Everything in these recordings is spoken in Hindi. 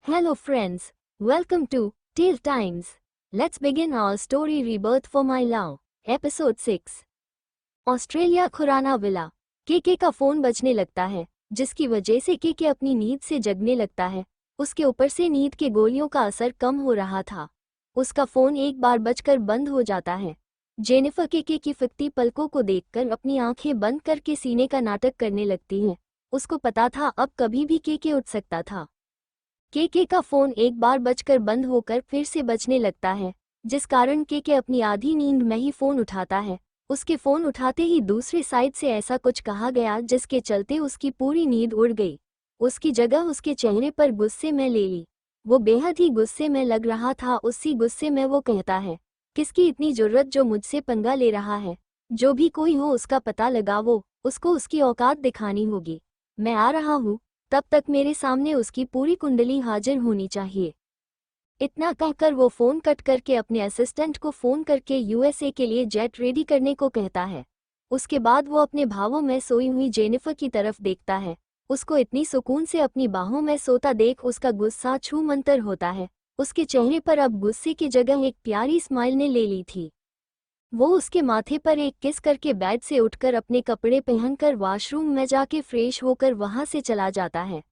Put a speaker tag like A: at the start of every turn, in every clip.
A: Hello friends, welcome to Tale Times. Let's begin our story Rebirth for My Love, Episode 6. Australia Khurana villa. KK का फोन बजने लगता है, जिसकी वजह से केके अपनी नींद से जगने लगता है। उसके ऊपर से नींद के गोलियों का असर कम हो रहा था। उसका फोन एक बार बजकर बंद हो जाता है। जेनिफर केके की फिकती पलकों को देखकर अपनी आंखें बंद करके सीने का नाटक करने लगती है। उसको पता था अब कभी भी केके उठ सकता था। केके का फोन एक बार बजकर बंद होकर फिर से बजने लगता है, जिस कारण केके अपनी आधी नींद में ही फोन उठाता है। उसके फोन उठाते ही दूसरी साइड से ऐसा कुछ कहा गया जिसके चलते उसकी पूरी नींद उड़ गई। उसकी जगह उसके चेहरे पर गुस्से में ले ली। वो बेहद ही गुस्से में लग रहा था। उसी गुस्से में वो कहता है, किसकी इतनी जरूरत जो मुझसे पंगा ले रहा है। जो भी कोई हो उसका पता लगाओ, उसको उसकी औकात दिखानी होगी। मैं आ रहा हूँ, तब तक मेरे सामने उसकी पूरी कुंडली हाजिर होनी चाहिए। इतना कहकर वो फोन कट करके अपने असिस्टेंट को फोन करके यूएसए के लिए जेट रेडी करने को कहता है। उसके बाद वो अपने भावों में सोई हुई जेनिफर की तरफ देखता है। उसको इतनी सुकून से अपनी बाहों में सोता देख उसका गुस्सा छूमंतर होता है। उसके चेहरे पर अब गुस्से की जगह एक प्यारी स्माइल ने ले ली थी। वो उसके माथे पर एक किस करके बेड से उठकर अपने कपड़े पहनकर वॉशरूम में जाके फ्रेश होकर वहां से चला जाता है।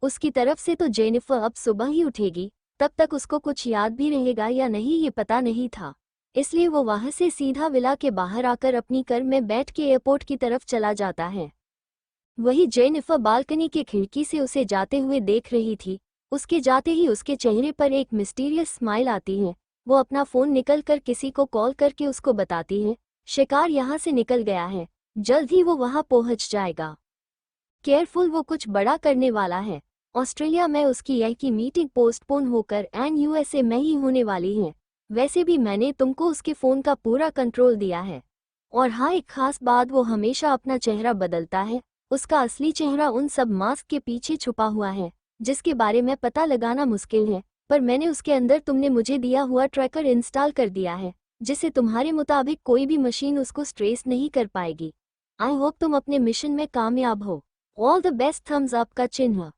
A: उसकी तरफ से तो जेनिफर अब सुबह ही उठेगी, तब तक उसको कुछ याद भी रहेगा या नहीं ये पता नहीं था। इसलिए वो वहां से सीधा विला के बाहर आकर अपनी कार में बैठ के एयरपोर्ट की तरफ चला जाता है। वही जेनिफर बालकनी के खिड़की से उसे जाते हुए देख रही थी। उसके जाते ही उसके चेहरे पर एक मिस्टीरियस स्माइल आती है। वो अपना फोन निकल कर किसी को कॉल करके उसको बताती है, शिकार यहाँ से निकल गया है, जल्द ही वो वहाँ पहुँच जाएगा। केयरफुल, वो कुछ बड़ा करने वाला है। ऑस्ट्रेलिया में उसकी यह की मीटिंग पोस्टपोन होकर यूएसए में ही होने वाली है। वैसे भी मैंने तुमको उसके फ़ोन का पूरा कंट्रोल दिया है। और हाँ, एक खास बात, वो हमेशा अपना चेहरा बदलता है। उसका असली चेहरा उन सब मास्क के पीछे छुपा हुआ है, जिसके बारे में पता लगाना मुश्किल है। पर मैंने उसके अंदर तुमने मुझे दिया हुआ ट्रैकर इंस्टॉल कर दिया है, जिससे तुम्हारे मुताबिक कोई भी मशीन उसको ट्रेस नहीं कर पाएगी। आई होप तुम अपने मिशन में कामयाब हो। All the best, thumbs up का चिन्ह।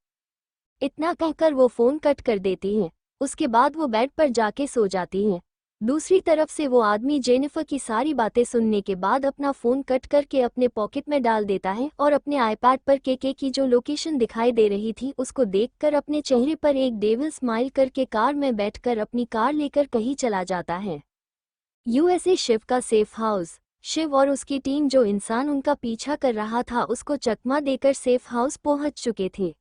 A: इतना कहकर वो फोन कट कर देती है। उसके बाद वो बेड पर जाके सो जाती है। दूसरी तरफ से वो आदमी जेनिफर की सारी बातें सुनने के बाद अपना फोन कट करके अपने पॉकेट में डाल देता है और अपने आईपैड पर केके की जो लोकेशन दिखाई दे रही थी उसको देखकर अपने चेहरे पर एक डेविल स्माइल करके कार में बैठकर अपनी कार लेकर कहीं चला जाता है। यूएसए शिव का सेफ हाउस। शिव और उसकी टीम जो इंसान उनका पीछा कर रहा था उसको चकमा देकर सेफ हाउस पहुंच चुके थे।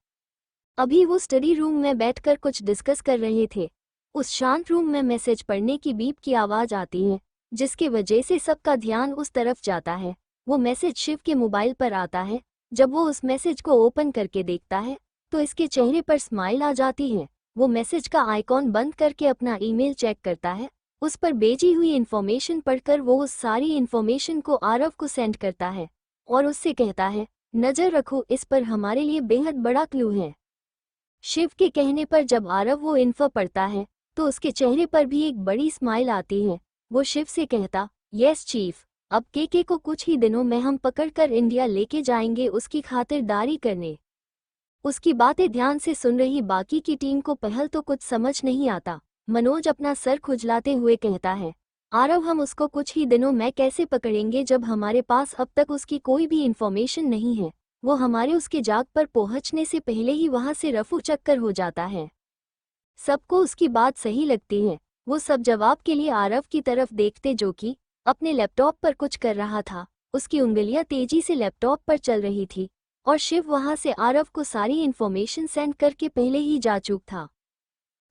A: अभी वो स्टडी रूम में बैठकर कुछ डिस्कस कर रहे थे। उस शांत रूम में मैसेज पढ़ने की बीप की आवाज़ आती है, जिसकी वजह से सबका ध्यान उस तरफ जाता है। वो मैसेज शिव के मोबाइल पर आता है। जब वो उस मैसेज को ओपन करके देखता है तो इसके चेहरे पर स्माइल आ जाती है। वो मैसेज का आइकॉन बंद करके अपना ईमेल चेक करता है। उस पर भेजी हुई इन्फॉर्मेशन पढ़कर वो उस सारी इन्फॉर्मेशन को आरव को सेंड करता है और उससे कहता है, नज़र रखो, इस पर हमारे लिए बेहद बड़ा क्लू है। शिव के कहने पर जब आरव वो इन्फो पढ़ता है तो उसके चेहरे पर भी एक बड़ी स्माइल आती है। वो शिव से कहता, यस चीफ, अब केके को कुछ ही दिनों में हम पकड़कर इंडिया लेके जाएंगे उसकी खातिरदारी करने। उसकी बातें ध्यान से सुन रही बाकी की टीम को पहल तो कुछ समझ नहीं आता। मनोज अपना सर खुजलाते हुए कहता है, आरव, हम उसको कुछ ही दिनों में कैसे पकड़ेंगे जब हमारे पास अब तक उसकी कोई भी इंफॉर्मेशन नहीं है। वो हमारे उसके जाग पर पहुंचने से पहले ही वहां से रफू चक्कर हो जाता है। सबको उसकी बात सही लगती है। वो सब जवाब के लिए आरव की तरफ देखते जो कि अपने लैपटॉप पर कुछ कर रहा था। उसकी उंगलियां तेजी से लैपटॉप पर चल रही थी और शिव वहां से आरव को सारी इन्फॉर्मेशन सेंड करके पहले ही जा चुका था।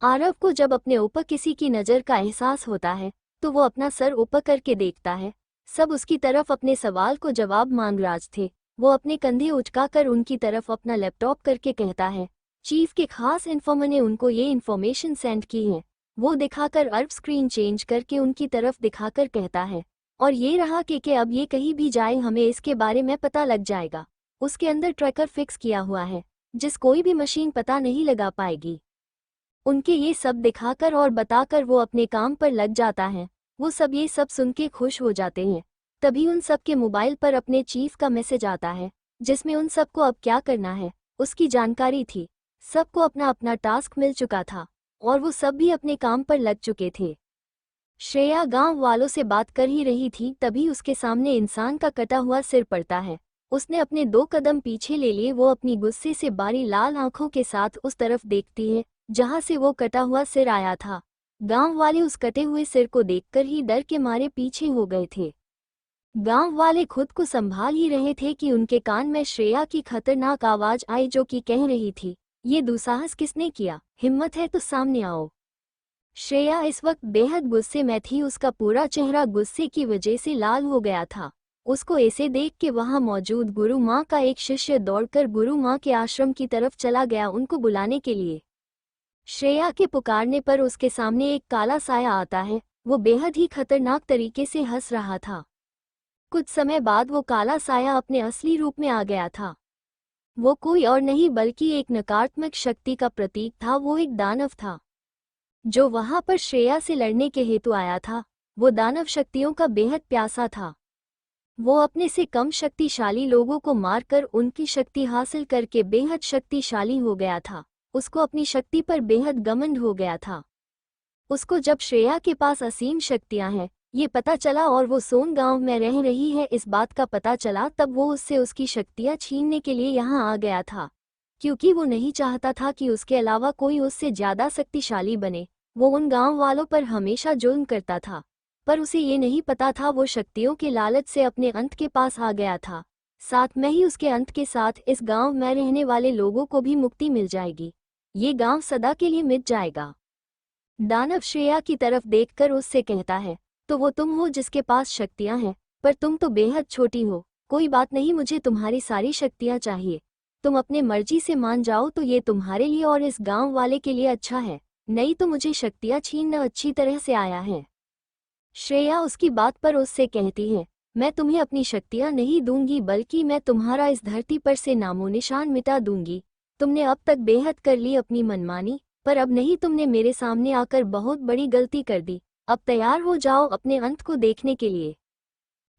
A: आरव को जब अपने ऊपर किसी की नज़र का एहसास होता है तो वो अपना सर ऊपर करके देखता है। सब उसकी तरफ अपने सवाल को जवाब मांग राज थे। वो अपने कंधे उचकाकर उनकी तरफ अपना लैपटॉप करके कहता है, चीफ के खास इन्फॉर्मर ने उनको ये इन्फॉर्मेशन सेंड की है। वो दिखाकर अर्ब स्क्रीन चेंज करके उनकी तरफ दिखाकर कहता है, और ये रहा कि अब ये कहीं भी जाए हमें इसके बारे में पता लग जाएगा। उसके अंदर ट्रैकर फिक्स किया हुआ है जिस कोई भी मशीन पता नहीं लगा पाएगी। उनके ये सब दिखाकर और बताकर वो अपने काम पर लग जाता है। वो सब ये सब सुन के खुश हो जाते हैं। तभी उन सब के मोबाइल पर अपने चीफ का मैसेज आता है जिसमें उन सबको अब क्या करना है उसकी जानकारी थी। सबको अपना अपना टास्क मिल चुका था और वो सब भी अपने काम पर लग चुके थे। श्रेया गांव वालों से बात कर ही रही थी, तभी उसके सामने इंसान का कटा हुआ सिर पड़ता है। उसने अपने 2 कदम पीछे ले लिए। वो अपनी गुस्से से बारी लाल आंखों के साथ उस तरफ देखती है जहां से वो कटा हुआ सिर आया था। गांव वाले उस कटे हुए सिर को देखकर ही डर के मारे पीछे हो गए थे। गांव वाले खुद को संभाल ही रहे थे कि उनके कान में श्रेया की खतरनाक आवाज आई, जो कि कह रही थी, ये दुस्साहस किसने किया? हिम्मत है तो सामने आओ। श्रेया इस वक्त बेहद गुस्से में थी। उसका पूरा चेहरा गुस्से की वजह से लाल हो गया था। उसको ऐसे देख के वहां मौजूद गुरु माँ का एक शिष्य दौड़कर गुरु माँ के आश्रम की तरफ चला गया उनको बुलाने के लिए। श्रेया के पुकारने पर उसके सामने एक काला साया आता है। वो बेहद ही खतरनाक तरीके से हंस रहा था। कुछ समय बाद वो काला साया अपने असली रूप में आ गया था। वो कोई और नहीं बल्कि एक नकारात्मक शक्ति का प्रतीक था। वो एक दानव था जो वहां पर श्रेया से लड़ने के हेतु आया था। वो दानव शक्तियों का बेहद प्यासा था। वो अपने से कम शक्तिशाली लोगों को मारकर उनकी शक्ति हासिल करके बेहद शक्तिशाली हो गया था। उसको अपनी शक्ति पर बेहद घमंड हो गया था। उसको जब श्रेया के पास असीम शक्तियां हैं ये पता चला और वो सोन गांव में रह रही है इस बात का पता चला, तब वो उससे उसकी शक्तियां छीनने के लिए यहाँ आ गया था, क्योंकि वो नहीं चाहता था कि उसके अलावा कोई उससे ज्यादा शक्तिशाली बने। वो उन गांव वालों पर हमेशा जुल्म करता था, पर उसे ये नहीं पता था वो शक्तियों के लालच से अपने अंत के पास आ गया था। साथ में ही उसके अंत के साथ इस गांव में रहने वाले लोगों को भी मुक्ति मिल जाएगी। ये गांव सदा के लिए मिट जाएगा। दानव श्रेया की तरफ देखकर उससे कहता है, तो वो तुम हो जिसके पास शक्तियां हैं, पर तुम तो बेहद छोटी हो। कोई बात नहीं, मुझे तुम्हारी सारी शक्तियां चाहिए। तुम अपने मर्जी से मान जाओ तो ये तुम्हारे लिए और इस गांव वाले के लिए अच्छा है, नहीं तो मुझे शक्तियां छीनना अच्छी तरह से आया है। श्रेया उसकी बात पर उससे कहती है, मैं तुम्हें अपनी शक्तियां नहीं दूंगी बल्कि मैं तुम्हारा इस धरती पर से नामो निशान मिटा दूंगी। तुमने अब तक बेहद कर ली अपनी मनमानी, पर अब नहीं, तुमने मेरे सामने आकर बहुत बड़ी गलती कर दी। अब तैयार हो जाओ अपने अंत को देखने के लिए।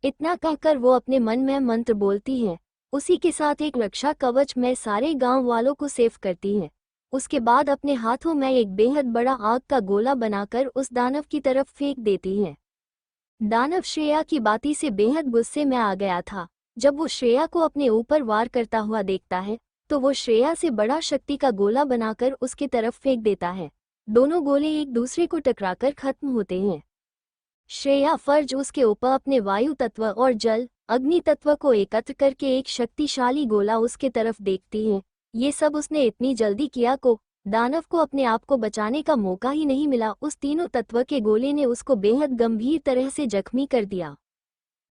A: इतना कहकर वो अपने मन में मंत्र बोलती है। उसी के साथ एक रक्षा कवच में सारे गांव वालों को सेव करती है। उसके बाद अपने हाथों में एक बेहद बड़ा आग का गोला बनाकर उस दानव की तरफ फेंक देती है। दानव श्रेया की बाती से बेहद गुस्से में आ गया था। जब वो श्रेया को अपने ऊपर वार करता हुआ देखता है तो वो श्रेया से बड़ा शक्ति का गोला बनाकर उसकी तरफ फेंक देता है। दोनों गोले एक दूसरे को टकराकर खत्म होते हैं। श्रेया फर्ज उसके ऊपर अपने वायु तत्व और जल अग्नि तत्व को एकत्र करके एक शक्तिशाली गोला उसके तरफ देखती है। ये सब उसने इतनी जल्दी किया को दानव को अपने आप को बचाने का मौका ही नहीं मिला। उस तीनों तत्व के गोले ने उसको बेहद गंभीर तरह से जख्मी कर दिया।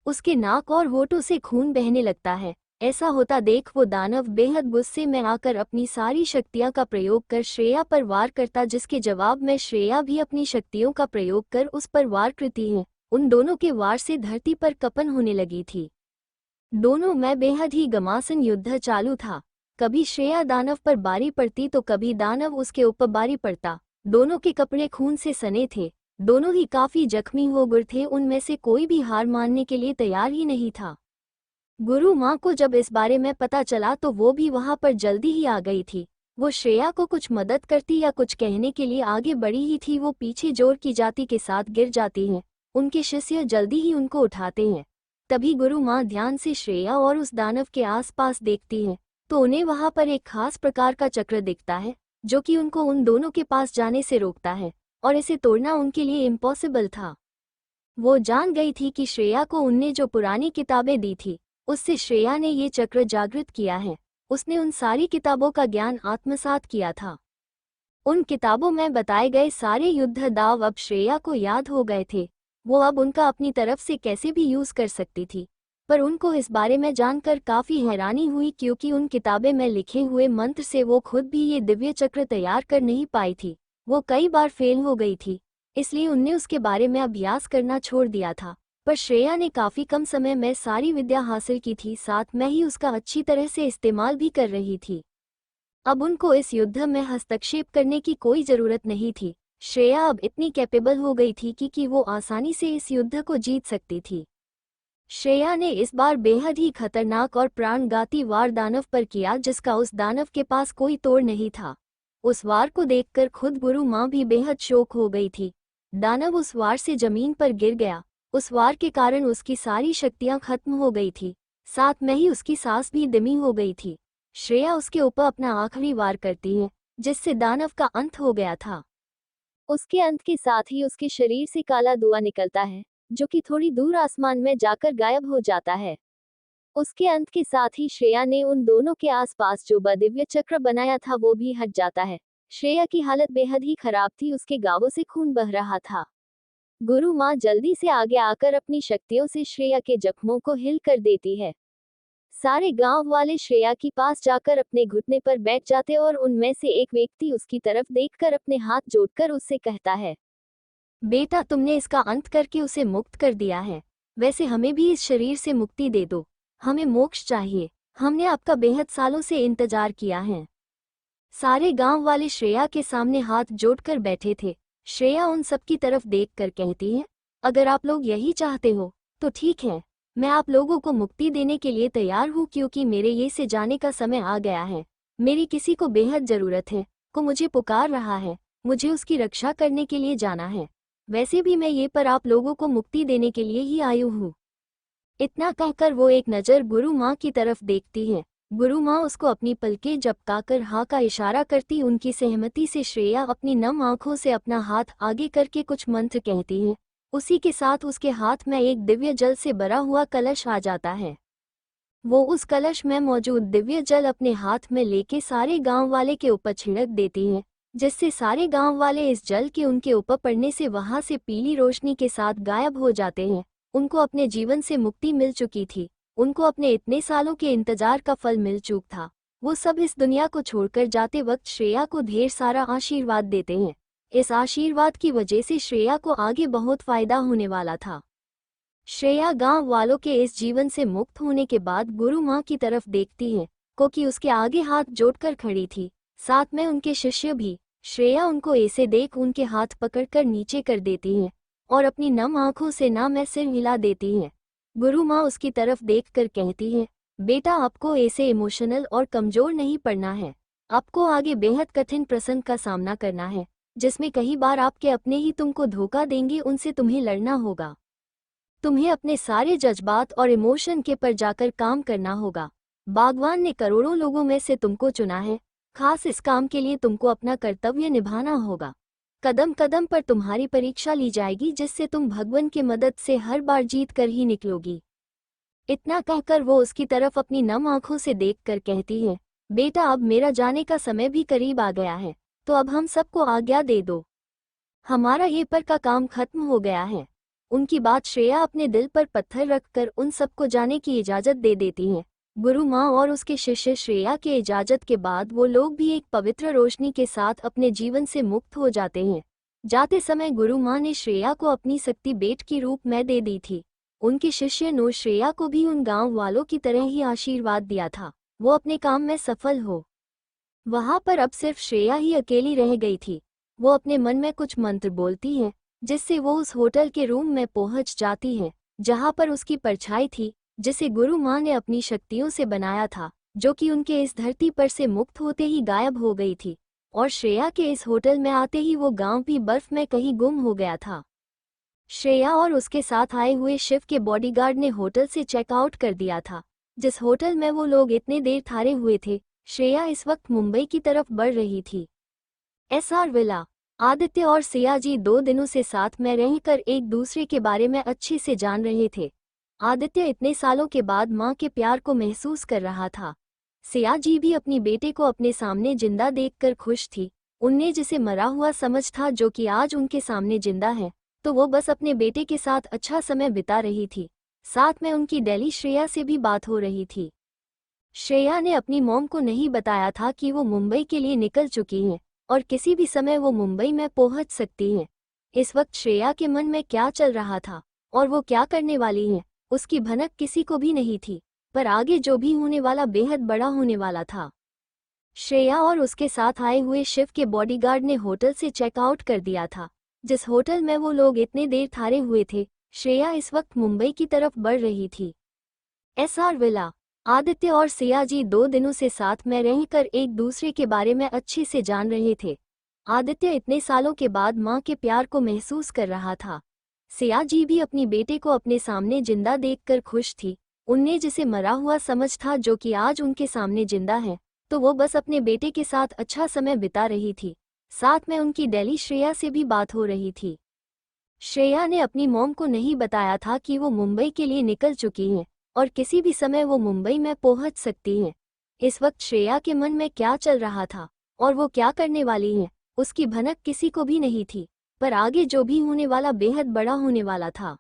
A: उसके नाक और होठों से खून बहने लगता है। ऐसा होता देख वो दानव बेहद गुस्से में आकर अपनी सारी शक्तियां का प्रयोग कर श्रेया पर वार करता, जिसके जवाब में श्रेया भी अपनी शक्तियों का प्रयोग कर उस पर वार करती है। उन दोनों के वार से धरती पर कंपन होने लगी थी। दोनों में बेहद ही घमासान युद्ध चालू था। कभी श्रेया दानव पर बारी पड़ती तो कभी दानव उसके ऊपर बारी पड़ता। दोनों के कपड़े खून से सने थे। दोनों ही काफी जख्मी हो गए थे। उनमें से कोई भी हार मानने के लिए तैयार ही नहीं था। गुरु माँ को जब इस बारे में पता चला तो वो भी वहां पर जल्दी ही आ गई थी। वो श्रेया को कुछ मदद करती या कुछ कहने के लिए आगे बढ़ी ही थी। वो पीछे जोर की जाति के साथ गिर जाती हैं। उनके शिष्य जल्दी ही उनको उठाते हैं। तभी गुरु माँ ध्यान से श्रेया और उस दानव के आसपास देखती है तो उन्हें वहां पर एक खास प्रकार का चक्र दिखता है जो कि उनको उन दोनों के पास जाने से रोकता है, और इसे तोड़ना उनके लिए इम्पॉसिबल था। वो जान गई थी कि श्रेया को उनने जो पुरानी किताबें दी थी उससे श्रेया ने ये चक्र जागृत किया है। उसने उन सारी किताबों का ज्ञान आत्मसात किया था। उन किताबों में बताए गए सारे युद्ध दाव अब श्रेया को याद हो गए थे। वो अब उनका अपनी तरफ से कैसे भी यूज कर सकती थी, पर उनको इस बारे में जानकर काफी हैरानी हुई क्योंकि उन किताबें में लिखे हुए मंत्र से वो खुद भी ये दिव्य चक्र तैयार कर नहीं पाई थी। वो कई बार फेल हो गई थी, इसलिए उनने उसके बारे में अभ्यास करना छोड़ दिया था। पर श्रेया ने काफी कम समय में सारी विद्या हासिल की थी, साथ में ही उसका अच्छी तरह से इस्तेमाल भी कर रही थी। अब उनको इस युद्ध में हस्तक्षेप करने की कोई जरूरत नहीं थी। श्रेया अब इतनी कैपेबल हो गई थी कि वो आसानी से इस युद्ध को जीत सकती थी। श्रेया ने इस बार बेहद ही खतरनाक और प्राणघाती वार दानव पर किया जिसका उस दानव के पास कोई तोड़ नहीं था। उस वार को देखकर खुद गुरु माँ भी बेहद शोक हो गई थी। दानव उस वार से जमीन पर गिर गया। उस वार के कारण उसकी सारी शक्तियां खत्म हो गई थी, साथ में ही उसकी सांस भी धीमी हो गई थी। श्रेया उसके ऊपर अपना आखिरी वार करती है, जिससे दानव का अंत हो गया था। उसके अंत के साथ ही उसके शरीर से काला धुआं निकलता है, जो कि थोड़ी दूर आसमान में जाकर गायब हो जाता है। उसके अंत के साथ ही श्रेया ने उन दोनों के आसपास जो दिव्य चक्र बनाया था वो भी हट जाता है। श्रेया की हालत बेहद ही खराब थी, उसके गालों से खून बह रहा था। गुरु माँ जल्दी से आगे आकर अपनी शक्तियों से श्रेया के जख्मों को हिल कर देती है। सारे गांव वाले श्रेया के पास जाकर अपने घुटने पर बैठ जाते और उनमें से एक व्यक्ति उसकी तरफ देखकर अपने हाथ जोड़कर उससे कहता है, बेटा तुमने इसका अंत करके उसे मुक्त कर दिया है, वैसे हमें भी इस शरीर से मुक्ति दे दो, हमें मोक्ष चाहिए, हमने आपका बेहद सालों से इंतजार किया है। सारे गांव वाले श्रेया के सामने हाथ जोड़कर बैठे थे। श्रेया उन सबकी तरफ देखकर कहती है, अगर आप लोग यही चाहते हो तो ठीक है, मैं आप लोगों को मुक्ति देने के लिए तैयार हूँ, क्योंकि मेरे ये से जाने का समय आ गया है। मेरी किसी को बेहद जरूरत है, को मुझे पुकार रहा है, मुझे उसकी रक्षा करने के लिए जाना है। वैसे भी मैं ये पर आप लोगों को मुक्ति देने के लिए ही आई हूँ। इतना कहकर वो एक नज़र गुरु माँ की तरफ देखती है। गुरु माँ उसको अपनी पलकें झपकाकर हाँ का इशारा करती। उनकी सहमति से श्रेया अपनी नम आंखों से अपना हाथ आगे करके कुछ मंत्र कहती है। उसी के साथ उसके हाथ में एक दिव्य जल से भरा हुआ कलश आ जाता है। वो उस कलश में मौजूद दिव्य जल अपने हाथ में लेके सारे गांव वाले के ऊपर छिड़क देती है, जिससे सारे गांव वाले इस जल के उनके ऊपर पड़ने से वहां से पीली रोशनी के साथ गायब हो जाते हैं। उनको अपने जीवन से मुक्ति मिल चुकी थी, उनको अपने इतने सालों के इंतजार का फल मिल चुका था। वो सब इस दुनिया को छोड़कर जाते वक्त श्रेया को ढेर सारा आशीर्वाद देते हैं। इस आशीर्वाद की वजह से श्रेया को आगे बहुत फायदा होने वाला था। श्रेया गांव वालों के इस जीवन से मुक्त होने के बाद गुरु माँ की तरफ देखती है, क्योंकि उसके आगे हाथ जोड़कर खड़ी थी, साथ में उनके शिष्य भी। श्रेया उनको ऐसे देख उनके हाथ पकड़कर नीचे कर देती है और अपनी नम आंखों से ना में सिर हिला देती है। गुरु माँ उसकी तरफ देखकर कहती है, बेटा आपको ऐसे इमोशनल और कमजोर नहीं पड़ना है। आपको आगे बेहद कठिन प्रसंग का सामना करना है, जिसमें कई बार आपके अपने ही तुमको धोखा देंगे, उनसे तुम्हें लड़ना होगा। तुम्हें अपने सारे जज्बात और इमोशन के पर जाकर काम करना होगा। भगवान ने करोड़ों लोगों में से तुमको चुना है, खास इस काम के लिए तुमको अपना कर्तव्य निभाना होगा। कदम कदम पर तुम्हारी परीक्षा ली जाएगी, जिससे तुम भगवान की मदद से हर बार जीत कर ही निकलोगी। इतना कहकर वो उसकी तरफ अपनी नम आंखों से देखकर कहती है, बेटा अब मेरा जाने का समय भी करीब आ गया है, तो अब हम सबको आज्ञा दे दो। हमारा ये पर का काम खत्म हो गया है। उनकी बात श्रेया अपने दिल पर पत्थर रखकर उन सबको जाने की इजाजत दे देती है। गुरु माँ और उसके शिष्य श्रेया के इजाजत के बाद वो लोग भी एक पवित्र रोशनी के साथ अपने जीवन से मुक्त हो जाते हैं। जाते समय गुरु माँ ने श्रेया को अपनी शक्ति बेट की रूप में दे दी थी। उनके शिष्य ने श्रेया को भी उन गांव वालों की तरह ही आशीर्वाद दिया था, वो अपने काम में सफल हो। वहां पर अब सिर्फ श्रेया ही अकेली रह गई थी। वो अपने मन में कुछ मंत्र बोलती है, जिससे वो उस होटल के रूम में पहुंच जाती है, जहां पर उसकी परछाई थी, जिसे गुरु माँ ने अपनी शक्तियों से बनाया था, जो कि उनके इस धरती पर से मुक्त होते ही गायब हो गई थी। और श्रेया के इस होटल में आते ही वो गांव भी बर्फ में कहीं गुम हो गया था। श्रेया और उसके साथ आए हुए शिव के बॉडीगार्ड ने होटल से चेकआउट कर दिया था। जिस होटल में वो लोग इतने देर ठहरे हुए थे, श्रेया इस वक्त मुंबई की तरफ बढ़ रही थी। SR villa. आदित्य और सिया जी 2 दिनों से साथ में रहकर एक दूसरे के बारे में अच्छे से जान रहे थे। आदित्य इतने सालों के बाद माँ के प्यार को महसूस कर रहा था। सिया जी भी अपनी बेटे को अपने सामने जिंदा देखकर खुश थी। उनने जिसे मरा हुआ समझ था, जो कि आज उनके सामने जिंदा है, तो वो बस अपने बेटे के साथ अच्छा समय बिता रही थी। साथ में उनकी डेली श्रेया से भी बात हो रही थी। श्रेया ने अपनी मॉम को नहीं बताया था कि वो मुंबई के लिए निकल चुकी हैं और किसी भी समय वो मुंबई में पहुंच सकती हैं। इस वक्त श्रेया के मन में क्या चल रहा था और वो क्या करने वाली है, उसकी भनक किसी को भी नहीं थी। पर आगे जो भी होने वाला बेहद बड़ा होने वाला था। श्रेया और उसके साथ आए हुए शिव के बॉडीगार्ड ने होटल से चेकआउट कर दिया था। जिस होटल में वो लोग इतने देर ठहरे हुए थे, श्रेया इस वक्त मुंबई की तरफ बढ़ रही थी। SR villa. आदित्य और सिया जी 2 दिनों से साथ में रहकर एक दूसरे के बारे में अच्छे से जान रहे थे। आदित्य इतने सालों के बाद मां के प्यार को महसूस कर रहा था। सिया जी भी अपनी बेटे को अपने सामने जिंदा देखकर खुश थी। उनने जिसे मरा हुआ समझ था जो कि आज उनके सामने जिंदा है, तो वो बस अपने बेटे के साथ अच्छा समय बिता रही थी। साथ में उनकी डेली श्रेया से भी बात हो रही थी। श्रेया ने अपनी मॉम को नहीं बताया था कि वो मुंबई के लिए निकल चुकी हैं और किसी भी समय वो मुंबई में पहुंच सकती हैं। इस वक्त श्रेया के मन में क्या चल रहा था और वो क्या करने वाली हैं, उसकी भनक किसी को भी नहीं थी। पर आगे जो भी होने वाला बेहद बड़ा होने वाला था।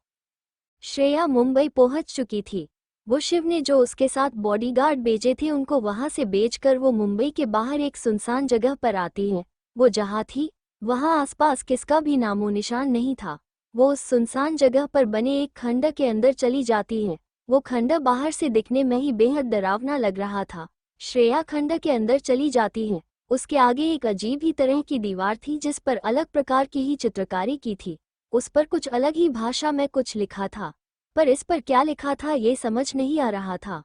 A: श्रेया मुंबई पहुंच चुकी थी। वो शिव ने जो उसके साथ बॉडीगार्ड भेजे थे उनको वहां से बेचकर वो मुंबई के बाहर एक सुनसान जगह पर आती है। वो जहां थी वहां आसपास किसका भी नामो निशान नहीं था। वो उस सुनसान जगह पर बने एक खंडर के अंदर चली जाती है। वो खंडर बाहर से दिखने में ही बेहद डरावना लग रहा था। श्रेया खंडर के अंदर चली जाती है। उसके आगे एक अजीब ही तरह की दीवार थी जिस पर अलग प्रकार की ही चित्रकारी की थी। उस पर कुछ अलग ही भाषा में कुछ लिखा था, पर इस पर क्या लिखा था ये समझ नहीं आ रहा था।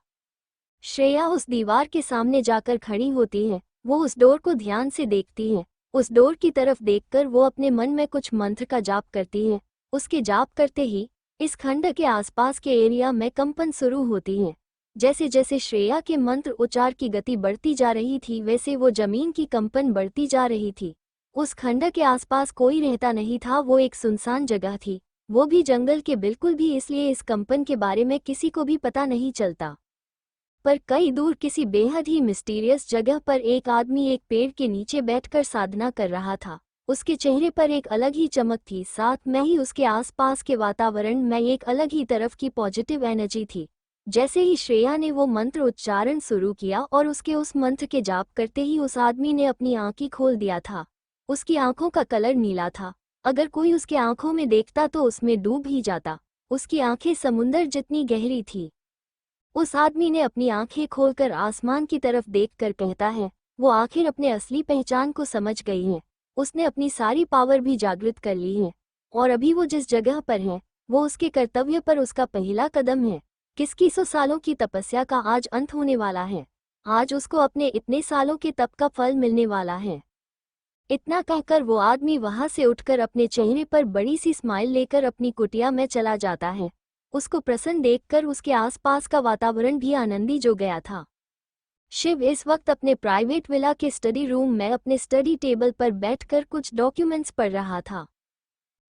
A: श्रेया उस दीवार के सामने जाकर खड़ी होती है। वो उस डोर को ध्यान से देखती है। उस डोर की तरफ देखकर वो अपने मन में कुछ मंत्र का जाप करती है। उसके जाप करते ही इस खंड के आसपास के एरिया में कंपन शुरू होती है। जैसे जैसे श्रेया के मंत्र उच्चार की गति बढ़ती जा रही थी वैसे वो जमीन की कंपन बढ़ती जा रही थी। उस खंड के आसपास कोई रहता नहीं था। वो एक सुनसान जगह थी, वो भी जंगल के बिल्कुल भी, इसलिए इस कंपन के बारे में किसी को भी पता नहीं चलता। पर कई दूर किसी बेहद ही मिस्टीरियस जगह पर एक आदमी एक पेड़ के नीचे बैठकर साधना कर रहा था। उसके चेहरे पर एक अलग ही चमक थी, साथ में ही उसके आसपास के वातावरण में एक अलग ही तरफ की पॉजिटिव एनर्जी थी। जैसे ही श्रेया ने वो मंत्र उच्चारण शुरू किया और उसके उस मंत्र के जाप करते ही उस आदमी ने अपनी आंखें खोल दिया था। उसकी आंखों का कलर नीला था। अगर कोई उसके आंखों में देखता तो उसमें डूब ही जाता। उसकी आंखें समुंदर जितनी गहरी थी। उस आदमी ने अपनी आंखें खोलकर आसमान की तरफ देखकर कहता है, वो आखिर अपने असली पहचान को समझ गई है। उसने अपनी सारी पावर भी जागृत कर ली है और अभी वो जिस जगह पर है वो उसके कर्तव्य पर उसका पहला कदम है। किसकी 100 सालों की तपस्या का आज अंत होने वाला है। आज उसको अपने इतने सालों के तप का फल मिलने वाला है। इतना कहकर वो आदमी वहां से उठकर अपने चेहरे पर बड़ी सी स्माइल लेकर अपनी कुटिया में चला जाता है। उसको प्रसन्न देखकर उसके आसपास का वातावरण भी आनंदी हो गया था। शिव इस वक्त अपने प्राइवेट विला के स्टडी रूम में अपने स्टडी टेबल पर बैठकर कुछ डॉक्यूमेंट्स पढ़ रहा था।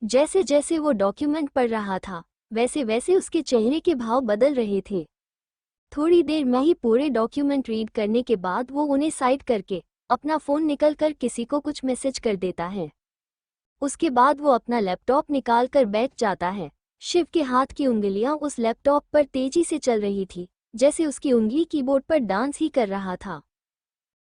A: जैसे जैसे वो डॉक्यूमेंट पढ़ रहा था वैसे वैसे उसके चेहरे के भाव बदल रहे थे। थोड़ी देर में ही पूरे डॉक्यूमेंट रीड करने के बाद वो उन्हें साइड करके अपना फ़ोन निकलकर किसी को कुछ मैसेज कर देता है। उसके बाद वो अपना लैपटॉप निकाल कर बैठ जाता है। शिव के हाथ की उंगलियां उस लैपटॉप पर तेजी से चल रही थी, जैसे उसकी उंगली कीबोर्ड पर डांस ही कर रहा था।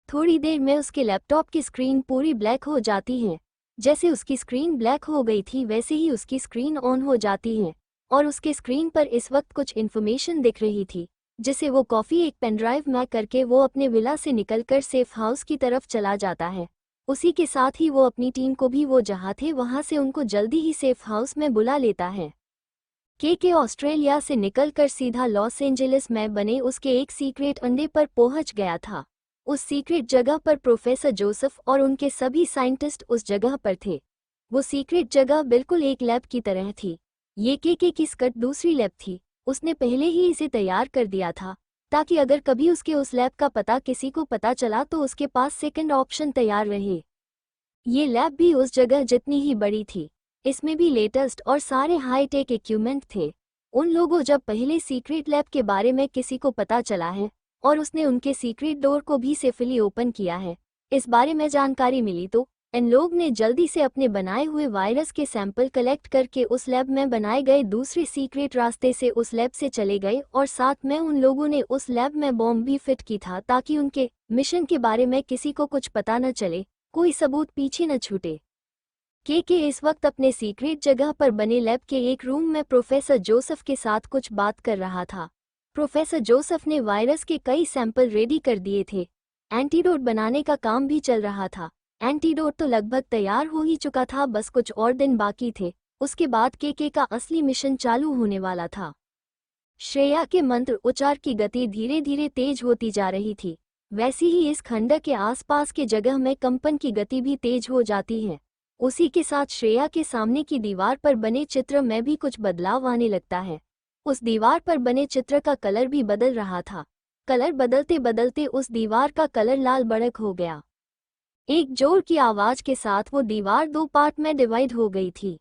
A: थोड़ी देर में उसके लैपटॉप की स्क्रीन पूरी ब्लैक हो जाती है। जैसे उसकी स्क्रीन ब्लैक हो गई थी वैसे ही उसकी स्क्रीन ऑन हो जाती है और उसके स्क्रीन पर इस वक्त कुछ इन्फॉर्मेशन दिख रही थी, जिसे वो कॉफ़ी एक पेनड्राइव में करके वो अपने विला से निकलकर सेफ हाउस की तरफ चला जाता है। उसी के साथ ही वो अपनी टीम को भी वो जहाँ थे वहाँ से उनको जल्दी ही सेफ हाउस में बुला लेता है। के ऑस्ट्रेलिया से निकलकर सीधा लॉस एंजलिस में बने उसके एक सीक्रेट अड्डे पर पहुंच गया था। उस सीक्रेट जगह पर प्रोफेसर जोसेफ और उनके सभी साइंटिस्ट उस जगह पर थे। वो सीक्रेट जगह बिल्कुल एक लैब की तरह थी। ये के की स्कट दूसरी लैब थी। उसने पहले ही इसे तैयार कर दिया था ताकि अगर कभी उसके उस लैब का पता किसी को पता चला तो उसके पास सेकंड ऑप्शन तैयार रहे। ये लैब भी उस जगह जितनी ही बड़ी थी। इसमें भी लेटेस्ट और सारे हाईटेक इक्विपमेंट थे। उन लोगों जब पहले सीक्रेट लैब के बारे में किसी को पता चला है और उसने उनके सीक्रेट डोर को भी सेफली ओपन किया है, इस बारे में जानकारी मिली तो इन लोग ने जल्दी से अपने बनाए हुए वायरस के सैंपल कलेक्ट करके उस लैब में बनाए गए दूसरे सीक्रेट रास्ते से उस लैब से चले गए और साथ में उन लोगों ने उस लैब में बॉम्ब भी फिट की था ताकि उनके मिशन के बारे में किसी को कुछ पता न चले, कोई सबूत पीछे न छूटे। के इस वक्त अपने सीक्रेट जगह पर बने लैब के एक रूम में प्रोफेसर जोसेफ के साथ कुछ बात कर रहा था। प्रोफेसर जोसेफ ने वायरस के कई सैंपल रेडी कर दिए थे। एंटीडोट बनाने का काम भी चल रहा था। एंटीडोट तो लगभग तैयार हो ही चुका था, बस कुछ और दिन बाकी थे उसके बाद केके का असली मिशन चालू होने वाला था। श्रेया के मंत्र उच्चार की गति धीरे धीरे तेज होती जा रही थी। वैसी ही इस खंडक के आसपास के जगह में कंपन की गति भी तेज हो जाती है। उसी के साथ श्रेया के सामने की दीवार पर बने चित्र में भी कुछ बदलाव आने लगता है। उस दीवार पर बने चित्र का कलर भी बदल रहा था। कलर बदलते बदलते उस दीवार का कलर लाल भड़क हो गया। एक जोर की आवाज के साथ वो दीवार 2 पार्ट में डिवाइड हो गई थी।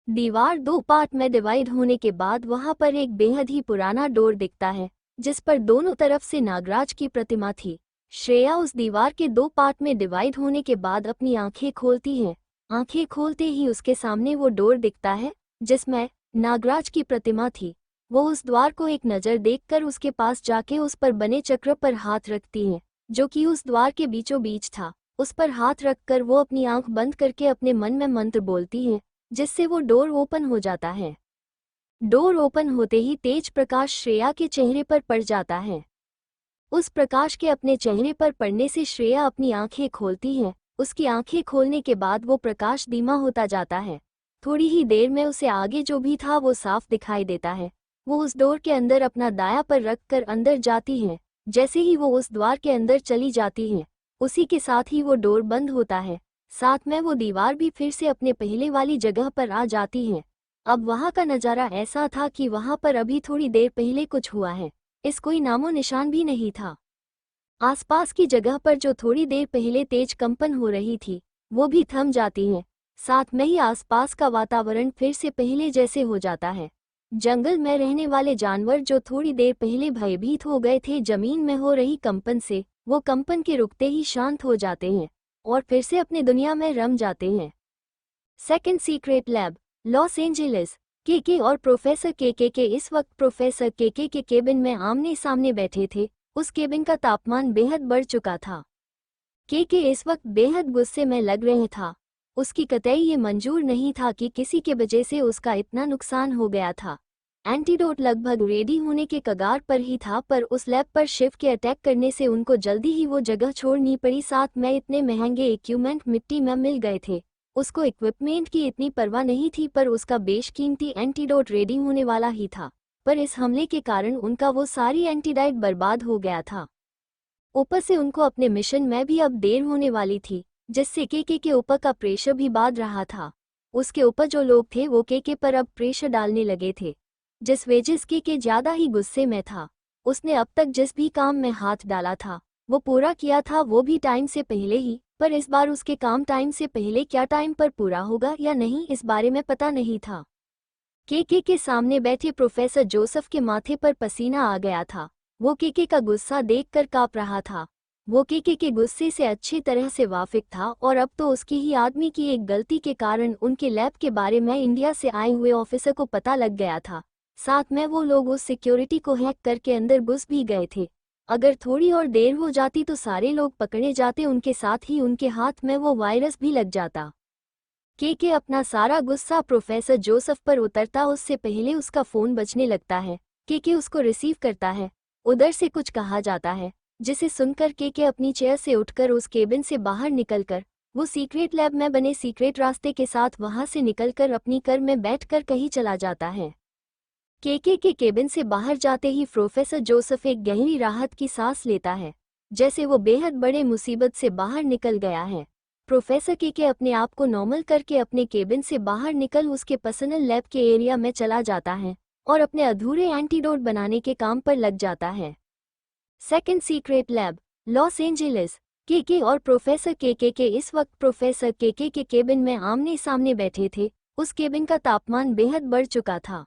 A: दीवार 2 पार्ट में डिवाइड होने के बाद वहां पर एक बेहद ही पुराना डोर दिखता है, जिस पर दोनों तरफ से नागराज की प्रतिमा थी। श्रेया उस दीवार के 2 पार्ट में डिवाइड होने के बाद अपनी आंखें खोलती है। आंखें खोलते ही उसके सामने वो डोर दिखता है जिसमें नागराज की प्रतिमा थी। वो उस द्वार को एक नज़र देखकर उसके पास जाके उस पर बने चक्र पर हाथ रखती है, जो कि उस द्वार के बीचों बीच था। उस पर हाथ रखकर वो अपनी आंख बंद करके अपने मन में मंत्र बोलती है, जिससे वो डोर ओपन हो जाता है। डोर ओपन होते ही तेज प्रकाश श्रेया के चेहरे पर पड़ जाता है। उस प्रकाश के अपने चेहरे पर पड़ने से श्रेया अपनी आंखें खोलती है। उसकी आंखें खोलने के बाद वो प्रकाश धीमा होता जाता है। थोड़ी ही देर में उसे आगे जो भी था वो साफ दिखाई देता है। वो उस डोर के अंदर अपना दाया पर रखकर अंदर जाती है। जैसे ही वो उस द्वार के अंदर चली जाती है, उसी के साथ ही वो डोर बंद होता है। साथ में वो दीवार भी फिर से अपने पहले वाली जगह पर आ जाती है। अब वहाँ का नज़ारा ऐसा था कि वहाँ पर अभी थोड़ी देर पहले कुछ हुआ है, इस कोई नामो निशान भी नहीं था। आसपास की जगह पर जो थोड़ी देर पहले तेज कंपन हो रही थी, वो भी थम जाती है। साथ में ही आसपास का वातावरण फिर से पहले जैसे हो जाता है। जंगल में रहने वाले जानवर जो थोड़ी देर पहले भयभीत हो गए थे जमीन में हो रही कंपन से, वो कंपन के रुकते ही शांत हो जाते हैं और फिर से अपनी दुनिया में रम जाते हैं। Second secret lab, Los Angeles. KK और प्रोफेसर केके इस वक्त प्रोफेसर केके के केबिन में आमने सामने बैठे थे। उस केबिन का तापमान बेहद बढ़ चुका था। केके इस वक्त बेहद गुस्से में लग रहे था। उसकी कतई ये मंजूर नहीं था कि किसी के वजह से उसका इतना नुकसान हो गया था। एंटीडोट लगभग रेडी होने के कगार पर ही था, पर उस लैब पर शिव के अटैक करने से उनको जल्दी ही वो जगह छोड़नी पड़ी। साथ में इतने महंगे इक्विपमेंट मिट्टी में मिल गए थे। उसको इक्विपमेंट की इतनी परवाह नहीं थी, पर उसका बेशकीमती एंटीडोट रेडी होने वाला ही था। पर इस हमले के कारण उनका वो सारी एंटीडाइट बर्बाद हो गया था। ऊपर से उनको अपने मिशन में भी अब देर होने वाली थी, जिससे केके के ऊपर का प्रेशर भी बढ़ रहा था। उसके ऊपर जो लोग थे वो केके पर अब प्रेशर डालने लगे थे, जिस वजह से केके ज्यादा ही गुस्से में था। उसने अब तक जिस भी काम में हाथ डाला था वो पूरा किया था, वो भी टाइम से पहले ही। पर इस बार उसके काम टाइम से पहले क्या टाइम पर पूरा होगा या नहीं, इस बारे में पता नहीं था। केके के सामने बैठे प्रोफेसर जोसेफ के माथे पर पसीना आ गया था। वो केके का गुस्सा देखकर कांप रहा था। वो केके के गुस्से से अच्छी तरह से वाकिफ था और अब तो उसकी ही आदमी की एक गलती के कारण उनके लैब के बारे में इंडिया से आए हुए ऑफिसर को पता लग गया था। साथ में वो लोग उस सिक्योरिटी को हैक करके अंदर घुस भी गए थे। अगर थोड़ी और देर हो जाती तो सारे लोग पकड़े जाते, उनके साथ ही उनके हाथ में वो वायरस भी लग जाता। केके अपना सारा गुस्सा प्रोफेसर जोसेफ पर उतरता उससे पहले उसका फ़ोन बजने लगता है। केके उसको रिसीव करता है। उधर से कुछ कहा जाता है, जिसे सुनकर केके अपनी चेयर से उठकर उस केबिन से बाहर निकलकर वो सीक्रेट लैब में बने सीक्रेट रास्ते के साथ वहां से निकलकर अपनी कार में बैठकर कहीं चला जाता है। केके के केबिन से बाहर जाते ही प्रोफेसर जोसेफ एक गहरी राहत की सांस लेता है, जैसे वो बेहद बड़े मुसीबत से बाहर निकल गया है। प्रोफेसर केके अपने आप को नॉर्मल करके अपने केबिन से बाहर निकल उसके पर्सनल लैब के एरिया में चला जाता है और अपने अधूरे एंटीडोट बनाने के काम पर लग जाता है। Second secret lab, Los Angeles. KK और प्रोफेसर केके के इस वक्त प्रोफेसर केके के केबिन में आमने सामने बैठे थे। उस केबिन का तापमान बेहद बढ़ चुका था।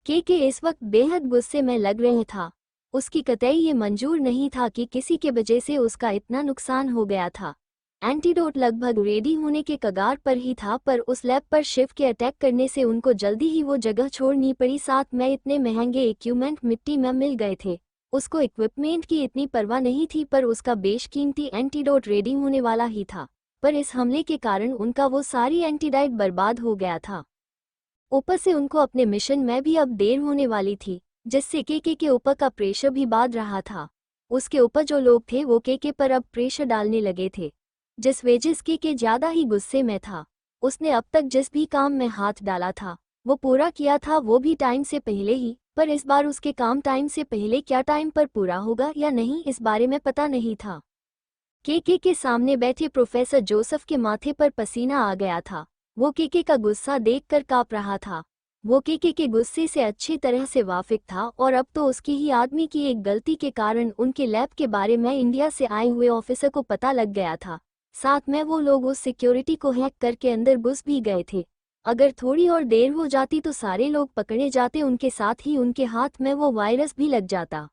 A: केके इस वक्त बेहद गुस्से में लग रहे था। उसकी कतई ये मंजूर नहीं था कि किसी के वजह से उसका इतना नुकसान हो गया था। एंटीडोट लगभग रेडी होने के कगार पर ही था, पर उस लैब पर शिव के अटैक करने से उनको जल्दी ही वो जगह छोड़नी पड़ी। साथ में इतने महंगे इक्विपमेंट मिट्टी में मिल गए थे। उसको इक्विपमेंट की इतनी परवाह नहीं थी, पर उसका बेशकीमती एंटीडोट रेडी होने वाला ही था। पर इस हमले के कारण उनका वो सारी एंटीडाइट बर्बाद हो गया था। ऊपर से उनको अपने मिशन में भी अब देर होने वाली थी, जिससे केके के ऊपर का प्रेशर भी बढ़ रहा था। उसके ऊपर जो लोग थे वो केके पर अब प्रेशर डालने लगे थे, जिस वजह से केके ज्यादा ही गुस्से में था। उसने अब तक जिस भी काम में हाथ डाला था वो पूरा किया था, वो भी टाइम से पहले ही। पर इस बार उसके काम टाइम से पहले क्या टाइम पर पूरा होगा या नहीं, इस बारे में पता नहीं था। केके के सामने बैठे प्रोफेसर जोसेफ के माथे पर पसीना आ गया था। वो केके का गुस्सा देखकर कांप रहा था। वो केके के गुस्से से अच्छी तरह से वाकिफ था और अब तो उसकी ही आदमी की एक गलती के कारण उनके लैब के बारे में इंडिया से आए हुए ऑफिसर को पता लग गया था। साथ में वो लोग उस सिक्योरिटी को हैक करके अंदर घुस भी गए थे। अगर थोड़ी और देर हो जाती तो सारे लोग पकड़े जाते, उनके साथ ही उनके हाथ में वो वायरस भी लग जाता।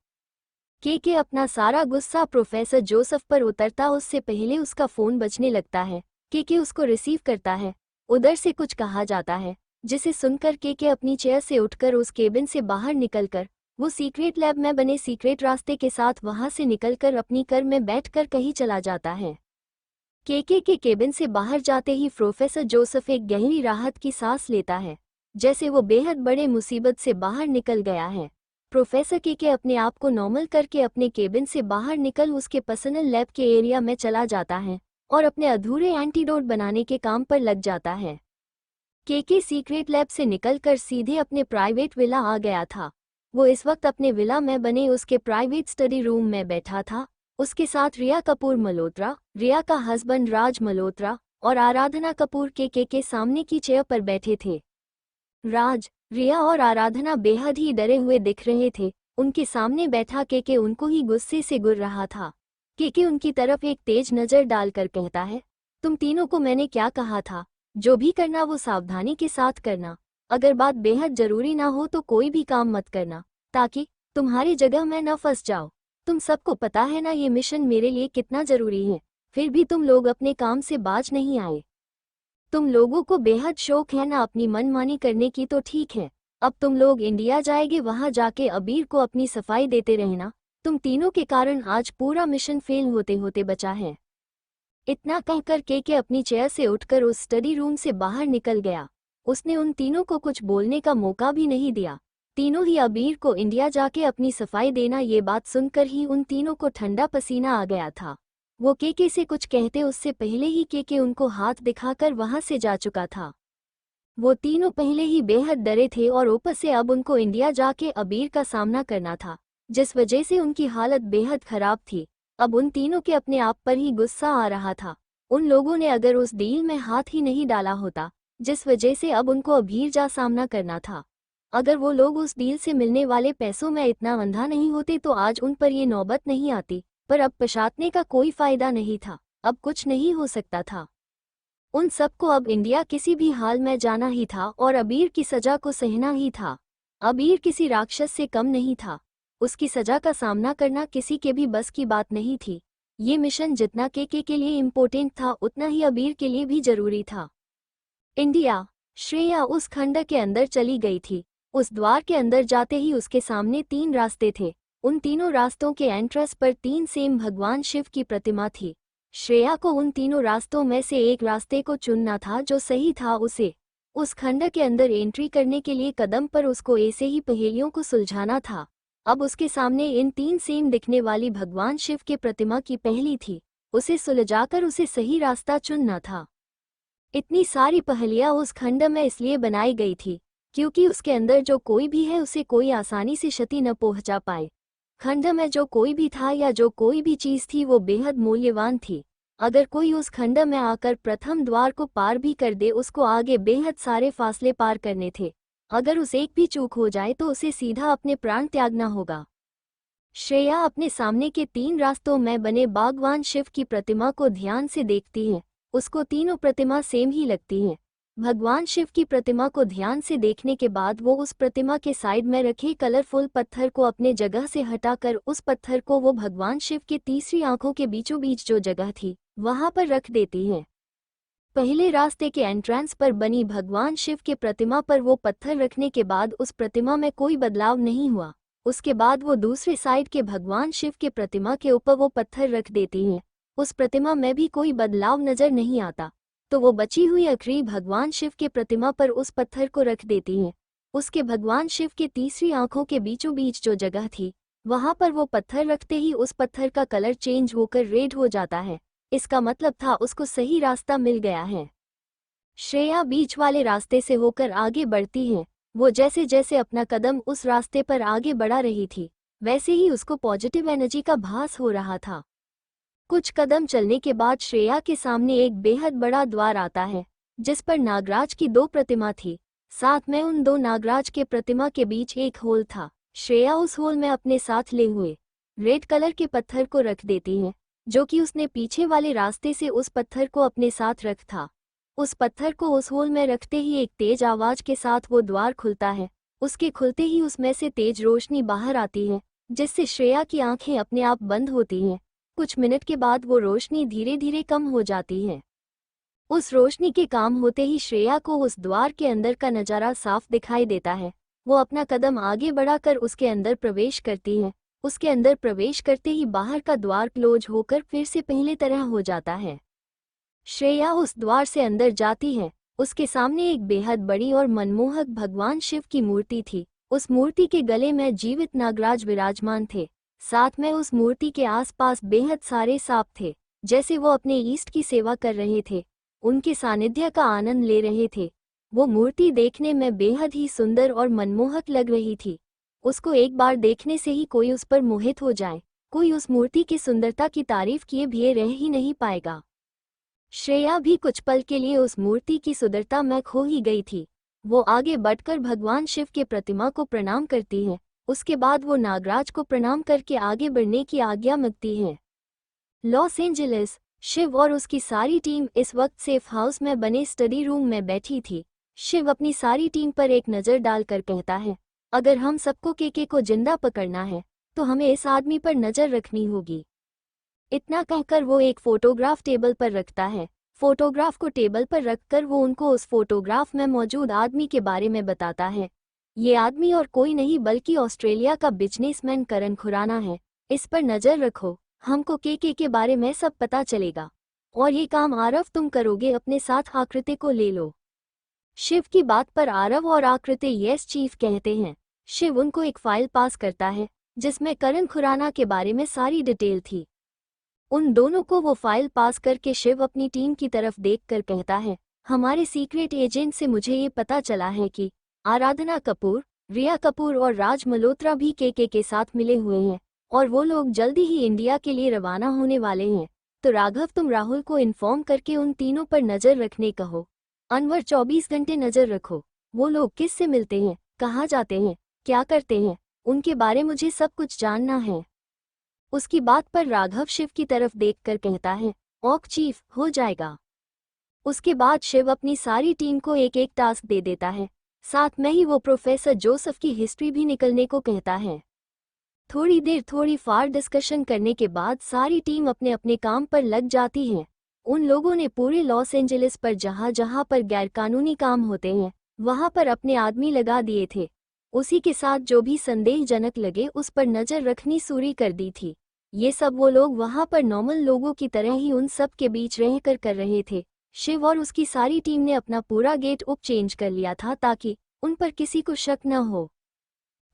A: केके अपना सारा गुस्सा प्रोफेसर जोसेफ पर उतरता उससे पहले उसका फोन बजने लगता है। केके उसको रिसीव करता है। उधर से कुछ कहा जाता है जिसे सुनकर केके अपनी चेयर से उठकर उस केबिन से बाहर निकलकर वो सीक्रेट लैब में बने सीक्रेट रास्ते के साथ वहां से निकलकर अपनी कार में बैठकर कहीं चला जाता है। केके के केबिन से बाहर जाते ही प्रोफेसर जोसेफ एक गहरी राहत की सांस लेता है, जैसे वो बेहद बड़े मुसीबत से बाहर निकल गया है। प्रोफेसर केके अपने आप को नॉर्मल करके अपने केबिन से बाहर निकल उसके पर्सनल लैब के एरिया में चला जाता है और अपने अधूरे एंटीडोट बनाने के काम पर लग जाता है। केके सीक्रेट लैब से निकलकर सीधे अपने प्राइवेट विला आ गया था। वो इस वक्त अपने विला में बने उसके प्राइवेट स्टडी रूम में बैठा था। उसके साथ रिया कपूर मल्होत्रा, रिया का हस्बैंड राज मल्होत्रा और आराधना कपूर केके के सामने की चेयर पर बैठे थे। राज, रिया और आराधना बेहद ही डरे हुए दिख रहे थे। उनके सामने बैठा केके उनको ही गुस्से से घूर रहा था। केके उनकी तरफ एक तेज नजर डालकर कहता है, तुम तीनों को मैंने क्या कहा था, जो भी करना वो सावधानी के साथ करना। अगर बात बेहद जरूरी ना हो तो कोई भी काम मत करना, ताकि तुम्हारी जगह मैं न फंस जाऊं। तुम सबको पता है ना ये मिशन मेरे लिए कितना जरूरी है, फिर भी तुम लोग अपने काम से बाज नहीं आए। तुम लोगों को बेहद शौक है ना अपनी मनमानी करने की, तो ठीक है, अब तुम लोग इंडिया जाएंगे, वहां जाके अबीर को अपनी सफाई देते रहना। तुम तीनों के कारण आज पूरा मिशन फेल होते होते बचा है। इतना कहकर केके अपनी चेयर से उठकर उस स्टडी रूम से बाहर निकल गया। उसने उन तीनों को कुछ बोलने का मौका भी नहीं दिया। तीनों ही अबीर को इंडिया जाके अपनी सफाई देना, ये बात सुनकर ही उन तीनों को ठंडा पसीना आ गया था। वो केके से कुछ कहते उससे पहले ही केके उनको हाथ दिखाकर वहां से जा चुका था। वो तीनों पहले ही बेहद डरे थे और ऊपर से अब उनको इंडिया जाके अबीर का सामना करना था, जिस वजह से उनकी हालत बेहद खराब थी। अब उन तीनों के अपने आप पर ही गुस्सा आ रहा था। उन लोगों ने अगर उस डील में हाथ ही नहीं डाला होता, जिस वजह से अब उनको अबीर जा सामना करना था। अगर वो लोग उस डील से मिलने वाले पैसों में इतना अंधा नहीं होते तो आज उन पर ये नौबत नहीं आती। पर अब पछताने का कोई फायदा नहीं था, अब कुछ नहीं हो सकता था। उन सबको अब इंडिया किसी भी हाल में जाना ही था और अबीर की सजा को सहना ही था। अबीर किसी राक्षस से कम नहीं था। उसकी सजा का सामना करना किसी के भी बस की बात नहीं थी। ये मिशन जितना केके के लिए इम्पोर्टेंट था उतना ही अबीर के लिए भी जरूरी था। इंडिया। श्रेया उस खंड के अंदर चली गई थी। उस द्वार के अंदर जाते ही उसके सामने 3 रास्ते थे। उन तीनों रास्तों के एंट्रेंस पर 3 सेम भगवान शिव की प्रतिमा थी। श्रेया को उन तीनों रास्तों में से एक रास्ते को चुनना था जो सही था। उसे उस खंड के अंदर एंट्री करने के लिए कदम पर उसको ऐसे ही पहेलियों को सुलझाना था। अब उसके सामने इन 3 सेम दिखने वाली भगवान शिव के प्रतिमा की पहेली थी। उसे सुलझाकर उसे सही रास्ता चुनना था। इतनी सारी पहेलियां उस खंड में इसलिए बनाई गई थी क्योंकि उसके अंदर जो कोई भी है उसे कोई आसानी से क्षति न पहुंचा पाए। खंड में जो कोई भी था या जो कोई भी चीज थी वो बेहद मूल्यवान थी। अगर कोई उस खंड में आकर प्रथम द्वार को पार भी कर दे, उसको आगे बेहद सारे फासले पार करने थे। अगर उसे एक भी चूक हो जाए तो उसे सीधा अपने प्राण त्यागना होगा। श्रेया अपने सामने के 3 रास्तों में बने भगवान शिव की प्रतिमा को ध्यान से देखती है। उसको तीनों प्रतिमा सेम ही लगती हैं। भगवान शिव की प्रतिमा को ध्यान से देखने के बाद वो उस प्रतिमा के साइड में रखे कलरफुल पत्थर को अपने जगह से हटाकर उस पत्थर को वो भगवान शिव के तीसरी आंखों के बीचों बीच जो जगह थी वहां पर रख देती है। पहले रास्ते के एंट्रेंस पर बनी भगवान शिव के प्रतिमा पर वो पत्थर रखने के बाद उस प्रतिमा में कोई बदलाव नहीं हुआ। उसके बाद वो दूसरे साइड के भगवान शिव के प्रतिमा के ऊपर वो पत्थर रख देती हैं। उस प्रतिमा में भी कोई बदलाव नजर नहीं आता, तो वो बची हुई आखिरी भगवान शिव के प्रतिमा पर उस पत्थर को रख देती हैं। उसके भगवान शिव के तीसरी आंखों के बीचों बीच जो जगह थी वहां पर वो पत्थर रखते ही उस पत्थर का कलर चेंज होकर रेड हो जाता है। इसका मतलब था उसको सही रास्ता मिल गया है। श्रेया बीच वाले रास्ते से होकर आगे बढ़ती है। वो जैसे जैसे अपना कदम उस रास्ते पर आगे बढ़ा रही थी, वैसे ही उसको पॉजिटिव एनर्जी का भास हो रहा था। कुछ कदम चलने के बाद श्रेया के सामने एक बेहद बड़ा द्वार आता है, जिस पर नागराज की 2 प्रतिमा थी। साथ में उन 2 नागराज के प्रतिमा के बीच एक होल था। श्रेया उस होल में अपने साथ ले हुए रेड कलर के पत्थर को रख देती है, जो कि उसने पीछे वाले रास्ते से उस पत्थर को अपने साथ रख था। उस पत्थर को उस होल में रखते ही एक तेज आवाज के साथ वो द्वार खुलता है। उसके खुलते ही उसमें से तेज रोशनी बाहर आती है, जिससे श्रेया की आंखें अपने आप बंद होती हैं। कुछ मिनट के बाद वो रोशनी धीरे धीरे कम हो जाती है। उस रोशनी के काम होते ही श्रेया को उस द्वार के अंदर का नज़ारा साफ दिखाई देता है। वो अपना कदम आगे बढ़ाकर उसके अंदर प्रवेश करती है। उसके अंदर प्रवेश करते ही बाहर का द्वार क्लोज होकर फिर से पहले तरह हो जाता है। श्रेया उस द्वार से अंदर जाती है। उसके सामने एक बेहद बड़ी और मनमोहक भगवान शिव की मूर्ति थी। उस मूर्ति के गले में जीवित नागराज विराजमान थे। साथ में उस मूर्ति के आसपास बेहद सारे सांप थे, जैसे वो अपने ईष्ट की सेवा कर रहे थे, उनके सानिध्य का आनंद ले रहे थे। वो मूर्ति देखने में बेहद ही सुंदर और मनमोहक लग रही थी। उसको एक बार देखने से ही कोई उस पर मोहित हो जाए, कोई उस मूर्ति की सुंदरता की तारीफ किए भी रह ही नहीं पाएगा। श्रेया भी कुछ पल के लिए उस मूर्ति की सुंदरता में खो ही गई थी। वो आगे बढ़कर भगवान शिव के प्रतिमा को प्रणाम करती है। उसके बाद वो नागराज को प्रणाम करके आगे बढ़ने की आज्ञा मांगती है। लॉस एंजलिस, शिव और उसकी सारी टीम इस वक्त सेफ हाउस में बने स्टडी रूम में बैठी थी। शिव अपनी सारी टीम पर एक नज़र डालकर कहता है, अगर हम सबको केके को जिंदा पकड़ना है तो हमें इस आदमी पर नज़र रखनी होगी। इतना कहकर वो एक फोटोग्राफ टेबल पर रखता है। फोटोग्राफ को टेबल पर रखकर वो उनको उस फोटोग्राफ में मौजूद आदमी के बारे में बताता है। ये आदमी और कोई नहीं बल्कि ऑस्ट्रेलिया का बिजनेसमैन करण खुराना है। इस पर नज़र रखो, हमको केके के बारे में सब पता चलेगा। और ये काम आरव तुम करोगे, अपने साथ आकृति को ले लो। शिव की बात पर आरव और आकृति यस चीफ कहते हैं। शिव उनको एक फाइल पास करता है जिसमें करण खुराना के बारे में सारी डिटेल थी। उन दोनों को वो फाइल पास करके शिव अपनी टीम की तरफ देखकर कहता है, हमारे सीक्रेट एजेंट से मुझे ये पता चला है कि आराधना कपूर, रिया कपूर और राज मल्होत्रा भी केके के साथ मिले हुए हैं और वो लोग जल्दी ही इंडिया के लिए रवाना होने वाले हैं। तो राघव तुम राहुल को इन्फॉर्म करके उन तीनों पर नज़र रखने कहो। अनवर 24 घंटे नज़र रखो। वो लोग किस से मिलते हैं, कहाँ जाते हैं, क्या करते हैं, उनके बारे मुझे सब कुछ जानना है। उसकी बात पर राघव शिव की तरफ देखकर कहता है, ओक चीफ, हो जाएगा। उसके बाद शिव अपनी सारी टीम को एक एक टास्क दे देता है। साथ में ही वो प्रोफेसर जोसेफ की हिस्ट्री भी निकलने को कहता है। थोड़ी देर थोड़ी फार डिस्कशन करने के बाद सारी टीम अपने अपने काम पर लग जाती है। उन लोगों ने पूरे लॉस एंजलिस पर जहाँ जहाँ पर गैरकानूनी काम होते हैं वहाँ पर अपने आदमी लगा दिए थे। उसी के साथ जो भी संदेहजनक लगे उस पर नज़र रखनी शुरू कर दी थी। ये सब वो लोग वहाँ पर नॉर्मल लोगों की तरह ही उन सब के बीच रहकर कर रहे थे। शिव और उसकी सारी टीम ने अपना पूरा गेट अप चेंज कर लिया था ताकि उन पर किसी को शक न हो।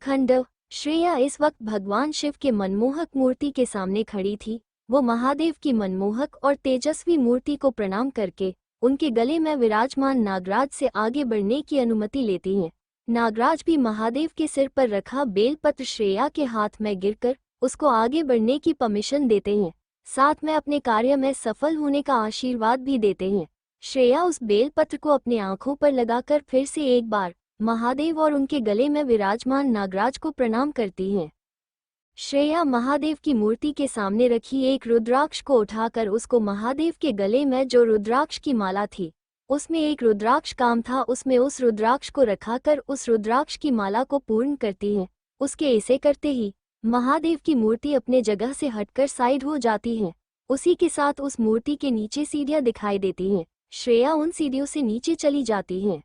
A: खंड। श्रेया इस वक्त भगवान शिव के मनमोहक मूर्ति के सामने खड़ी थी। वो महादेव की मनमोहक और तेजस्वी मूर्ति को प्रणाम करके उनके गले में विराजमान नागराज से आगे बढ़ने की अनुमति लेती हैं। नागराज भी महादेव के सिर पर रखा बेलपत्र श्रेया के हाथ में गिरकर उसको आगे बढ़ने की परमिशन देते हैं। साथ में अपने कार्य में सफल होने का आशीर्वाद भी देते हैं। श्रेया उस बेलपत्र को अपने आंखों पर लगाकर फिर से एक बार महादेव और उनके गले में विराजमान नागराज को प्रणाम करती हैं। श्रेया महादेव की मूर्ति के सामने रखी एक रुद्राक्ष को उठाकर उसको महादेव के गले में जो रुद्राक्ष की माला थी उसमें एक रुद्राक्ष काम था उसमें उस रुद्राक्ष को रखाकर उस रुद्राक्ष की माला को पूर्ण करती है। उसके ऐसे करते ही महादेव की मूर्ति अपने जगह से हटकर साइड हो जाती है। उसी के साथ उस मूर्ति के नीचे सीढ़ियां दिखाई देती हैं। श्रेया उन सीढ़ियों से नीचे चली जाती है।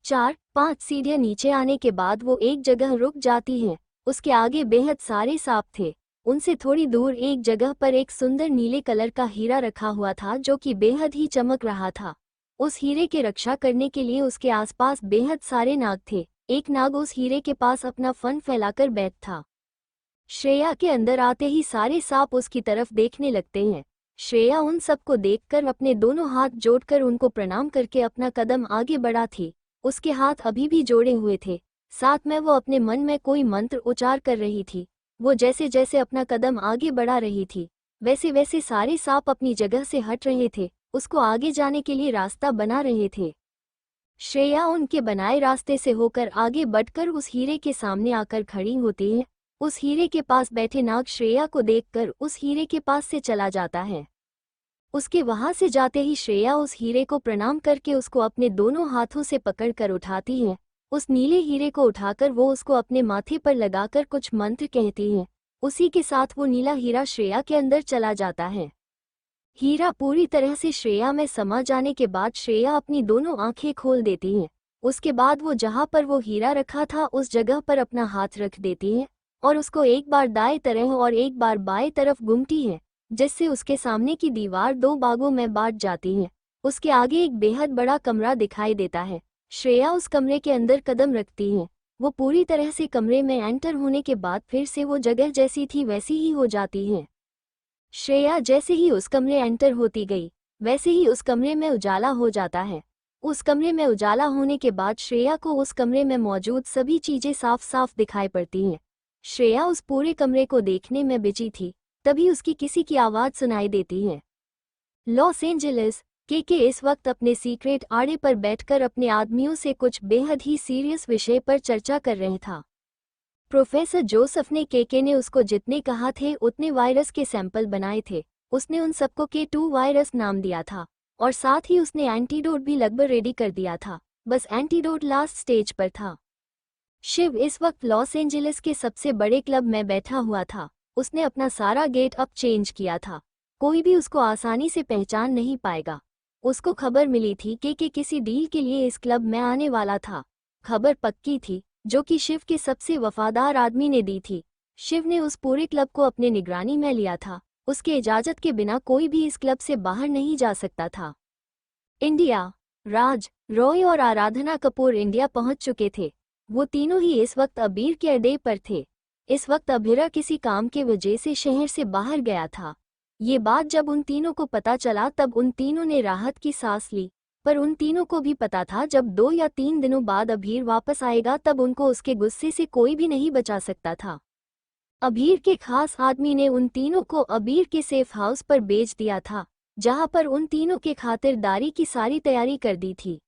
A: 4-5 सीढ़ियां नीचे आने के बाद वो एक जगह रुक जाती है। उसके आगे बेहद सारे सांप थे। उनसे थोड़ी दूर एक जगह पर एक सुंदर नीले कलर का हीरा रखा हुआ था जो कि बेहद ही चमक रहा था। उस हीरे की रक्षा करने के लिए उसके आसपास बेहद सारे नाग थे। एक नाग उस हीरे के पास अपना फन फैलाकर बैठ था। श्रेया के अंदर आते ही सारे सांप उसकी तरफ देखने लगते हैं। श्रेया उन सबको देखकर अपने दोनों हाथ जोड़कर उनको प्रणाम करके अपना कदम आगे बढ़ा थी। उसके हाथ अभी भी जोड़े हुए थे, साथ में वो अपने मन में कोई मंत्र उच्चार कर रही थी। वो जैसे जैसे अपना कदम आगे बढ़ा रही थी, वैसे वैसे सारे सांप अपनी जगह से हट रहे थे, उसको आगे जाने के लिए रास्ता बना रहे थे। श्रेया उनके बनाए रास्ते से होकर आगे बढ़कर उस हीरे के सामने आकर खड़ी होती है। उस हीरे के पास बैठे नाग श्रेया को देखकर उस हीरे के पास से चला जाता है। उसके वहां से जाते ही श्रेया उस हीरे को प्रणाम करके उसको अपने दोनों हाथों से पकड़कर उठाती है। उस नीले हीरे को उठाकर वो उसको अपने माथे पर लगाकर कुछ मंत्र कहती है। उसी के साथ वो नीला हीरा श्रेया के अंदर चला जाता है। हीरा पूरी तरह से श्रेया में समा जाने के बाद श्रेया अपनी दोनों आंखें खोल देती है। उसके बाद वो जहां पर वो हीरा रखा था उस जगह पर अपना हाथ रख देती है और उसको एक बार दाएं तरफ और एक बार बाएं तरफ घूमती है, जिससे उसके सामने की दीवार दो भागों में बांट जाती है। उसके आगे एक बेहद बड़ा कमरा दिखाई देता है। श्रेया उस कमरे के अंदर कदम रखती है। वो पूरी तरह से कमरे में एंटर होने के बाद फिर से वो जगह जैसी थी वैसी ही हो जाती है। श्रेया जैसे ही उस कमरे एंटर होती गई, वैसे ही उस कमरे में उजाला हो जाता है। उस कमरे में उजाला होने के बाद श्रेया को उस कमरे में मौजूद सभी चीजें साफ साफ दिखाई पड़ती हैं। श्रेया उस पूरे कमरे को देखने में बिजी थी, तभी उसकी किसी की आवाज सुनाई देती है। लॉस एंजलिस के इस वक्त अपने सीक्रेट आड़े पर बैठकर अपने आदमियों से कुछ बेहद ही सीरियस विषय पर चर्चा कर रहे था। प्रोफेसर जोसेफ ने के ने उसको जितने कहा थे उतने वायरस के सैंपल बनाए थे। उसने उन सबको K2 वायरस नाम दिया था और साथ ही उसने एंटीडोट भी लगभग रेडी कर दिया था, बस एंटीडोट लास्ट स्टेज पर था। शिव इस वक्त लॉस एंजलिस के सबसे बड़े क्लब में बैठा हुआ था। उसने अपना सारा गेट अप चेंज किया था, कोई भी उसको आसानी से पहचान नहीं पाएगा। उसको खबर मिली थी कि किसी डील के लिए इस क्लब में आने वाला था। खबर पक्की थी, जो कि शिव के सबसे वफादार आदमी ने दी थी। शिव ने उस पूरे क्लब को अपने निगरानी में लिया था। उसके इजाजत के बिना कोई भी इस क्लब से बाहर नहीं जा सकता था। इंडिया, राज, रॉय और आराधना कपूर इंडिया पहुंच चुके थे। वो तीनों ही इस वक्त अबीर के अड्डे पर थे। इस वक्त अबीरा किसी काम के वजह से शहर से बाहर गया था। ये बात जब उन तीनों को पता चला तब उन तीनों ने राहत की सांस ली, पर उन तीनों को भी पता था जब 2 या 3 दिनों बाद अबीर वापस आएगा तब उनको उसके गुस्से से कोई भी नहीं बचा सकता था। अबीर के खास आदमी ने उन तीनों को अबीर के सेफ हाउस पर भेज दिया था, जहां पर उन तीनों के खातिरदारी की सारी तैयारी कर दी थी।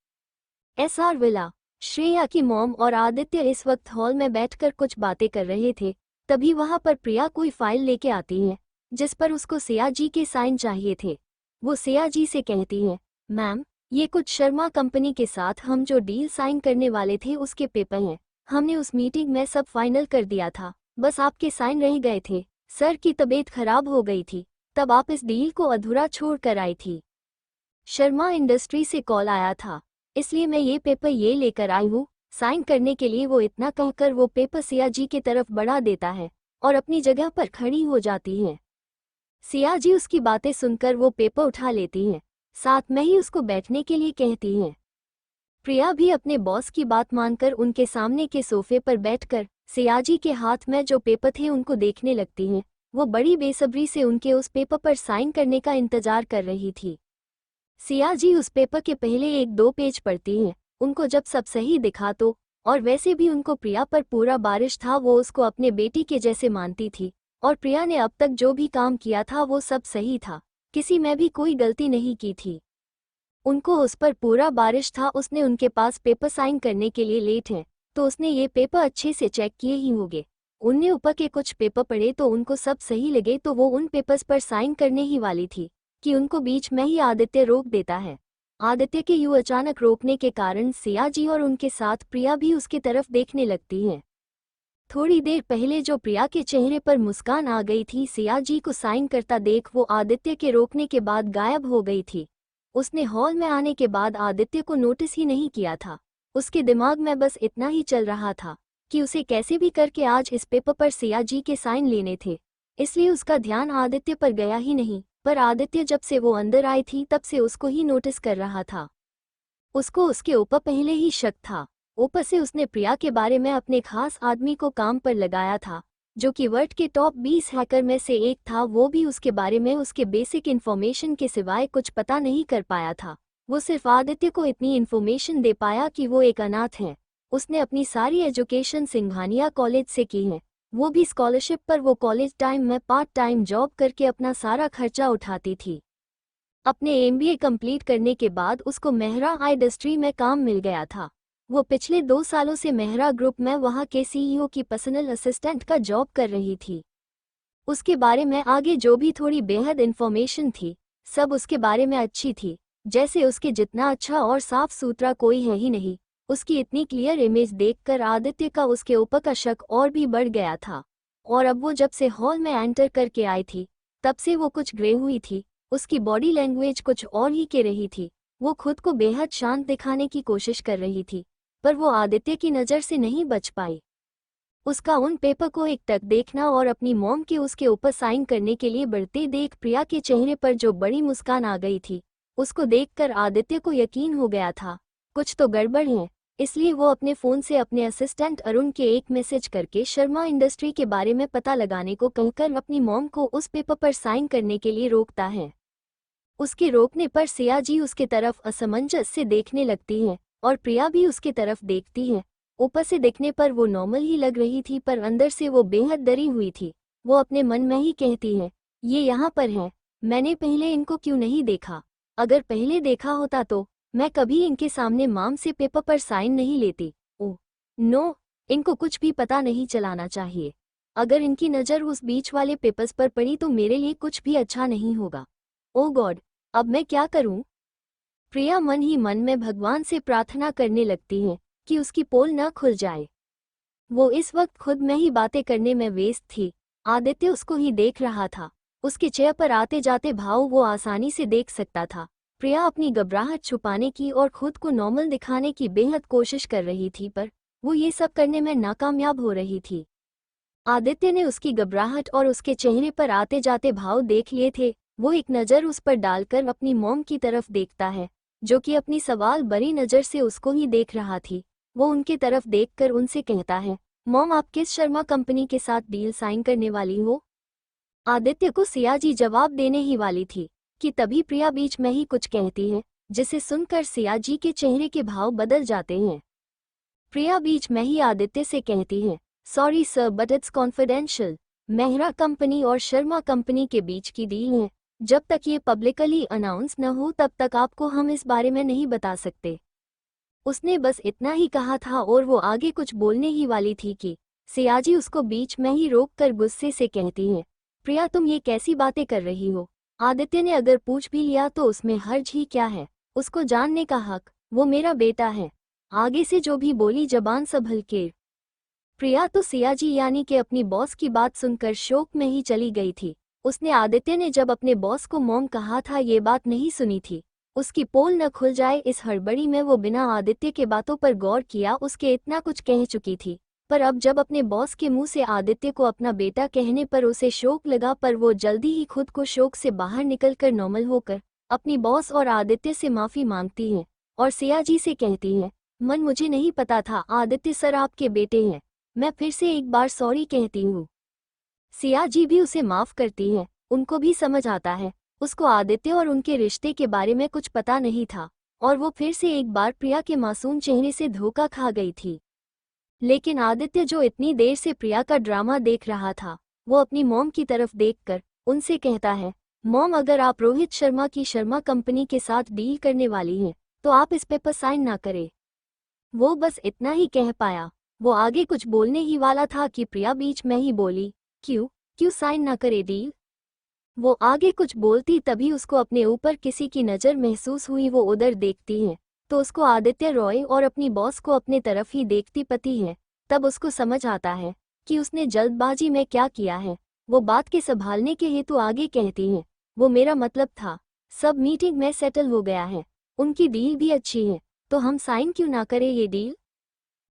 A: SR villa. श्रेया की मॉम और आदित्य इस वक्त हॉल में बैठकर कुछ बातें कर रहे थे। तभी वहां पर प्रिया कोई फाइल लेके आती है, जिस पर उसको सिया जी के साइन चाहिए थे। वो सिया जी से कहती है, मैम, ये कुछ शर्मा कंपनी के साथ हम जो डील साइन करने वाले थे उसके पेपर हैं। हमने उस मीटिंग में सब फाइनल कर दिया था, बस आपके साइन रह गए थे। सर की तबीयत खराब हो गई थी, तब आप इस डील को अधूरा छोड़ कर आई थी। शर्मा इंडस्ट्री से कॉल आया था, इसलिए मैं ये पेपर ये लेकर आई हूँ साइन करने के लिए। वो इतना कहकर वो पेपर सिया जी की तरफ बढ़ा देता है और अपनी जगह पर खड़ी हो जाती है। सिया जी उसकी बातें सुनकर वो पेपर उठा लेती हैं, साथ में ही उसको बैठने के लिए कहती हैं। प्रिया भी अपने बॉस की बात मानकर उनके सामने के सोफे पर बैठकर सिया जी के हाथ में जो पेपर थे उनको देखने लगती हैं। वो बड़ी बेसब्री से उनके उस पेपर पर साइन करने का इंतजार कर रही थी। सिया जी उस पेपर के पहले 1-2 पेज पढ़ती हैं। उनको जब सब सही दिखा तो, और वैसे भी उनको प्रिया पर पूरा बारिश था। वो उसको अपने बेटी के जैसे मानती थी और प्रिया ने अब तक जो भी काम किया था वो सब सही था, किसी में भी कोई गलती नहीं की थी। उनको उस पर पूरा बारिश था। उसने उनके पास पेपर साइन करने के लिए लेट है तो उसने ये पेपर अच्छे से चेक किए ही होंगे। उनने ऊपर के कुछ पेपर पढ़े तो उनको सब सही लगे तो वो उन पेपर्स पर साइन करने ही वाली थी कि उनको बीच में ही आदित्य रोक देता है। आदित्य के यूं अचानक रोकने के कारण सिया जी और उनके साथ प्रिया भी उसकी तरफ देखने लगती हैं। थोड़ी देर पहले जो प्रिया के चेहरे पर मुस्कान आ गई थी सिया जी को साइन करता देख वो आदित्य के रोकने के बाद गायब हो गई थी। उसने हॉल में आने के बाद आदित्य को नोटिस ही नहीं किया था। उसके दिमाग में बस इतना ही चल रहा था कि उसे कैसे भी करके आज इस पेपर पर सिया जी के साइन लेने थे, इसलिए उसका ध्यान आदित्य पर गया ही नहीं। पर आदित्य जब से वो अंदर आई थी तब से उसको ही नोटिस कर रहा था। उसको उसके ऊपर पहले ही शक था। ऊपर से उसने प्रिया के बारे में अपने खास आदमी को काम पर लगाया था, जो कि वर्ल्ड के टॉप 20 हैकर में से एक था, वो भी उसके बारे में उसके बेसिक इन्फॉर्मेशन के सिवाय कुछ पता नहीं कर पाया था। वो सिर्फ आदित्य को इतनी इन्फॉर्मेशन दे पाया कि वो एक अनाथ है। उसने अपनी सारी एजुकेशन सिंघानिया कॉलेज से की है, वो भी स्कॉलरशिप पर। वो कॉलेज टाइम में पार्ट टाइम जॉब करके अपना सारा खर्चा उठाती थी। अपने एमबीए कंप्लीट करने के बाद उसको मेहरा इंडस्ट्री में काम मिल गया था। वो पिछले 2 सालों से मेहरा ग्रुप में वहां के सीईओ की पर्सनल असिस्टेंट का जॉब कर रही थी। उसके बारे में आगे जो भी थोड़ी बेहद इन्फॉर्मेशन थी, सब उसके बारे में अच्छी थी। जैसे उसके जितना अच्छा और साफ सुथरा कोई है ही नहीं। उसकी इतनी क्लियर इमेज देखकर आदित्य का उसके ऊपर का शक और भी बढ़ गया था। और अब वो जब से हॉल में एंटर करके आई थी, तब से वो कुछ ग्रे हुई थी। उसकी बॉडी लैंग्वेज कुछ और ही कह रही थी। वो खुद को बेहद शांत दिखाने की कोशिश कर रही थी, पर वो आदित्य की नज़र से नहीं बच पाई। उसका उन पेपर को एकटक देखना और अपनी मॉम के उसके ऊपर साइन करने के लिए बढ़ते देख प्रिया के चेहरे पर जो बड़ी मुस्कान आ गई थी, उसको देखकर आदित्य को यकीन हो गया था कुछ तो गड़बड़ है। इसलिए वो अपने फ़ोन से अपने असिस्टेंट अरुण के एक मैसेज करके शर्मा इंडस्ट्री के बारे में पता लगाने को कहकर अपनी मॉम को उस पेपर पर साइन करने के लिए रोकता है। उसके रोकने पर सिया जी उसके तरफ असमंजस से देखने लगती है और प्रिया भी उसके तरफ देखती है। ऊपर से देखने पर वो नॉर्मल ही लग रही थी, पर अंदर से वो बेहद डरी हुई थी। वो अपने मन में ही कहती है, ये यहाँ पर है, मैंने पहले इनको क्यों नहीं देखा? अगर पहले देखा होता तो मैं कभी इनके सामने मॉम से पेपर पर साइन नहीं लेती। ओह नो, इनको कुछ भी पता नहीं चलाना चाहिए। अगर इनकी नज़र उस बीच वाले पेपर्स पर पड़ी तो मेरे लिए कुछ भी अच्छा नहीं होगा। ओ गॉड, अब मैं क्या करूं? प्रिया मन ही मन में भगवान से प्रार्थना करने लगती है कि उसकी पोल न खुल जाए। वो इस वक्त खुद में ही बातें करने में व्यस्त थी। आदित्य उसको ही देख रहा था। उसके चेहरे पर आते जाते भाव वो आसानी से देख सकता था। प्रिया अपनी घबराहट छुपाने की और खुद को नॉर्मल दिखाने की बेहद कोशिश कर रही थी, पर वो ये सब करने में नाकामयाब हो रही थी। आदित्य ने उसकी घबराहट और उसके चेहरे पर आते जाते भाव देख लिए थे। वो एक नज़र उस पर डालकर अपनी मॉम की तरफ देखता है, जो कि अपनी सवाल भरी नज़र से उसको ही देख रहा थी। वो उनके तरफ देखकर उनसे कहता है, मॉम आप किस शर्मा कंपनी के साथ डील साइन करने वाली हो? आदित्य को सिया जी जवाब देने ही वाली थी कि तभी प्रिया बीच में ही कुछ कहती है, जिसे सुनकर सिया जी के चेहरे के भाव बदल जाते हैं। प्रिया बीच में ही आदित्य से कहती है, sorry sir but it's confidential. Mehra company और शर्मा कंपनी के बीच की डील है। जब तक ये पब्लिकली अनाउंस न हो तब तक आपको हम इस बारे में नहीं बता सकते। उसने बस इतना ही कहा था और वो आगे कुछ बोलने ही वाली थी कि सियाजी उसको बीच में ही रोक कर गुस्से से कहती है, प्रिया तुम ये कैसी बातें कर रही हो? आदित्य ने अगर पूछ भी लिया तो उसमें हर्ज ही क्या है? उसको जानने का हक, वो मेरा बेटा है। आगे से जो भी बोली जबान संभल के। प्रिया तो सियाजी यानी कि अपनी बॉस की बात सुनकर शोक में ही चली गई थी। उसने आदित्य ने जब अपने बॉस को मॉम कहा था ये बात नहीं सुनी थी। उसकी पोल न खुल जाए इस हड़बड़ी में वो बिना आदित्य के बातों पर गौर किया उसके इतना कुछ कह चुकी थी। पर अब जब अपने बॉस के मुंह से आदित्य को अपना बेटा कहने पर उसे शोक लगा, पर वो जल्दी ही खुद को शोक से बाहर निकलकर नॉर्मल होकर अपनी बॉस और आदित्य से माफ़ी मांगती है और सियाजी से कहती है, मन मुझे नहीं पता था आदित्य सर आपके बेटे हैं, मैं फिर से एक बार सॉरी कहती हूँ। सियाजी भी उसे माफ़ करती है। उनको भी समझ आता है उसको आदित्य और उनके रिश्ते के बारे में कुछ पता नहीं था और वो फिर से एक बार प्रिया के मासूम चेहरे से धोखा खा गई थी। लेकिन आदित्य जो इतनी देर से प्रिया का ड्रामा देख रहा था, वो अपनी मॉम की तरफ देखकर उनसे कहता है, मॉम अगर आप रोहित शर्मा की शर्मा कंपनी के साथ डील करने वाली हैं तो आप इस पेपर साइन ना करें। वो बस इतना ही कह पाया। वो आगे कुछ बोलने ही वाला था कि प्रिया बीच में ही बोली, क्यों क्यों साइन ना करे डील? वो आगे कुछ बोलती तभी उसको अपने ऊपर किसी की नज़र महसूस हुई। वो उधर देखती है तो उसको आदित्य रॉय और अपनी बॉस को अपने तरफ ही देखती पती है। तब उसको समझ आता है कि उसने जल्दबाजी में क्या किया है। वो बात के संभालने के हेतु आगे कहती है, वो मेरा मतलब था, सब मीटिंग में सेटल हो गया है, उनकी डील भी अच्छी है, तो हम साइन क्यों ना करें ये डील?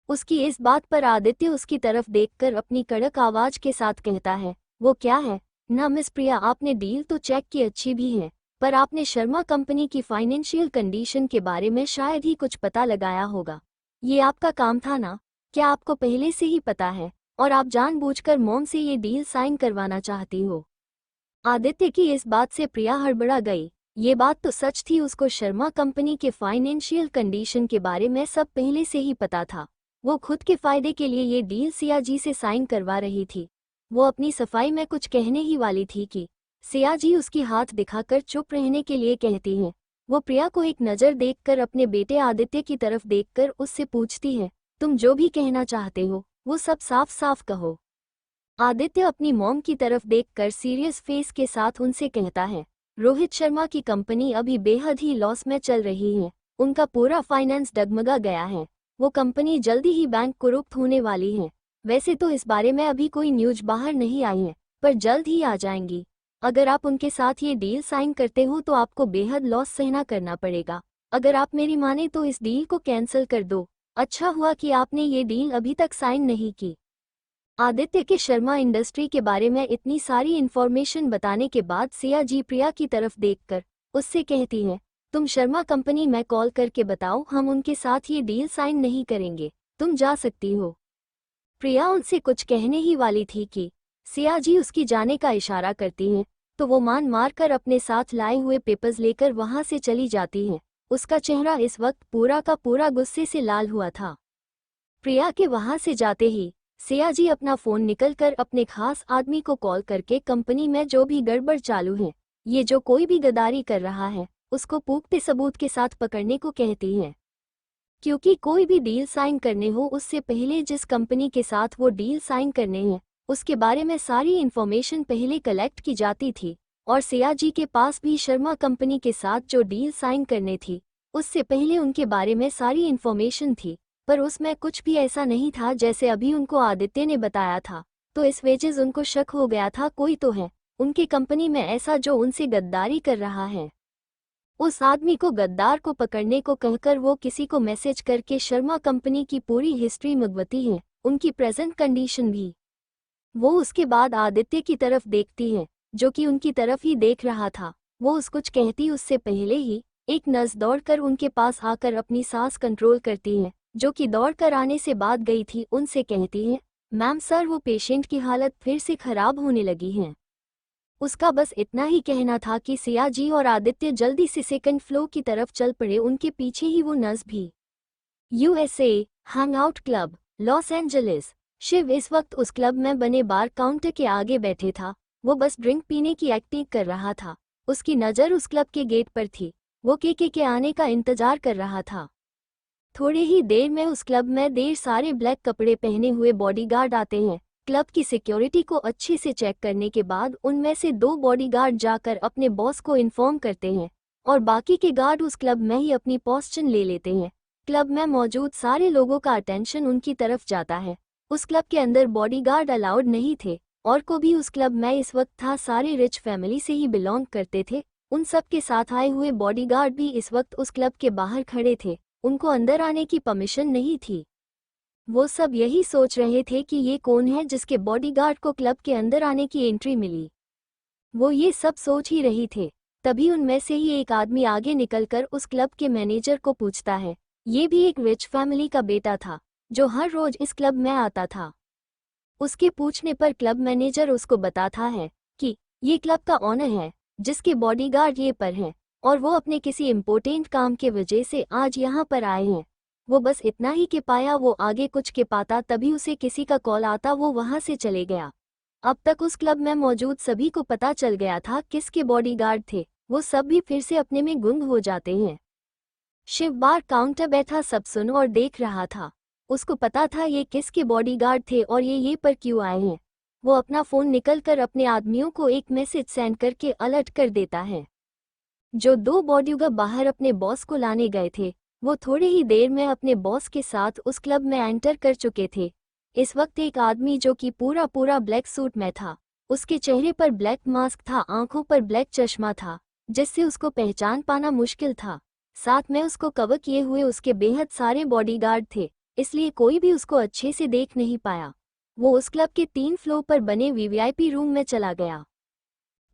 A: उसकी इस बात पर आदित्य उसकी तरफ देखकर अपनी कड़क आवाज के साथ कहता है, वो क्या है ना मिस प्रिया, आपने डील तो चेक की अच्छी भी है, पर आपने शर्मा कंपनी की फाइनेंशियल कंडीशन के बारे में शायद ही कुछ पता लगाया होगा। ये आपका काम था ना? क्या आपको पहले से ही पता है? और आप जानबूझकर मॉम से ये डील साइन करवाना चाहती हो। आदित्य की इस बात से प्रिया हड़बड़ा गई। ये बात तो सच थी, उसको शर्मा कंपनी के फाइनेंशियल कंडीशन के बारे में सब पहले से ही पता था। वो खुद के फायदे के लिए ये डील सियाजी से साइन करवा रही थी। वो अपनी सफाई में कुछ कहने ही वाली थी कि सियाजी उसकी हाथ दिखाकर चुप रहने के लिए कहती हैं। वो प्रिया को एक नज़र देखकर अपने बेटे आदित्य की तरफ देखकर उससे पूछती है, तुम जो भी कहना चाहते हो वो सब साफ साफ कहो। आदित्य अपनी मॉम की तरफ देखकर सीरियस फेस के साथ उनसे कहता है, रोहित शर्मा की कंपनी अभी बेहद ही लॉस में चल रही है। उनका पूरा फाइनेंस डगमगा गया है। वो कंपनी जल्दी ही बैंक कुरुप्त होने वाली है। वैसे तो इस बारे में अभी कोई न्यूज़ बाहर नहीं आई है, पर जल्द ही आ जाएंगी। अगर आप उनके साथ ये डील साइन करते हो तो आपको बेहद लॉस सहना करना पड़ेगा। अगर आप मेरी माने तो इस डील को कैंसिल कर दो। अच्छा हुआ कि आपने ये डील अभी तक साइन नहीं की। आदित्य के शर्मा इंडस्ट्री के बारे में इतनी सारी इन्फॉर्मेशन बताने के बाद सियाजी प्रिया की तरफ देखकर उससे कहती है, तुम शर्मा कंपनी में कॉल करके बताओ, हम उनके साथ ये डील साइन नहीं करेंगे। तुम जा सकती हो। प्रिया उनसे कुछ कहने ही वाली थी कि सियाजी उसकी जाने का इशारा करती हैं, तो वो मान मारकर अपने साथ लाए हुए पेपर्स लेकर वहां से चली जाती हैं। उसका चेहरा इस वक्त पूरा का पूरा गुस्से से लाल हुआ था। प्रिया के वहां से जाते ही सियाजी अपना फोन निकलकर अपने खास आदमी को कॉल करके कंपनी में जो भी गड़बड़ चालू है, ये जो कोई भी गद्दारी कर रहा है, उसको पुख्ते सबूत के साथ पकड़ने को कहती हैं। क्योंकि कोई भी डील साइन करने हो उससे पहले जिस कंपनी के साथ वो डील साइन करने हैं उसके बारे में सारी इन्फॉर्मेशन पहले कलेक्ट की जाती थी। और सियाजी के पास भी शर्मा कंपनी के साथ जो डील साइन करने थी उससे पहले उनके बारे में सारी इन्फॉर्मेशन थी, पर उसमें कुछ भी ऐसा नहीं था जैसे अभी उनको आदित्य ने बताया था। तो इस वजह उनको शक हो गया था, कोई तो है उनकी कंपनी में ऐसा जो उनसे गद्दारी कर रहा है। उस आदमी को गद्दार को पकड़ने को कहकर वो किसी को मैसेज करके शर्मा कंपनी की पूरी हिस्ट्री मंगवाती है, उनकी प्रेजेंट कंडीशन भी। वो उसके बाद आदित्य की तरफ देखती है जो कि उनकी तरफ ही देख रहा था। वो उस कुछ कहती उससे पहले ही एक नर्स दौड़कर उनके पास आकर अपनी सांस कंट्रोल करती है, जो कि दौड़कर आने से बाद गई थी। उनसे कहती है, मैम सर वो पेशेंट की हालत फिर से खराब होने लगी है। उसका बस इतना ही कहना था कि सियाजी और आदित्य जल्दी से सेकंड फ्लोर की तरफ चल पड़े, उनके पीछे ही वो नर्स भी। USA hangout club, Los Angeles. Shiv इस वक्त उस क्लब में बने बार काउंटर के आगे बैठे था। वो बस ड्रिंक पीने की एक्टिंग कर रहा था। उसकी नज़र उस क्लब के गेट पर थी। वो के आने का इंतजार कर रहा था। थोड़े ही देर में उस क्लब में देर सारे ब्लैक कपड़े पहने हुए बॉडीगार्ड आते हैं। क्लब की सिक्योरिटी को अच्छे से चेक करने के बाद उनमें से 2 बॉडीगार्ड जाकर अपने बॉस को इन्फॉर्म करते हैं और बाकी के गार्ड उस क्लब में ही अपनी पोस्टन ले लेते हैं। क्लब में मौजूद सारे लोगों का अटेंशन उनकी तरफ जाता है। उस क्लब के अंदर बॉडीगार्ड अलाउड नहीं थे और को भी उस क्लब में इस वक्त था सारे रिच फैमिली से ही बिलोंग करते थे। उन सब के साथ आए हुए बॉडीगार्ड भी इस वक्त उस क्लब के बाहर खड़े थे। उनको अंदर आने की परमिशन नहीं थी। वो सब यही सोच रहे थे कि ये कौन है जिसके बॉडीगार्ड को क्लब के अंदर आने की एंट्री मिली। वो ये सब सोच ही रही थे, तभी उनमें से ही एक आदमी आगे निकलकर उस क्लब के मैनेजर को पूछता है। ये भी एक रिच फैमिली का बेटा था जो हर रोज इस क्लब में आता था। उसके पूछने पर क्लब मैनेजर उसको बताता है कि ये क्लब का ऑनर है जिसके बॉडीगार्ड ये पर हैं और वो अपने किसी इम्पोर्टेंट काम के वजह से आज यहाँ पर आए हैं। वो बस इतना ही के पाया, वो आगे कुछ के पाता तभी उसे किसी का कॉल आता, वो वहाँ से चले गया। अब तक उस क्लब में मौजूद सभी को पता चल गया था किसके बॉडीगार्ड थे। वो सब भी फिर से अपने में गुंग हो जाते हैं। शिव बार काउंटर बैठा सब सुन और देख रहा था। उसको पता था ये किसके बॉडीगार्ड थे और ये पर क्यों आए हैं। वो अपना फ़ोन निकलकर अपने आदमियों को एक मैसेज सेंड करके अलर्ट कर देता है। जो 2 बॉडीगार्ड बाहर अपने बॉस को लाने गए थे वो थोड़ी ही देर में अपने बॉस के साथ उस क्लब में एंटर कर चुके थे। इस वक्त एक आदमी जो कि पूरा ब्लैक सूट में था, उसके चेहरे पर ब्लैक मास्क था, आंखों पर ब्लैक चश्मा था जिससे उसको पहचान पाना मुश्किल था। साथ में उसको कवर किए हुए उसके बेहद सारे बॉडीगार्ड थे, इसलिए कोई भी उसको अच्छे से देख नहीं पाया। वो उस क्लब के 3 फ्लोर पर बने वीवीआईपी रूम में चला गया।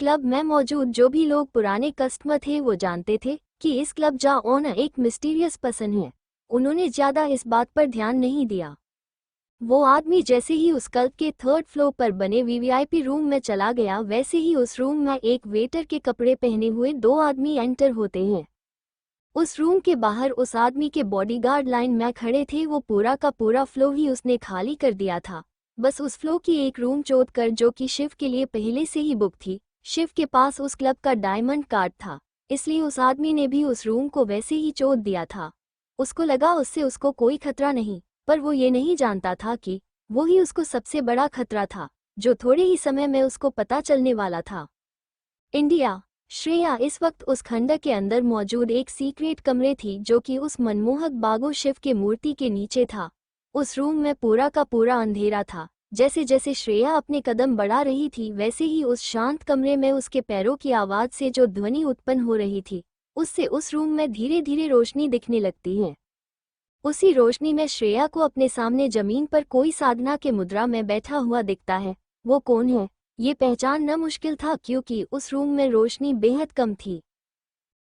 A: क्लब में मौजूद जो भी लोग पुराने कस्टमर थे वो जानते थे कि इस क्लब जा ओनर एक मिस्टीरियस पर्सन है। उन्होंने ज़्यादा इस बात पर ध्यान नहीं दिया। वो आदमी जैसे ही उस क्लब के थर्ड फ्लोर पर बने वीवीआईपी रूम में चला गया, वैसे ही उस रूम में एक वेटर के कपड़े पहने हुए दो आदमी एंटर होते हैं। उस रूम के बाहर उस आदमी के बॉडीगार्ड लाइन में खड़े थे। वो पूरा का पूरा फ्लो ही उसने खाली कर दिया था। बस उस फ्लो की एक रूम चोद कर, जो कि शिव के लिए पहले से ही बुक थी। शिव के पास उस क्लब का डायमंड कार्ड था, इसलिए उस आदमी ने भी उस रूम को वैसे ही चोद दिया था। उसको लगा उससे उसको कोई खतरा नहीं, पर वो ये नहीं जानता था कि वो ही उसको सबसे बड़ा खतरा था, जो थोड़े ही समय में उसको पता चलने वाला था। इंडिया। श्रेया इस वक्त उस खंडर के अंदर मौजूद एक सीक्रेट कमरे थी, जो कि उस मनमोहक बागो शिव के मूर्ति के नीचे था। उस रूम में पूरा का पूरा अंधेरा था। जैसे जैसे श्रेया अपने कदम बढ़ा रही थी, वैसे ही उस शांत कमरे में उसके पैरों की आवाज से जो ध्वनि उत्पन्न हो रही थी, उससे उस रूम में धीरे धीरे रोशनी दिखने लगती है। उसी रोशनी में श्रेया को अपने सामने जमीन पर कोई साधना के मुद्रा में बैठा हुआ दिखता है। वो कौन है, ये पहचानना मुश्किल था, क्योंकि उस रूम में रोशनी बेहद कम थी।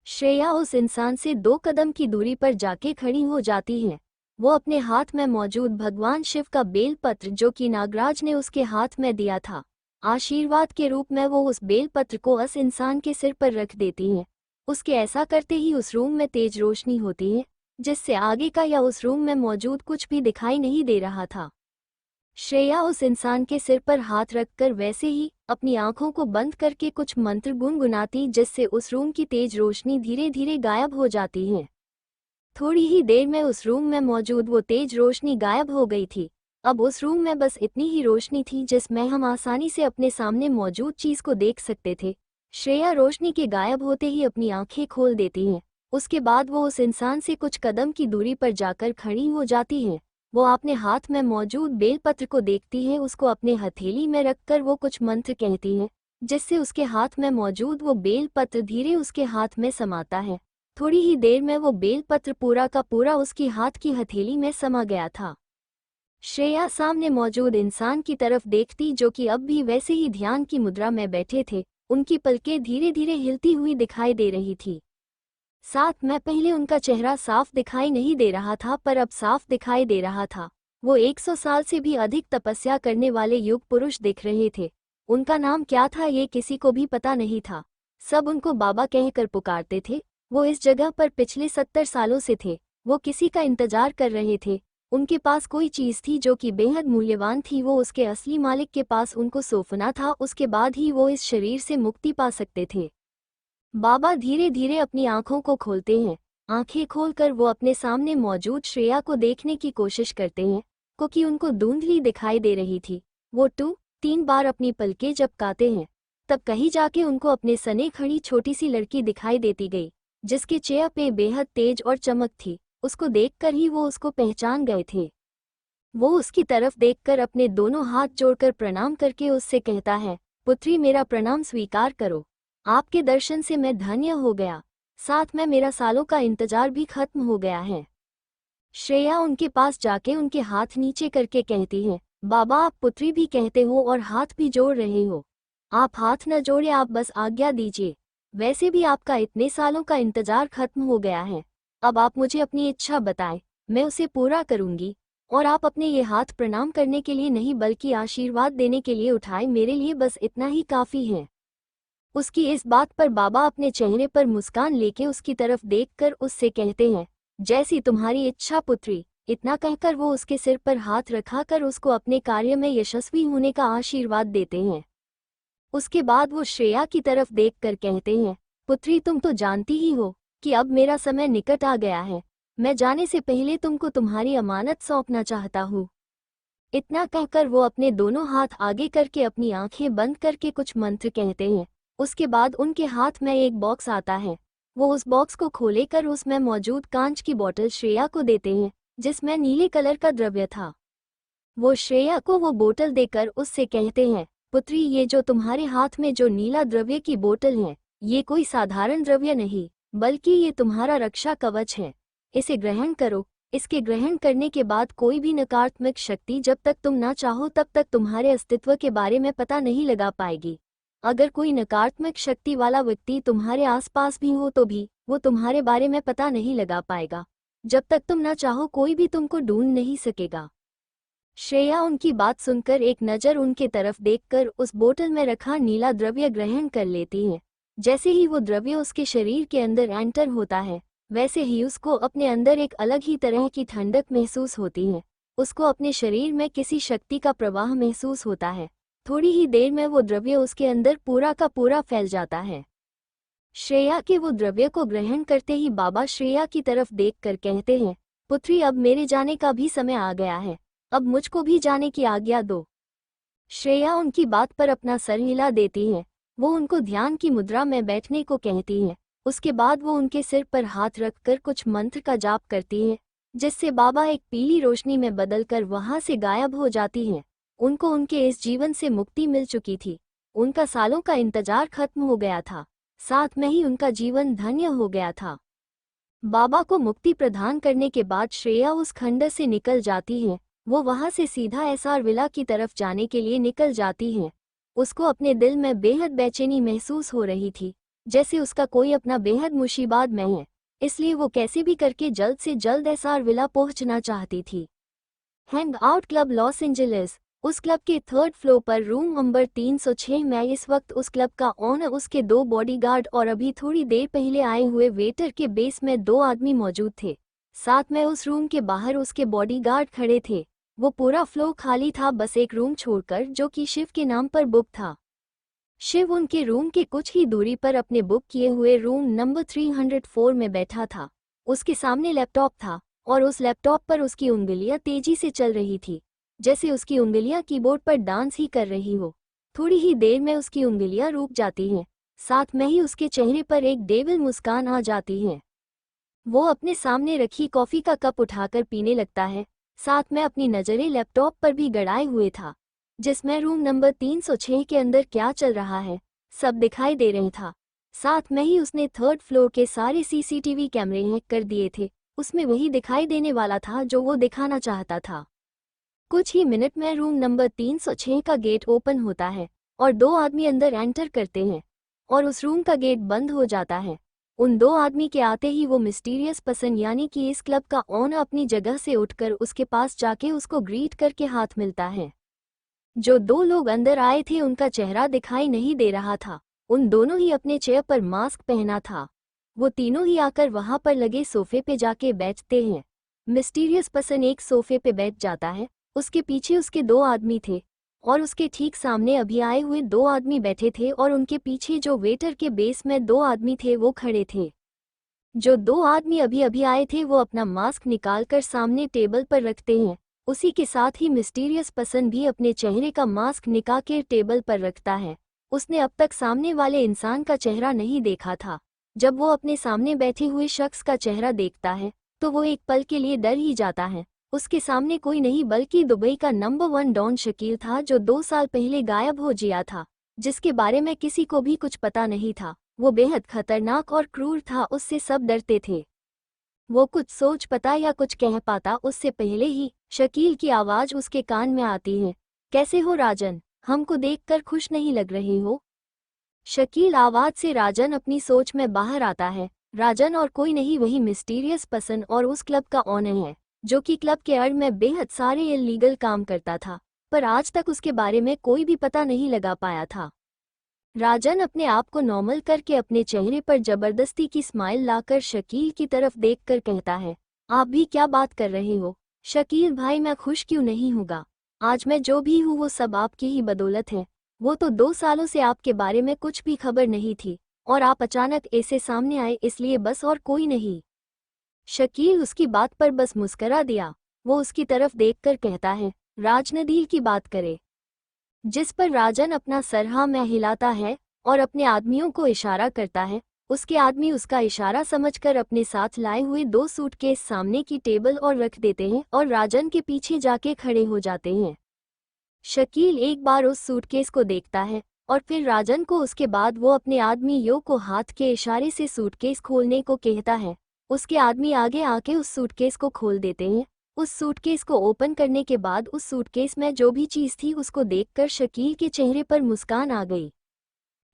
A: श्रेया उस इंसान से 2 कदम की दूरी पर जाके खड़ी हो जाती है। वो अपने हाथ में मौजूद भगवान शिव का बेलपत्र, जो कि नागराज ने उसके हाथ में दिया था, आशीर्वाद के रूप में वो उस बेलपत्र को उस इंसान के सिर पर रख देती है। उसके ऐसा करते ही उस रूम में तेज रोशनी होती है, जिससे आगे का या उस रूम में मौजूद कुछ भी दिखाई नहीं दे रहा था। श्रेया उस इंसान के सिर पर हाथ रखकर वैसे ही अपनी आंखों को बंद करके कुछ मंत्र गुनगुनाती, जिससे उस रूम की तेज रोशनी धीरे धीरे गायब हो जाती है। थोड़ी ही देर में उस रूम में मौजूद वो तेज रोशनी गायब हो गई थी। अब उस रूम में बस इतनी ही रोशनी थी जिसमें हम आसानी से अपने सामने मौजूद चीज को देख सकते थे। श्रेया रोशनी के गायब होते ही अपनी आंखें खोल देती है। उसके बाद वो उस इंसान से कुछ कदम की दूरी पर जाकर खड़ी हो जाती है। वो अपने हाथ में मौजूद बेलपत्र को देखती है। उसको अपने हथेली में रखकर वो कुछ मंत्र कहती है, जिससे उसके हाथ में मौजूद वो बेलपत्र धीरे उसके हाथ में समाता है। थोड़ी ही देर में वो बेलपत्र पूरा का पूरा उसकी हाथ की हथेली में समा गया था। श्रेया सामने मौजूद इंसान की तरफ देखती, जो कि अब भी वैसे ही ध्यान की मुद्रा में बैठे थे। उनकी पलकें धीरे धीरे हिलती हुई दिखाई दे रही थी। साथ में पहले उनका चेहरा साफ दिखाई नहीं दे रहा था, पर अब साफ दिखाई दे रहा था। वो 100 साल से भी अधिक तपस्या करने वाले युग पुरुष दिख रहे थे। उनका नाम क्या था ये किसी को भी पता नहीं था। सब उनको बाबा कहकर पुकारते थे। वो इस जगह पर पिछले 70 सालों से थे। वो किसी का इंतजार कर रहे थे। उनके पास कोई चीज थी जो कि बेहद मूल्यवान थी। वो उसके असली मालिक के पास उनको सौंपना था, उसके बाद ही वो इस शरीर से मुक्ति पा सकते थे। बाबा धीरे धीरे अपनी आंखों को खोलते हैं। आंखें खोलकर वो अपने सामने मौजूद श्रेया को देखने की कोशिश करते हैं, क्योंकि उनको धुंधली दिखाई दे रही थी। वो 2-3 बार अपनी पलकें झपकाते हैं। तब कहीं जाके उनको अपने सने खड़ी छोटी सी लड़की दिखाई देती गई, जिसके चेहरे पे बेहद तेज और चमक थी। उसको देखकर ही वो उसको पहचान गए थे। वो उसकी तरफ देखकर अपने दोनों हाथ जोड़कर प्रणाम करके उससे कहता है, पुत्री मेरा प्रणाम स्वीकार करो। आपके दर्शन से मैं धन्य हो गया, साथ में मेरा सालों का इंतजार भी खत्म हो गया है। श्रेया उनके पास जाके उनके हाथ नीचे करके कहती है, बाबा आप पुत्री भी कहते हो और हाथ भी जोड़ रहे हो। आप हाथ न जोड़े, आप बस आज्ञा दीजिए। वैसे भी आपका इतने सालों का इंतजार खत्म हो गया है। अब आप मुझे अपनी इच्छा बताएं, मैं उसे पूरा करूंगी। और आप अपने ये हाथ प्रणाम करने के लिए नहीं, बल्कि आशीर्वाद देने के लिए उठाए। मेरे लिए बस इतना ही काफी है। उसकी इस बात पर बाबा अपने चेहरे पर मुस्कान लेके उसकी तरफ देखकर उससे कहते हैं, जैसी तुम्हारी इच्छा पुत्री। इतना कहकर वो उसके सिर पर हाथ रखाकर उसको अपने कार्य में यशस्वी होने का आशीर्वाद देते हैं। उसके बाद वो श्रेया की तरफ देखकर कहते हैं, पुत्री तुम तो जानती ही हो कि अब मेरा समय निकट आ गया है। मैं जाने से पहले तुमको तुम्हारी अमानत सौंपना चाहता हूँ। इतना कहकर वो अपने दोनों हाथ आगे करके अपनी आंखें बंद करके कुछ मंत्र कहते हैं। उसके बाद उनके हाथ में एक बॉक्स आता है। वो उस बॉक्स को खोलेकर उसमें मौजूद कांच की बोतल श्रेया को देते हैं, जिसमें नीले कलर का द्रव्य था। वो श्रेया को वो बोतल देकर उससे कहते हैं, पुत्री ये जो तुम्हारे हाथ में जो नीला द्रव्य की बोतल है, ये कोई साधारण द्रव्य नहीं, बल्कि ये तुम्हारा रक्षा कवच है। इसे ग्रहण करो। इसके ग्रहण करने के बाद कोई भी नकारात्मक शक्ति जब तक तुम ना चाहो तब तक तुम्हारे अस्तित्व के बारे में पता नहीं लगा पाएगी। अगर कोई नकारात्मक शक्ति वाला व्यक्ति तुम्हारे आसपास भी हो तो भी वो तुम्हारे बारे में पता नहीं लगा पाएगा। जब तक तुम ना चाहो कोई भी तुमको ढूंढ नहीं सकेगा। श्रेया उनकी बात सुनकर एक नज़र उनके तरफ देखकर उस बोतल में रखा नीला द्रव्य ग्रहण कर लेती है। जैसे ही वो द्रव्य उसके शरीर के अंदर एंटर होता है, वैसे ही उसको अपने अंदर एक अलग ही तरह की ठंडक महसूस होती है। उसको अपने शरीर में किसी शक्ति का प्रवाह महसूस होता है। थोड़ी ही देर में वो द्रव्य उसके अंदर पूरा का पूरा फैल जाता है। श्रेया के वो द्रव्य को ग्रहण करते ही बाबा श्रेया की तरफ देखकर कहते हैं, पुत्री, अब मेरे जाने का भी समय आ गया है, अब मुझको भी जाने की आज्ञा दो। श्रेया उनकी बात पर अपना सर हिला देती है। वो उनको ध्यान की मुद्रा में बैठने को कहती है। उसके बाद वो उनके सिर पर हाथ रखकर कुछ मंत्र का जाप करती है, जिससे बाबा एक पीली रोशनी में बदलकर वहां से गायब हो जाती हैं। उनको उनके इस जीवन से मुक्ति मिल चुकी थी। उनका सालों का इंतजार खत्म हो गया था, साथ में ही उनका जीवन धन्य हो गया था। बाबा को मुक्ति प्रदान करने के बाद श्रेया उस खंडर से निकल जाती है। वो वहां से सीधा एसआर विला की तरफ जाने के लिए निकल जाती है। उसको अपने दिल में बेहद बेचैनी महसूस हो रही थी, जैसे उसका कोई अपना बेहद मुसीबत में है। इसलिए वो कैसे भी करके जल्द से जल्द एसआर विला पहुंचना चाहती थी। Hang out club Los Angeles, उस क्लब के 3rd फ्लोर पर रूम नंबर 306 में इस वक्त उस क्लब का ओनर, उसके 2 बॉडीगार्ड और अभी थोड़ी देर पहले आए हुए वेटर के बेस में 2 आदमी मौजूद थे। साथ में उस रूम के बाहर उसके बॉडीगार्ड खड़े थे। वो पूरा फ्लोर खाली था, बस एक रूम छोड़कर, जो कि शिव के नाम पर बुक था। शिव उनके रूम के कुछ ही दूरी पर अपने बुक किए हुए रूम नंबर 304 में बैठा था। उसके सामने लैपटॉप था और उस लैपटॉप पर उसकी उंगलियां तेजी से चल रही थी, जैसे उसकी उंगलियां कीबोर्ड पर डांस ही कर रही हो। थोड़ी ही देर में उसकी उंगलियां रुक जाती हैं, साथ में ही उसके चेहरे पर एक डेविल मुस्कान आ जाती है। वो अपने सामने रखी कॉफी का कप उठाकर पीने लगता है, साथ में अपनी नज़रें लैपटॉप पर भी गड़ाए हुए था, जिसमें रूम नंबर 306 के अंदर क्या चल रहा है सब दिखाई दे रही था। साथ में ही उसने 3rd फ्लोर के सारे सीसीटीवी कैमरे हैक कर दिए थे। उसमें वही दिखाई देने वाला था जो वो दिखाना चाहता था। कुछ ही मिनट में रूम नंबर 306 का गेट ओपन होता है और 2 आदमी अंदर एंटर करते हैं और उस रूम का गेट बंद हो जाता है। उन 2 आदमी के आते ही वो मिस्टीरियस पर्सन यानी कि इस क्लब का ओनर अपनी जगह से उठकर उसके पास जाके उसको ग्रीट करके हाथ मिलता है। जो 2 लोग अंदर आए थे उनका चेहरा दिखाई नहीं दे रहा था। उन दोनों ही अपने चेयर पर मास्क पहना था। वो तीनों ही आकर वहां पर लगे सोफे पे जाके बैठते हैं। मिस्टीरियस पर्सन एक सोफे पे बैठ जाता है, उसके पीछे उसके 2 आदमी थे और उसके ठीक सामने अभी आए हुए 2 आदमी बैठे थे और उनके पीछे जो वेटर के बेस में 2 आदमी थे वो खड़े थे। जो 2 आदमी अभी अभी आए थे वो अपना मास्क निकालकर सामने टेबल पर रखते हैं। उसी के साथ ही मिस्टीरियस पर्सन भी अपने चेहरे का मास्क निकाल के टेबल पर रखता है। उसने अब तक सामने वाले इंसान का चेहरा नहीं देखा था। जब वो अपने सामने बैठे हुए शख्स का चेहरा देखता है तो वो एक पल के लिए डर ही जाता है। उसके सामने कोई नहीं बल्कि दुबई का नंबर 1 डॉन शकील था, जो 2 साल पहले गायब हो गया था, जिसके बारे में किसी को भी कुछ पता नहीं था। वो बेहद खतरनाक और क्रूर था, उससे सब डरते थे। वो कुछ सोच पाता या कुछ कह पाता उससे पहले ही शकील की आवाज़ उसके कान में आती है, कैसे हो राजन, हमको देखकर खुश नहीं लग रहे हो। शकील आवाज़ से राजन अपनी सोच में बाहर आता है। राजन और कोई नहीं, वही मिस्टीरियस पर्सन और उस क्लब का ओनर है, जो कि क्लब के अड़ में बेहद सारे इल्लीगल काम करता था, पर आज तक उसके बारे में कोई भी पता नहीं लगा पाया था। राजन अपने आप को नॉर्मल करके अपने चेहरे पर जबरदस्ती की स्माइल लाकर शकील की तरफ देखकर कहता है, आप भी क्या बात कर रहे हो शकील भाई, मैं खुश क्यों नहीं होगा। आज मैं जो भी हूँ वो सब आपकी ही बदौलत है। वो तो 2 सालों से आपके बारे में कुछ भी खबर नहीं थी और आप अचानक ऐसे सामने आए, इसलिए बस, और कोई नहीं। शकील उसकी बात पर बस मुस्करा दिया। वो उसकी तरफ देखकर कहता है, राजनदील की बात करे, जिस पर राजन अपना सर हाँ में हिलाता है और अपने आदमियों को इशारा करता है। उसके आदमी उसका इशारा समझकर अपने साथ लाए हुए 2 सूटकेस सामने की टेबल और रख देते हैं और राजन के पीछे जाके खड़े हो जाते हैं। शकील एक बार उस सूटकेस को देखता है और फिर राजन को, उसके बाद वो अपने आदमियों को हाथ के इशारे से सूटकेस खोलने को कहता है। उसके आदमी आगे आके उस सूटकेस को खोल देते हैं। उस सूटकेस को ओपन करने के बाद उस सूटकेस में जो भी चीज़ थी उसको देखकर शकील के चेहरे पर मुस्कान आ गई,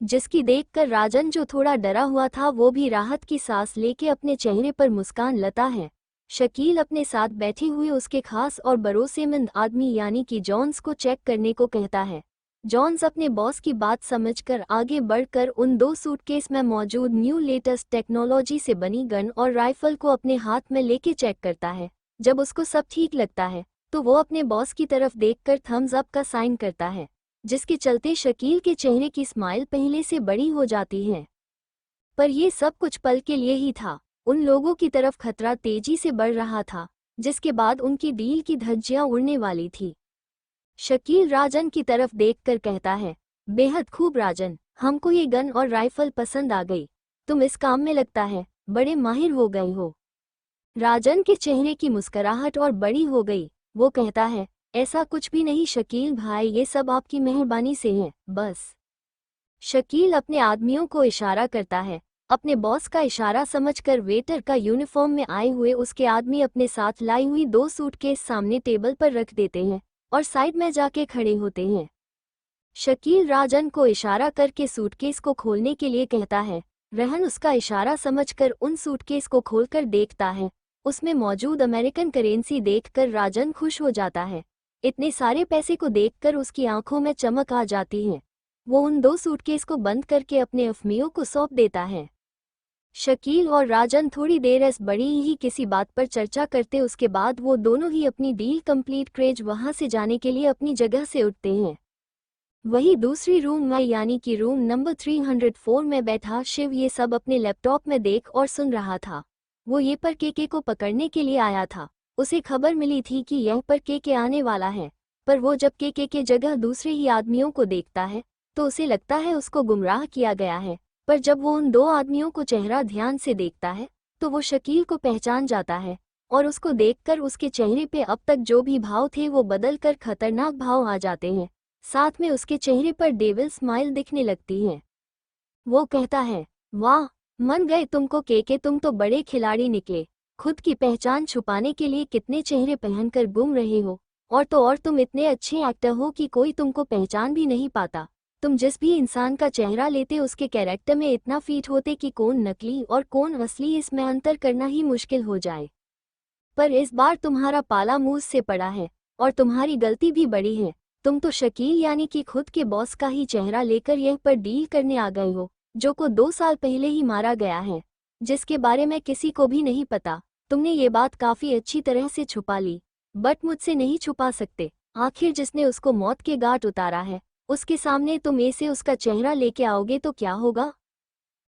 A: जिसकी देखकर राजन, जो थोड़ा डरा हुआ था, वो भी राहत की सांस लेके अपने चेहरे पर मुस्कान लाता है। शकील अपने साथ बैठे हुए उसके खास और भरोसेमंद आदमी यानी कि जॉन्स को चेक करने को कहता है। जॉन्स अपने बॉस की बात समझकर आगे बढ़कर उन 2 सूटकेस में मौजूद न्यू लेटेस्ट टेक्नोलॉजी से बनी गन और राइफल को अपने हाथ में लेके चेक करता है। जब उसको सब ठीक लगता है तो वो अपने बॉस की तरफ देखकर थम्स अप का साइन करता है, जिसके चलते शकील के चेहरे की स्माइल पहले से बड़ी हो जाती है। पर ये सब कुछ पल के लिए ही था। उन लोगों की तरफ खतरा तेजी से बढ़ रहा था, जिसके बाद उनकी डील की धज्जियां उड़ने वाली थी। शकील राजन की तरफ देखकर कहता है, बेहद खूब राजन, हमको ये गन और राइफल पसंद आ गई। तुम इस काम में लगता है बड़े माहिर हो गए हो। राजन के चेहरे की मुस्कुराहट और बड़ी हो गई। वो कहता है, ऐसा कुछ भी नहीं शकील भाई, ये सब आपकी मेहरबानी से है बस। शकील अपने आदमियों को इशारा करता है। अपने बॉस का इशारा समझकर वेटर का यूनिफॉर्म में आए हुए उसके आदमी अपने साथ लाई हुई 2 सूटकेस सामने टेबल पर रख देते हैं और साइड में जाके खड़े होते हैं। शकील राजन को इशारा करके सूटकेस को खोलने के लिए कहता है। रहन उसका इशारा समझकर उन सूटकेस को खोलकर देखता है। उसमें मौजूद अमेरिकन करेंसी देखकर राजन खुश हो जाता है। इतने सारे पैसे को देखकर उसकी आंखों में चमक आ जाती है। वो उन 2 सूटकेस को बंद करके अपने अफमियों को सौंप देता है। शकील और राजन थोड़ी देर ऐस बड़ी ही किसी बात पर चर्चा करते, उसके बाद वो दोनों ही अपनी डील कंप्लीट क्रेज वहां से जाने के लिए अपनी जगह से उठते हैं। वही दूसरी रूम में यानी कि रूम नंबर 304 में बैठा शिव ये सब अपने लैपटॉप में देख और सुन रहा था। वो ये पर केके को पकड़ने के लिए आया था। उसे खबर मिली थी कि यह पर केके आने वाला है, पर वो जब केके के जगह दूसरे ही आदमियों को देखता है तो उसे लगता है उसको गुमराह किया गया है। पर जब वो उन 2 आदमियों को चेहरा ध्यान से देखता है तो वो शकील को पहचान जाता है और उसको देखकर उसके चेहरे पे अब तक जो भी भाव थे वो बदलकर खतरनाक भाव आ जाते हैं। साथ में उसके चेहरे पर डेविल स्माइल दिखने लगती है। वो कहता है, वाह मन गए तुमको केके, तुम तो बड़े खिलाड़ी निकले। खुद की पहचान छुपाने के लिए कितने चेहरे पहनकर घूम रहे हो, और तो और तुम इतने अच्छे एक्टर हो कि कोई तुमको पहचान भी नहीं पाता। तुम जिस भी इंसान का चेहरा लेते उसके कैरेक्टर में इतना फिट होते कि कौन नकली और कौन असली इसमें अंतर करना ही मुश्किल हो जाए। पर इस बार तुम्हारा पाला मुंह से पड़ा है और तुम्हारी गलती भी बड़ी है। तुम तो शकील यानी कि खुद के बॉस का ही चेहरा लेकर यह पर डील करने आ गए हो, जो को 2 साल पहले ही मारा गया है, जिसके बारे में किसी को भी नहीं पता। तुमने ये बात काफी अच्छी तरह से छुपा ली, बट मुझसे नहीं छुपा सकते। आखिर जिसने उसको मौत के घाट उतारा है उसके सामने तुम ऐसे उसका चेहरा लेके आओगे तो क्या होगा।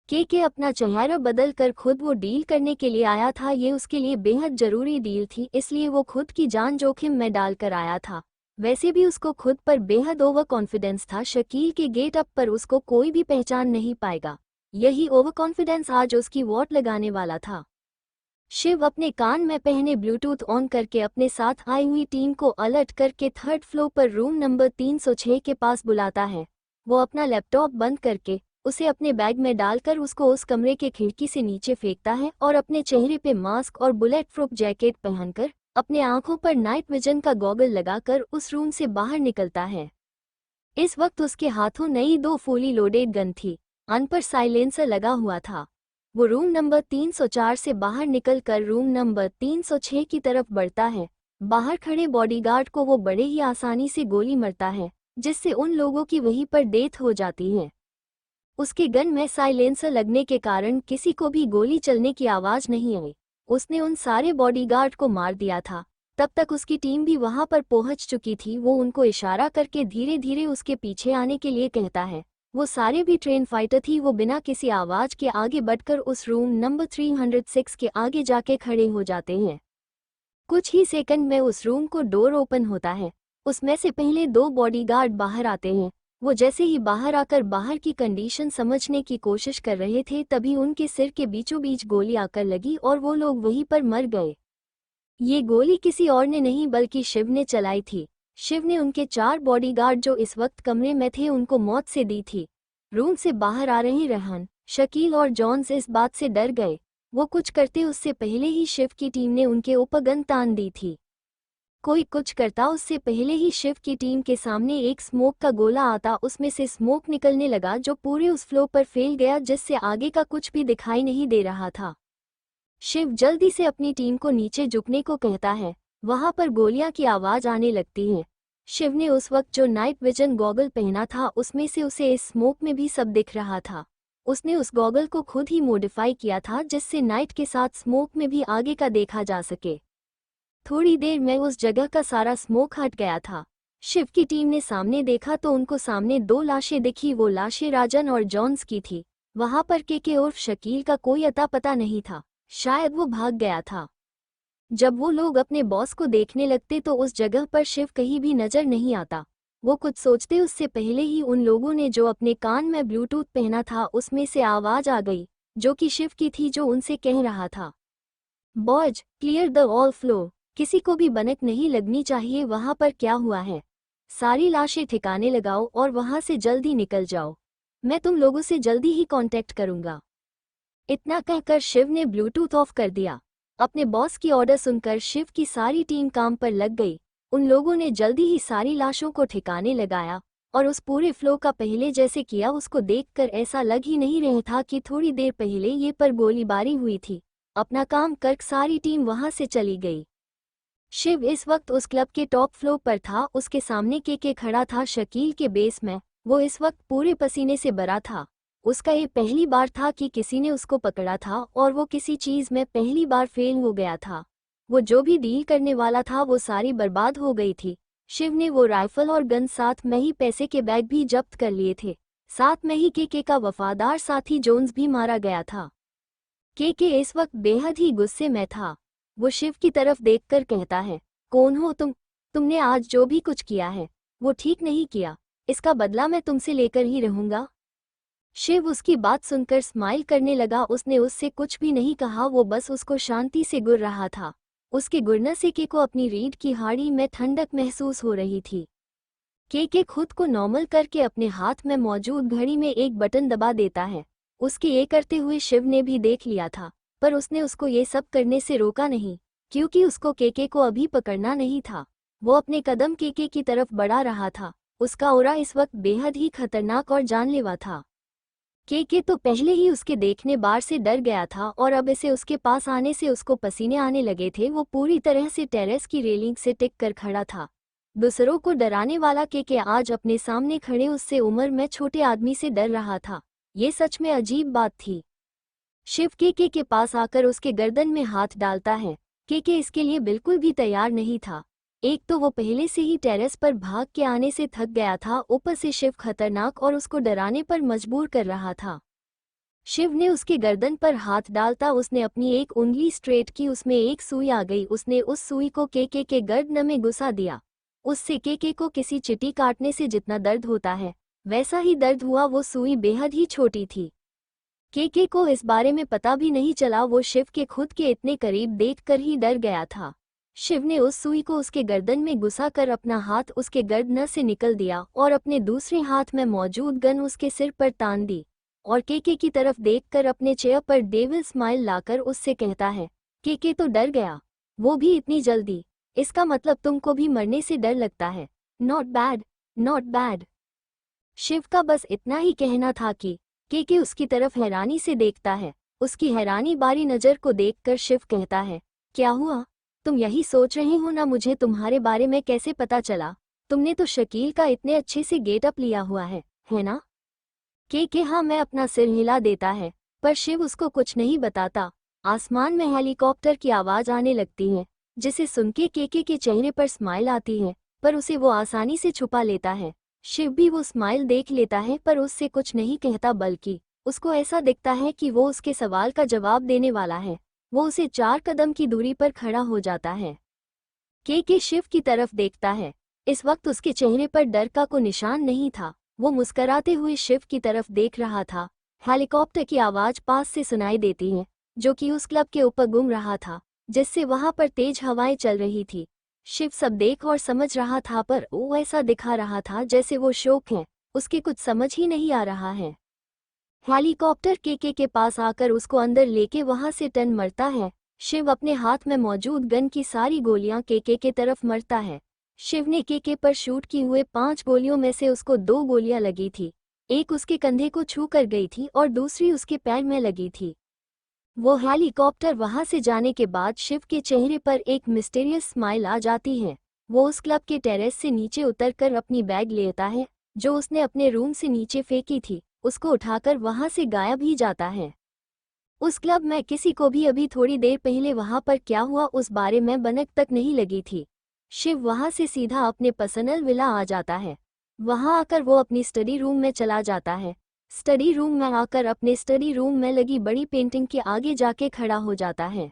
A: के अपना चेहरा बदल कर खुद वो डील करने के लिए आया था। ये उसके लिए बेहद जरूरी डील थी, इसलिए वो खुद की जान जोखिम में डालकर आया था। वैसे भी उसको खुद पर बेहद ओवर कॉन्फिडेंस था। शकील के गेट अप पर उसको कोई भी पहचान नहीं पाएगा। यही ओवर कॉन्फिडेंस आज उसकी वोट लगाने वाला था। शिव अपने कान में पहने ब्लूटूथ ऑन करके अपने साथ आई हुई टीम को अलर्ट करके 3rd फ्लोर पर रूम नंबर 306 के पास बुलाता है। वो अपना लैपटॉप बंद करके उसे अपने बैग में डालकर उसको उस कमरे के खिड़की से नीचे फेंकता है और अपने चेहरे पे मास्क और बुलेट प्रूफ जैकेट पहनकर अपने आंखों पर नाइट विजन का गॉगल लगाकर उस रूम से बाहर निकलता है। इस वक्त उसके हाथों नई 2 फुली लोडेड गन थी। अन पर साइलेंसर लगा हुआ था। वो रूम नंबर 304 से बाहर निकलकर रूम नंबर 306 की तरफ बढ़ता है। बाहर खड़े बॉडीगार्ड को वो बड़े ही आसानी से गोली मारता है, जिससे उन लोगों की वहीं पर डेथ हो जाती है। उसके गन में साइलेंसर लगने के कारण किसी को भी गोली चलने की आवाज नहीं आई। उसने उन सारे बॉडीगार्ड को मार दिया था। तब तक उसकी टीम भी वहां पर पहुंच चुकी थी। वो उनको इशारा करके धीरे धीरे उसके पीछे आने के लिए कहता है। वो सारे भी ट्रेन फाइटर थी। वो बिना किसी आवाज के आगे बढ़कर उस रूम नंबर 306 के आगे जाके खड़े हो जाते हैं। कुछ ही सेकंड में उस रूम को डोर ओपन होता है। उसमें से पहले 2 बॉडीगार्ड बाहर आते हैं। वो जैसे ही बाहर आकर बाहर की कंडीशन समझने की कोशिश कर रहे थे, तभी उनके सिर के बीचों बीच गोली आकर लगी और वो लोग वहीं पर मर गए। ये गोली किसी और ने नहीं बल्कि शिव ने चलाई थी। शिव ने उनके 4 बॉडीगार्ड जो इस वक्त कमरे में थे उनको मौत से दी थी। रूम से बाहर आ रहे रहन, शकील और जॉन्स इस बात से डर गए। वो कुछ करते उससे पहले ही शिव की टीम ने उनके ऊपर गन तान दी थी। कोई कुछ करता उससे पहले ही शिव की टीम के सामने एक स्मोक का गोला आता। उसमें से स्मोक निकलने लगा जो पूरे उस फ्लोर पर फैल गया, जिससे आगे का कुछ भी दिखाई नहीं दे रहा था। शिव जल्दी से अपनी टीम को नीचे झुकने को कहता है। वहां पर गोलियां की आवाज आने लगती है। शिव ने उस वक्त जो नाइट विजन गॉगल पहना था उसमें से उसे इस स्मोक में भी सब दिख रहा था। उसने उस गॉगल को खुद ही मॉडिफाई किया था जिससे नाइट के साथ स्मोक में भी आगे का देखा जा सके। थोड़ी देर में उस जगह का सारा स्मोक हट गया था। शिव की टीम ने सामने देखा तो उनको सामने दो लाशें दिखी। वो लाशें राजन और जॉन्स की थी। वहां पर के उर्फ शकील का कोई अता पता नहीं था, शायद वो भाग गया था। जब वो लोग अपने बॉस को देखने लगते तो उस जगह पर शिव कहीं भी नजर नहीं आता। वो कुछ सोचते उससे पहले ही उन लोगों ने जो अपने कान में ब्लूटूथ पहना था उसमें से आवाज आ गई, जो कि शिव की थी, जो उनसे कह रहा था, boys clear the all floor, किसी को भी बनक नहीं लगनी चाहिए। वहां पर क्या हुआ है? सारी लाशें ठिकाने लगाओ और वहां से जल्दी निकल जाओ। मैं तुम लोगों से जल्दी ही कांटेक्ट करूंगा। इतना कहकर शिव ने ब्लूटूथ ऑफ कर दिया। अपने बॉस की ऑर्डर सुनकर शिव की सारी टीम काम पर लग गई। उन लोगों ने जल्दी ही सारी लाशों को ठिकाने लगाया और उस पूरे फ्लो का पहले जैसे किया। उसको देखकर ऐसा लग ही नहीं रहा था कि थोड़ी देर पहले ये पर गोलीबारी हुई थी। अपना काम कर सारी टीम वहां से चली गई। शिव इस वक्त उस क्लब के टॉप फ्लोर पर था। उसके सामने के खड़ा था शकील के बेस में। वो इस वक्त पूरे पसीने से भरा था। उसका ये पहली बार था कि किसी ने उसको पकड़ा था और वो किसी चीज में पहली बार फेल हो गया था। वो जो भी डील करने वाला था वो सारी बर्बाद हो गई थी। शिव ने वो राइफल और गन, साथ में ही पैसे के बैग भी जब्त कर लिए थे। साथ में ही के का वफादार साथी जोन्स भी मारा गया था। के इस वक्त बेहद ही गुस्से में था। वो शिव की तरफ देखकर कहता है, कौन हो तुम? तुमने आज जो भी कुछ किया है वो ठीक नहीं किया। इसका बदला मैं तुमसे लेकर ही रहूंगा। शिव उसकी बात सुनकर स्माइल करने लगा। उसने उससे कुछ भी नहीं कहा, वो बस उसको शांति से गुर रहा था। उसके गुरने से के को अपनी रीढ़ की हाड़ी में ठंडक महसूस हो रही थी। के खुद को नॉर्मल करके अपने हाथ में मौजूद घड़ी में एक बटन दबा देता है। उसके ये करते हुए शिव ने भी देख लिया था, पर उसने उसको ये सब करने से रोका नहीं, क्योंकि उसको के को अभी पकड़ना नहीं था। वो अपने कदम के की तरफ बढ़ा रहा था। उसका ऑरा इस वक्त बेहद ही खतरनाक और जानलेवा था। के तो पहले ही उसके देखने बार से डर गया था और अब इसे उसके पास आने से उसको पसीने आने लगे थे। वो पूरी तरह से टेरेस की रेलिंग से टिक कर खड़ा था। दूसरों को डराने वाला के आज अपने सामने खड़े उससे उम्र में छोटे आदमी से डर रहा था। ये सच में अजीब बात थी। शिव के पास आकर उसके गर्दन में हाथ डालता है। के इसके लिए बिल्कुल भी तैयार नहीं था। एक तो वो पहले से ही टेरेस पर भाग के आने से थक गया था, ऊपर से शिव खतरनाक और उसको डराने पर मजबूर कर रहा था। शिव ने उसके गर्दन पर हाथ डालता उसने अपनी एक उंगली स्ट्रेट की, उसमें एक सुई आ गई। उसने उस सुई को के गर्दन में घुसा दिया। उससे के को किसी चींटी काटने से जितना दर्द होता है वैसा ही दर्द हुआ। वो सुई बेहद ही छोटी थी। के को इस बारे में पता भी नहीं चला। वो शिव के खुद के इतने करीब देखकर ही डर गया था। शिव ने उस सुई को उसके गर्दन में घुसा कर अपना हाथ उसके गर्दन से निकल दिया और अपने दूसरे हाथ में मौजूद गन उसके सिर पर तान दी और के की तरफ देखकर अपने चेहरे पर डेविल स्माइल लाकर उससे कहता है, के तो डर गया, वो भी इतनी जल्दी। इसका मतलब तुमको भी मरने से डर लगता है। Not bad, not bad. Shiv का बस इतना ही कहना था कि के उसकी तरफ हैरानी से देखता है। उसकी हैरानी बारी नज़र को देखकर शिव कहता है, क्या हुआ? तुम यही सोच रहे हो ना मुझे तुम्हारे बारे में कैसे पता चला? तुमने तो शकील का इतने अच्छे से गेटअप लिया हुआ है ना? के हाँ, मैं अपना सिर हिला देता है, पर शिव उसको कुछ नहीं बताता। आसमान में हेलीकॉप्टर की आवाज आने लगती है, जिसे सुन के के चेहरे पर स्माइल आती है, पर उसे वो आसानी से छुपा लेता है। शिव भी वो स्माइल देख लेता है पर उससे कुछ नहीं कहता, बल्कि उसको ऐसा दिखता है कि वो उसके सवाल का जवाब देने वाला है। वो उसे 4 कदम की दूरी पर खड़ा हो जाता है। के शिव की तरफ देखता है। इस वक्त उसके चेहरे पर डर का कोई निशान नहीं था। वो मुस्कराते हुए शिव की तरफ देख रहा था। हेलीकॉप्टर की आवाज पास से सुनाई देती है, जो कि उस क्लब के ऊपर घूम रहा था, जिससे वहां पर तेज हवाएं चल रही थी। शिव सब देख और समझ रहा था, पर वो ऐसा दिखा रहा था जैसे वो शौक है, उसके कुछ समझ ही नहीं आ रहा है। हेलीकॉप्टर के पास आकर उसको अंदर लेके वहां से टर्न मरता है। शिव अपने हाथ में मौजूद गन की सारी गोलियां के तरफ मरता है। शिव ने के पर शूट की हुए 5 गोलियों में से उसको 2 गोलियां लगी थी। एक उसके कंधे को छू कर गई थी और दूसरी उसके पैर में लगी थी। वो हेलीकॉप्टर वहां से जाने के बाद शिव के चेहरे पर एक मिस्टीरियस स्माइल आ जाती है। वो उस क्लब के टेरेस से नीचे उतरकर अपनी बैग लेता है जो उसने अपने रूम से नीचे फेंकी थी, उसको उठाकर वहां से गायब ही जाता है। उस क्लब में किसी को भी अभी थोड़ी देर पहले वहां पर क्या हुआ उस बारे में भनक तक नहीं लगी थी। शिव वहां से सीधा अपने पर्सनल विला आ जाता है। वहां आकर वो अपनी स्टडी रूम में चला जाता है। स्टडी रूम में आकर अपने स्टडी रूम में लगी बड़ी पेंटिंग के आगे जाके खड़ा हो जाता है।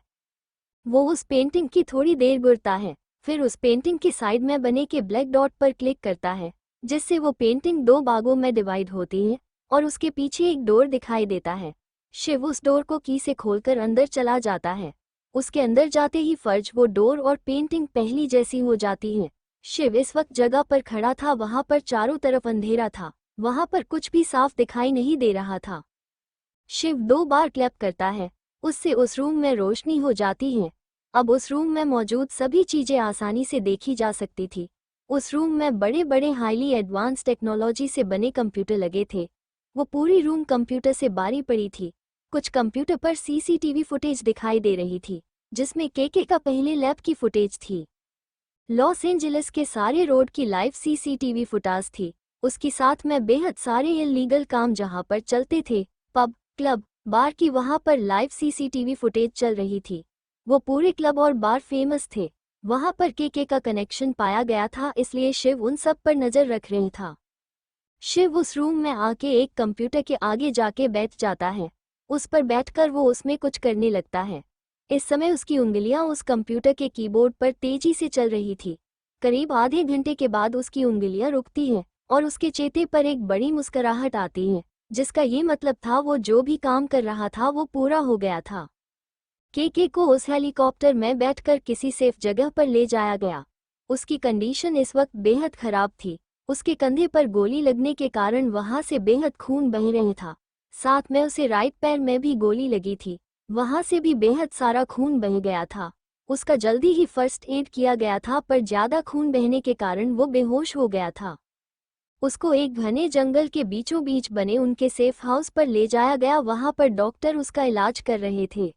A: वो उस पेंटिंग की थोड़ी देर घूरता है, फिर उस पेंटिंग के साइड में बने के ब्लैक डॉट पर क्लिक करता है, जिससे वो पेंटिंग दो भागों में डिवाइड होती है और उसके पीछे एक डोर दिखाई देता है। शिव उस डोर को की से खोलकर अंदर चला जाता है। उसके अंदर जाते ही फर्ज वो डोर और पेंटिंग पहली जैसी हो जाती है। शिव इस वक्त जगह पर खड़ा था, वहां पर चारों तरफ अंधेरा था, वहां पर कुछ भी साफ दिखाई नहीं दे रहा था। शिव 2 बार क्लैप करता है, उससे उस रूम में रोशनी हो जाती है। अब उस रूम में मौजूद सभी चीजें आसानी से देखी जा सकती थी। उस रूम में बड़े बड़े हाईली एडवांस टेक्नोलॉजी से बने कंप्यूटर लगे थे। वो पूरी रूम कंप्यूटर से भरी पड़ी थी। कुछ कंप्यूटर पर सीसीटीवी फुटेज दिखाई दे रही थी, जिसमें केके का पहले लैब की फुटेज थी। लॉस एंजलिस के सारे रोड की लाइव सीसीटीवी फुटेज थी। उसकी साथ में बेहद सारे इल्लीगल काम जहां पर चलते थे, पब, क्लब, बार की, वहां पर लाइव सीसीटीवी फुटेज चल रही थी। वो पूरे क्लब और बार फेमस थे। वहां पर केके का कनेक्शन पाया गया था, इसलिए शिव उन सब पर नजर रख रहे था। शिव उस रूम में आके एक कंप्यूटर के आगे जाके बैठ जाता है। उस पर बैठकर वो उसमें कुछ करने लगता है। इस समय उसकी उंगलियां उस कंप्यूटर के कीबोर्ड पर तेजी से चल रही थी। करीब आधे घंटे के बाद उसकी उंगलियां रुकती हैं और उसके चेहरे पर एक बड़ी मुस्कुराहट आती है, जिसका ये मतलब था वो जो भी काम कर रहा था वो पूरा हो गया था। केके को उस हेलीकॉप्टर में बैठकर किसी सेफ जगह पर ले जाया गया। उसकी कंडीशन इस वक्त बेहद खराब थी। उसके कंधे पर गोली लगने के कारण वहां से बेहद खून बह रहा था। साथ में उसे राइट पैर में भी गोली लगी थी, वहां से भी बेहद सारा खून बह गया था। उसका जल्दी ही फर्स्ट एड किया गया था, पर ज्यादा खून बहने के कारण वो बेहोश हो गया था। उसको एक घने जंगल के बीचों बीच बने उनके सेफ हाउस पर ले जाया गया। वहां पर डॉक्टर उसका इलाज कर रहे थे।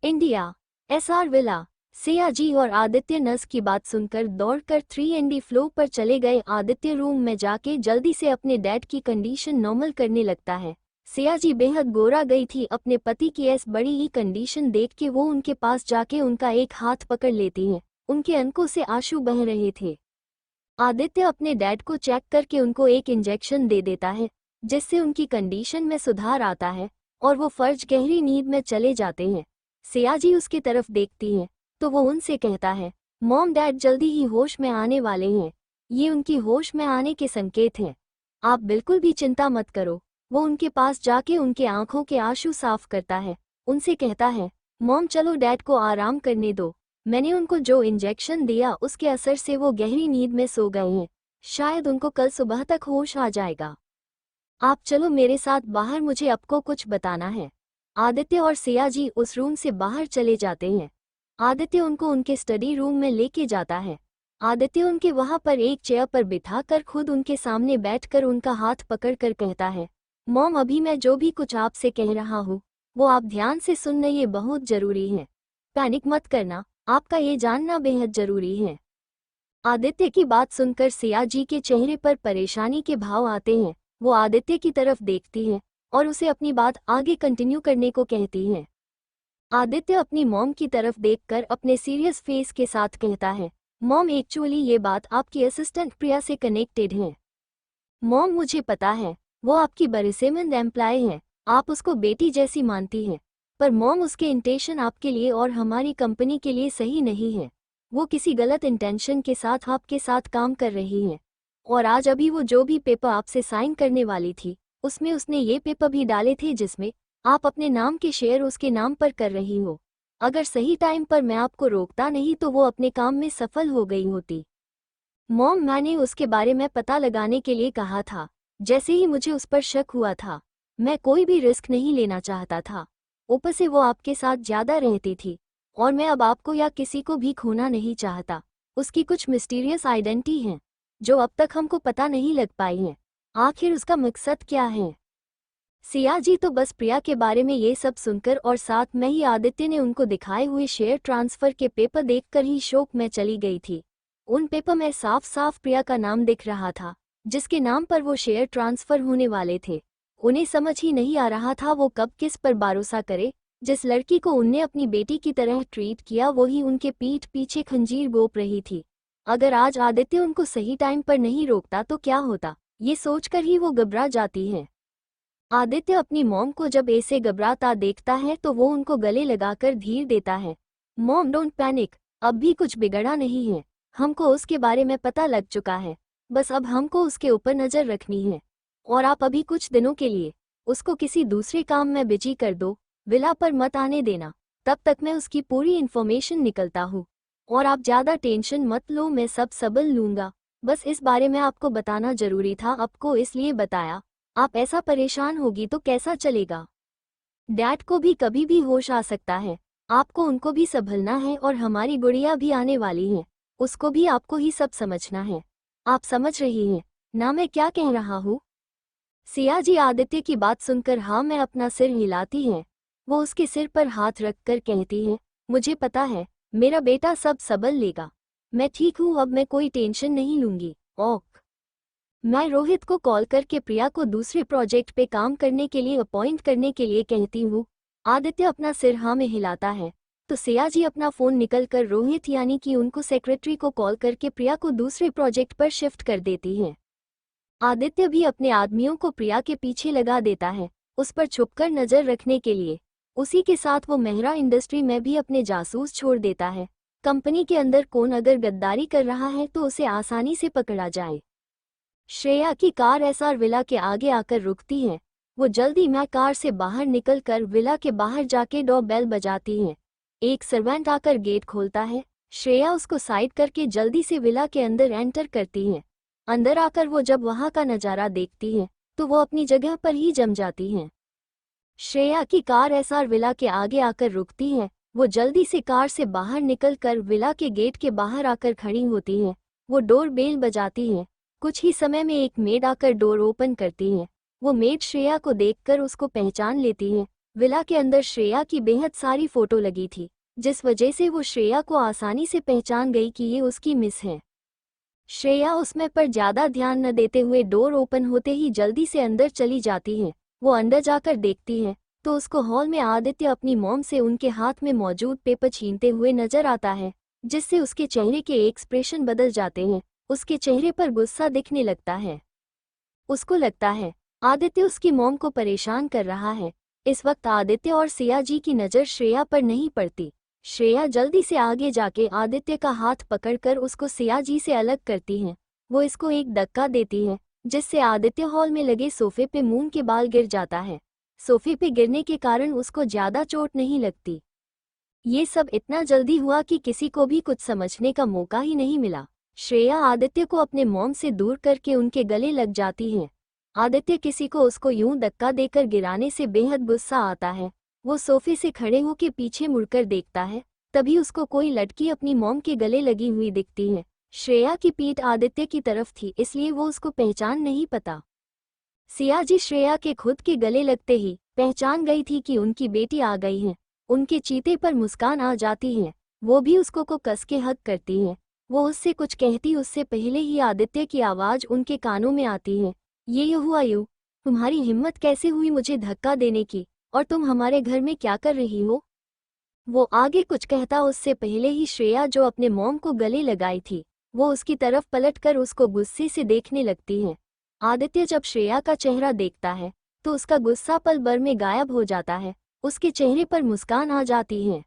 A: India, SR villa. सियाजी और आदित्य नर्स की बात सुनकर दौड़कर 3ND फ्लोर पर चले गए। आदित्य रूम में जाके जल्दी से अपने डैड की कंडीशन नॉर्मल करने लगता है। सियाजी बेहद गोरा गई थी। अपने पति की ऐस बड़ी ही कंडीशन देख के वो उनके पास जाके उनका एक हाथ पकड़ लेती हैं। उनके आंखों से आंसू बह रहे थे। आदित्य अपने डैड को चेक करके उनको एक इंजेक्शन दे देता है, जिससे उनकी कंडीशन में सुधार आता है और वो फर्ज गहरी नींद में चले जाते हैं। सियाजी उसकी तरफ देखती है तो वो उनसे कहता है, मॉम डैड जल्दी ही होश में आने वाले हैं। ये उनकी होश में आने के संकेत हैं। आप बिल्कुल भी चिंता मत करो। वो उनके पास जाके उनके आंखों के आंसू साफ करता है। उनसे कहता है, मॉम चलो डैड को आराम करने दो। मैंने उनको जो इंजेक्शन दिया उसके असर से वो गहरी नींद में सो गए हैं। शायद उनको कल सुबह तक होश आ जाएगा। आप चलो मेरे साथ बाहर, मुझे आपको कुछ बताना है। आदित्य और सियाजी उस रूम से बाहर चले जाते हैं। आदित्य उनको उनके स्टडी रूम में लेके जाता है। आदित्य उनके वहां पर एक चेयर पर बिठाकर खुद उनके सामने बैठकर उनका हाथ पकड़कर कहता है, मॉम अभी मैं जो भी कुछ आपसे कह रहा हूँ वो आप ध्यान से सुनना, ये बहुत जरूरी है। पैनिक मत करना, आपका ये जानना बेहद जरूरी है। आदित्य की बात सुनकर सियाजी के चेहरे पर परेशानी के भाव आते हैं। वो आदित्य की तरफ देखती है और उसे अपनी बात आगे कंटिन्यू करने को कहती है। आदित्य अपनी मॉम की तरफ देखकर अपने सीरियस फेस के साथ कहता है, मॉम एक्चुअली ये बात आपकी असिस्टेंट प्रिया से कनेक्टेड है। मॉम मुझे पता है, वो आपकी भरोसेमंद एम्प्लॉय है, आप उसको बेटी जैसी मानती हैं। पर मॉम उसके इंटेंशन आपके लिए और हमारी कंपनी के लिए सही नहीं है। वो किसी गलत इंटेंशन के साथ आपके साथ काम कर रही है। और आज अभी वो जो भी पेपर आपसे साइन करने वाली थी उसमें उसने ये पेपर भी डाले थे जिसमें आप अपने नाम के शेयर उसके नाम पर कर रही हो। अगर सही टाइम पर मैं आपको रोकता नहीं तो वो अपने काम में सफल हो गई होती। मॉम मैंने उसके बारे में पता लगाने के लिए कहा था। जैसे ही मुझे उस पर शक हुआ था, मैं कोई भी रिस्क नहीं लेना चाहता था। ऊपर से वो आपके साथ ज्यादा रहती थी और मैं अब आपको या किसी को भी खोना नहीं चाहता। उसकी कुछ मिस्टीरियस आइडेंटिटी है जो अब तक हमको पता नहीं लग पाई है। आखिर उसका मकसद क्या है? सिया जी तो बस प्रिया के बारे में ये सब सुनकर और साथ में ही आदित्य ने उनको दिखाए हुए शेयर ट्रांसफर के पेपर देखकर ही शोक में चली गई थी। उन पेपर में साफ साफ प्रिया का नाम दिख रहा था, जिसके नाम पर वो शेयर ट्रांसफर होने वाले थे। उन्हें समझ ही नहीं आ रहा था वो कब किस पर भरोसा करे। जिस लड़की को उनने अपनी बेटी की तरह ट्रीट किया वही उनके पीठ पीछे खंजीर गोप रही थी। अगर आज आदित्य उनको सही टाइम पर नहीं रोकता तो क्या होता, ये सोचकर ही वो घबरा जाती है। आदित्य अपनी मॉम को जब ऐसे घबराता देखता है तो वो उनको गले लगाकर धीर देता है। मॉम डोंट पैनिक, अब भी कुछ बिगड़ा नहीं है। हमको उसके बारे में पता लग चुका है, बस अब हमको उसके ऊपर नज़र रखनी है। और आप अभी कुछ दिनों के लिए उसको किसी दूसरे काम में बिजी कर दो, विला पर मत आने देना। तब तक मैं उसकी पूरी इन्फॉर्मेशन निकलता हूँ और आप ज़्यादा टेंशन मत लो, मैं सब संभल लूँगा। बस इस बारे में आपको बताना जरूरी था, आपको इसलिए बताया। आप ऐसा परेशान होगी तो कैसा चलेगा। डैड को भी कभी भी होश आ सकता है, आपको उनको भी संभलना है और हमारी गुड़िया भी आने वाली है, उसको भी आपको ही सब समझना है। आप समझ रही हैं ना मैं क्या कह रहा हूँ। सिया जी आदित्य की बात सुनकर हाँ मैं अपना सिर हिलाती हैं। वो उसके सिर पर हाथ रखकर कहती हैं, मुझे पता है मेरा बेटा सब संभल लेगा, मैं ठीक हूँ, अब मैं कोई टेंशन नहीं लूंगी। ओक, मैं रोहित को कॉल करके प्रिया को दूसरे प्रोजेक्ट पे काम करने के लिए अपॉइंट करने के लिए कहती हूँ। आदित्य अपना सिर हाँ में हिलाता है तो सिया जी अपना फ़ोन निकल कर रोहित यानी कि उनको सेक्रेटरी को कॉल करके प्रिया को दूसरे प्रोजेक्ट पर शिफ्ट कर देती हैं। आदित्य भी अपने आदमियों को प्रिया के पीछे लगा देता है, उस पर छुपकर नज़र रखने के लिए। उसी के साथ वो मेहरा इंडस्ट्री में भी अपने जासूस छोड़ देता है। कंपनी के अंदर कौन अगर गद्दारी कर रहा है तो उसे आसानी से पकड़ा जाए। श्रेया की कार एसआर विला के आगे आकर रुकती है। वो जल्दी में कार से बाहर निकलकर विला के बाहर जाके डोर बेल बजाती है। एक सर्वेंट आकर गेट खोलता है। श्रेया उसको साइड करके जल्दी से विला के अंदर एंटर करती है। अंदर आकर वो जब वहां का नज़ारा देखती है तो वो अपनी जगह पर ही जम जाती हैं। श्रेया की कार एसआर विला के आगे आकर रुकती है। वो जल्दी से कार से बाहर निकलकर विला के गेट के बाहर आकर खड़ी होती है। वो डोर बेल बजाती है। कुछ ही समय में एक मेड आकर डोर ओपन करती है। वो मेड श्रेया को देखकर उसको पहचान लेती है। विला के अंदर श्रेया की बेहद सारी फोटो लगी थी, जिस वजह से वो श्रेया को आसानी से पहचान गई कि ये उसकी मिस है। श्रेया उसमें पर ज़्यादा ध्यान न देते हुए डोर ओपन होते ही जल्दी से अंदर चली जाती है। वो अंदर जाकर देखती है तो उसको हॉल में आदित्य अपनी मॉम से उनके हाथ में मौजूद पेपर छीनते हुए नजर आता है, जिससे उसके चेहरे के एक्सप्रेशन बदल जाते हैं। उसके चेहरे पर गुस्सा दिखने लगता है। उसको लगता है आदित्य उसकी मॉम को परेशान कर रहा है। इस वक्त आदित्य और सिया जी की नज़र श्रेया पर नहीं पड़ती। श्रेया जल्दी से आगे जाके आदित्य का हाथ पकड़कर उसको सिया जी से अलग करती है। वो इसको एक धक्का देती है, जिससे आदित्य हॉल में लगे सोफे पे मूंग के बाल गिर जाता है। सोफे पे गिरने के कारण उसको ज़्यादा चोट नहीं लगती। ये सब इतना जल्दी हुआ कि किसी को भी कुछ समझने का मौका ही नहीं मिला। श्रेया आदित्य को अपने मॉम से दूर करके उनके गले लग जाती है। आदित्य किसी को उसको यूं धक्का देकर गिराने से बेहद गुस्सा आता है। वो सोफे से खड़े होकर पीछे मुड़कर देखता है, तभी उसको कोई लड़की अपनी मॉम के गले लगी हुई दिखती है। श्रेया की पीठ आदित्य की तरफ थी, इसलिए वो उसको पहचान नहीं पता। सिया जी श्रेया के खुद के गले लगते ही पहचान गई थी कि उनकी बेटी आ गई है। उनके चीते पर मुस्कान आ जाती है। वो भी उसको को कस के हक करती है। वो उससे कुछ कहती उससे पहले ही आदित्य की आवाज़ उनके कानों में आती है, ये हुआ यू, तुम्हारी हिम्मत कैसे हुई मुझे धक्का देने की, और तुम हमारे घर में क्या कर रही हो। वो आगे कुछ कहता उससे पहले ही श्रेया जो अपने मॉम को गले लगाई थी, वो उसकी तरफ पलटकर उसको गुस्से से देखने लगती है। आदित्य जब श्रेया का चेहरा देखता है तो उसका गुस्सा पल भर में गायब हो जाता है। उसके चेहरे पर मुस्कान आ जाती है।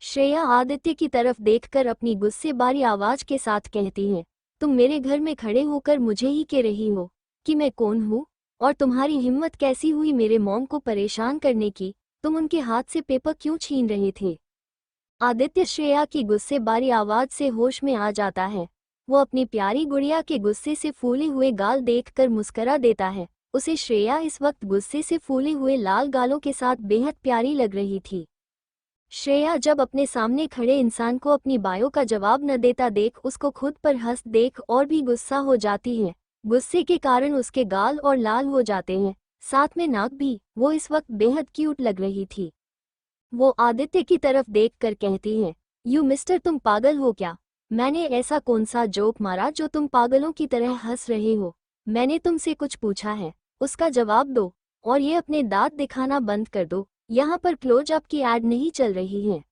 A: श्रेया आदित्य की तरफ देखकर अपनी गुस्से बारी आवाज के साथ कहती है, तुम मेरे घर में खड़े होकर मुझे ही कह रही हो कि मैं कौन हूँ, और तुम्हारी हिम्मत कैसी हुई मेरे मॉम को परेशान करने की, तुम उनके हाथ से पेपर क्यों छीन रहे थे। आदित्य श्रेया की गुस्से बारी आवाज से होश में आ जाता है। वो अपनी प्यारी गुड़िया के गुस्से से फूले हुए गाल देखकर मुस्करा देता है। उसे श्रेया इस वक्त गुस्से से फूले हुए लाल गालों के साथ बेहद प्यारी लग रही थी। श्रेया जब अपने सामने खड़े इंसान को अपनी बायों का जवाब न देता देख उसको खुद पर हंस देख और भी गुस्सा हो जाती है। गुस्से के कारण उसके गाल और लाल हो जाते हैं। साथ में नाक भी। वो इस वक्त बेहद क्यूट लग रही थी। वो आदित्य की तरफ देखकर कहती है, यू मिस्टर, तुम पागल हो क्या? मैंने ऐसा कौन सा जोक मारा जो तुम पागलों की तरह हंस रहे हो? मैंने तुमसे कुछ पूछा है, उसका जवाब दो। और ये अपने दांत दिखाना बंद कर दो, यहाँ पर क्लोज अप की एड नहीं चल रही है।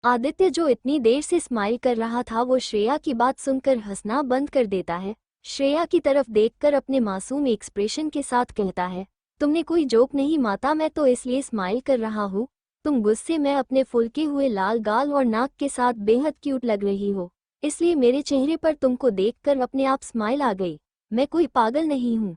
A: आदित्य जो इतनी देर से स्माइल कर रहा था वो श्रेया की बात सुनकर हंसना बंद कर देता है। श्रेया की तरफ देखकर अपने मासूम एक्सप्रेशन के साथ कहता है, तुमने कोई जोक नहीं माता, मैं तो इसलिए स्माइल कर रहा हूँ। तुम गुस्से में अपने फुलके हुए लाल गाल और नाक के साथ बेहद क्यूट लग रही हो, इसलिए मेरे चेहरे पर तुमको देखकर अपने आप स्माइल आ गई। मैं कोई पागल नहीं हूँ।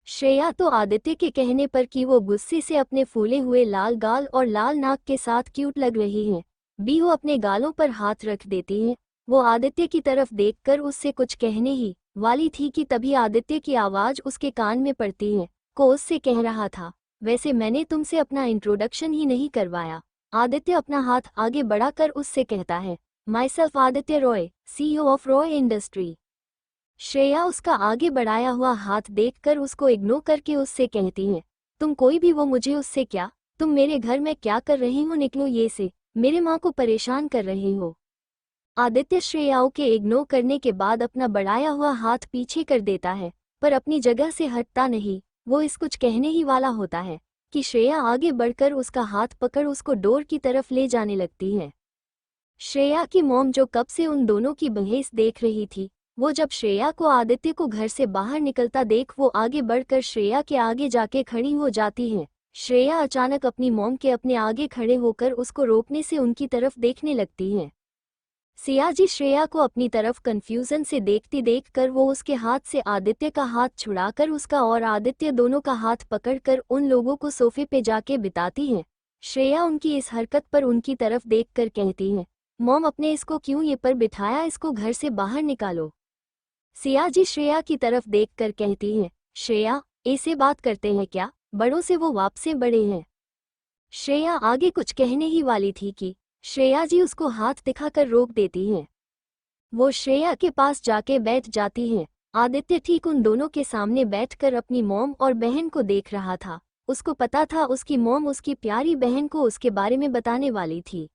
A: श्रेया तो आदित्य के कहने पर कि वो गुस्से से अपने फूले हुए लाल गाल और लाल नाक के साथ क्यूट लग रही है, बीहू अपने गालों पर हाथ रख देती है। वो आदित्य की तरफ देखकर उससे कुछ कहने ही वाली थी कि तभी आदित्य की आवाज उसके कान में पड़ती है। को उससे कह रहा था, वैसे मैंने तुमसे अपना इंट्रोडक्शन ही नहीं करवाया। आदित्य अपना हाथ आगे बढ़ाकर उससे कहता है, my self Aditya Roy, CEO of Roy industry. Shreya उसका आगे बढ़ाया हुआ हाथ देखकर उसको इग्नोर करके उससे कहती है, तुम कोई भी वो, मुझे उससे क्या? तुम मेरे घर में क्या कर रही हो? निकलो ये से, मेरे माँ को परेशान कर रहे हो। आदित्य श्रेयाओं के इग्नोर करने के बाद अपना बढ़ाया हुआ हाथ पीछे कर देता है, पर अपनी जगह से हटता नहीं। वो इस कुछ कहने ही वाला होता है कि श्रेया आगे बढ़कर उसका हाथ पकड़ उसको डोर की तरफ ले जाने लगती है। श्रेया की मॉम जो कब से उन दोनों की बहस देख रही थी, वो जब श्रेया को आदित्य को घर से बाहर निकलता देख वो आगे बढ़कर श्रेया के आगे जाके खड़ी हो जाती है। श्रेया अचानक अपनी मॉम के अपने आगे खड़े होकर उसको रोकने से उनकी तरफ देखने लगती है। सियाजी श्रेया को अपनी तरफ कंफ्यूजन से देखती देखकर वो उसके हाथ से आदित्य का हाथ छुड़ाकर उसका और आदित्य दोनों का हाथ पकड़कर उन लोगों को सोफे पे जाके बिताती है। श्रेया उनकी इस हरकत पर उनकी तरफ देखकर कहती है, मॉम अपने इसको क्यों ये पर बिठाया, इसको घर से बाहर निकालो। सियाजी श्रेया की तरफ देखकर कहती हैं, श्रेया ऐसे बात करते हैं क्या? बड़ों से वो वापसे बड़े हैं। श्रेया आगे कुछ कहने ही वाली थी कि श्रेया जी उसको हाथ दिखाकर रोक देती हैं। वो श्रेया के पास जाके बैठ जाती हैं। आदित्य ठीक उन दोनों के सामने बैठकर अपनी मॉम और बहन को देख रहा था। उसको पता था उसकी मॉम उसकी प्यारी बहन को उसके बारे में बताने वाली थी,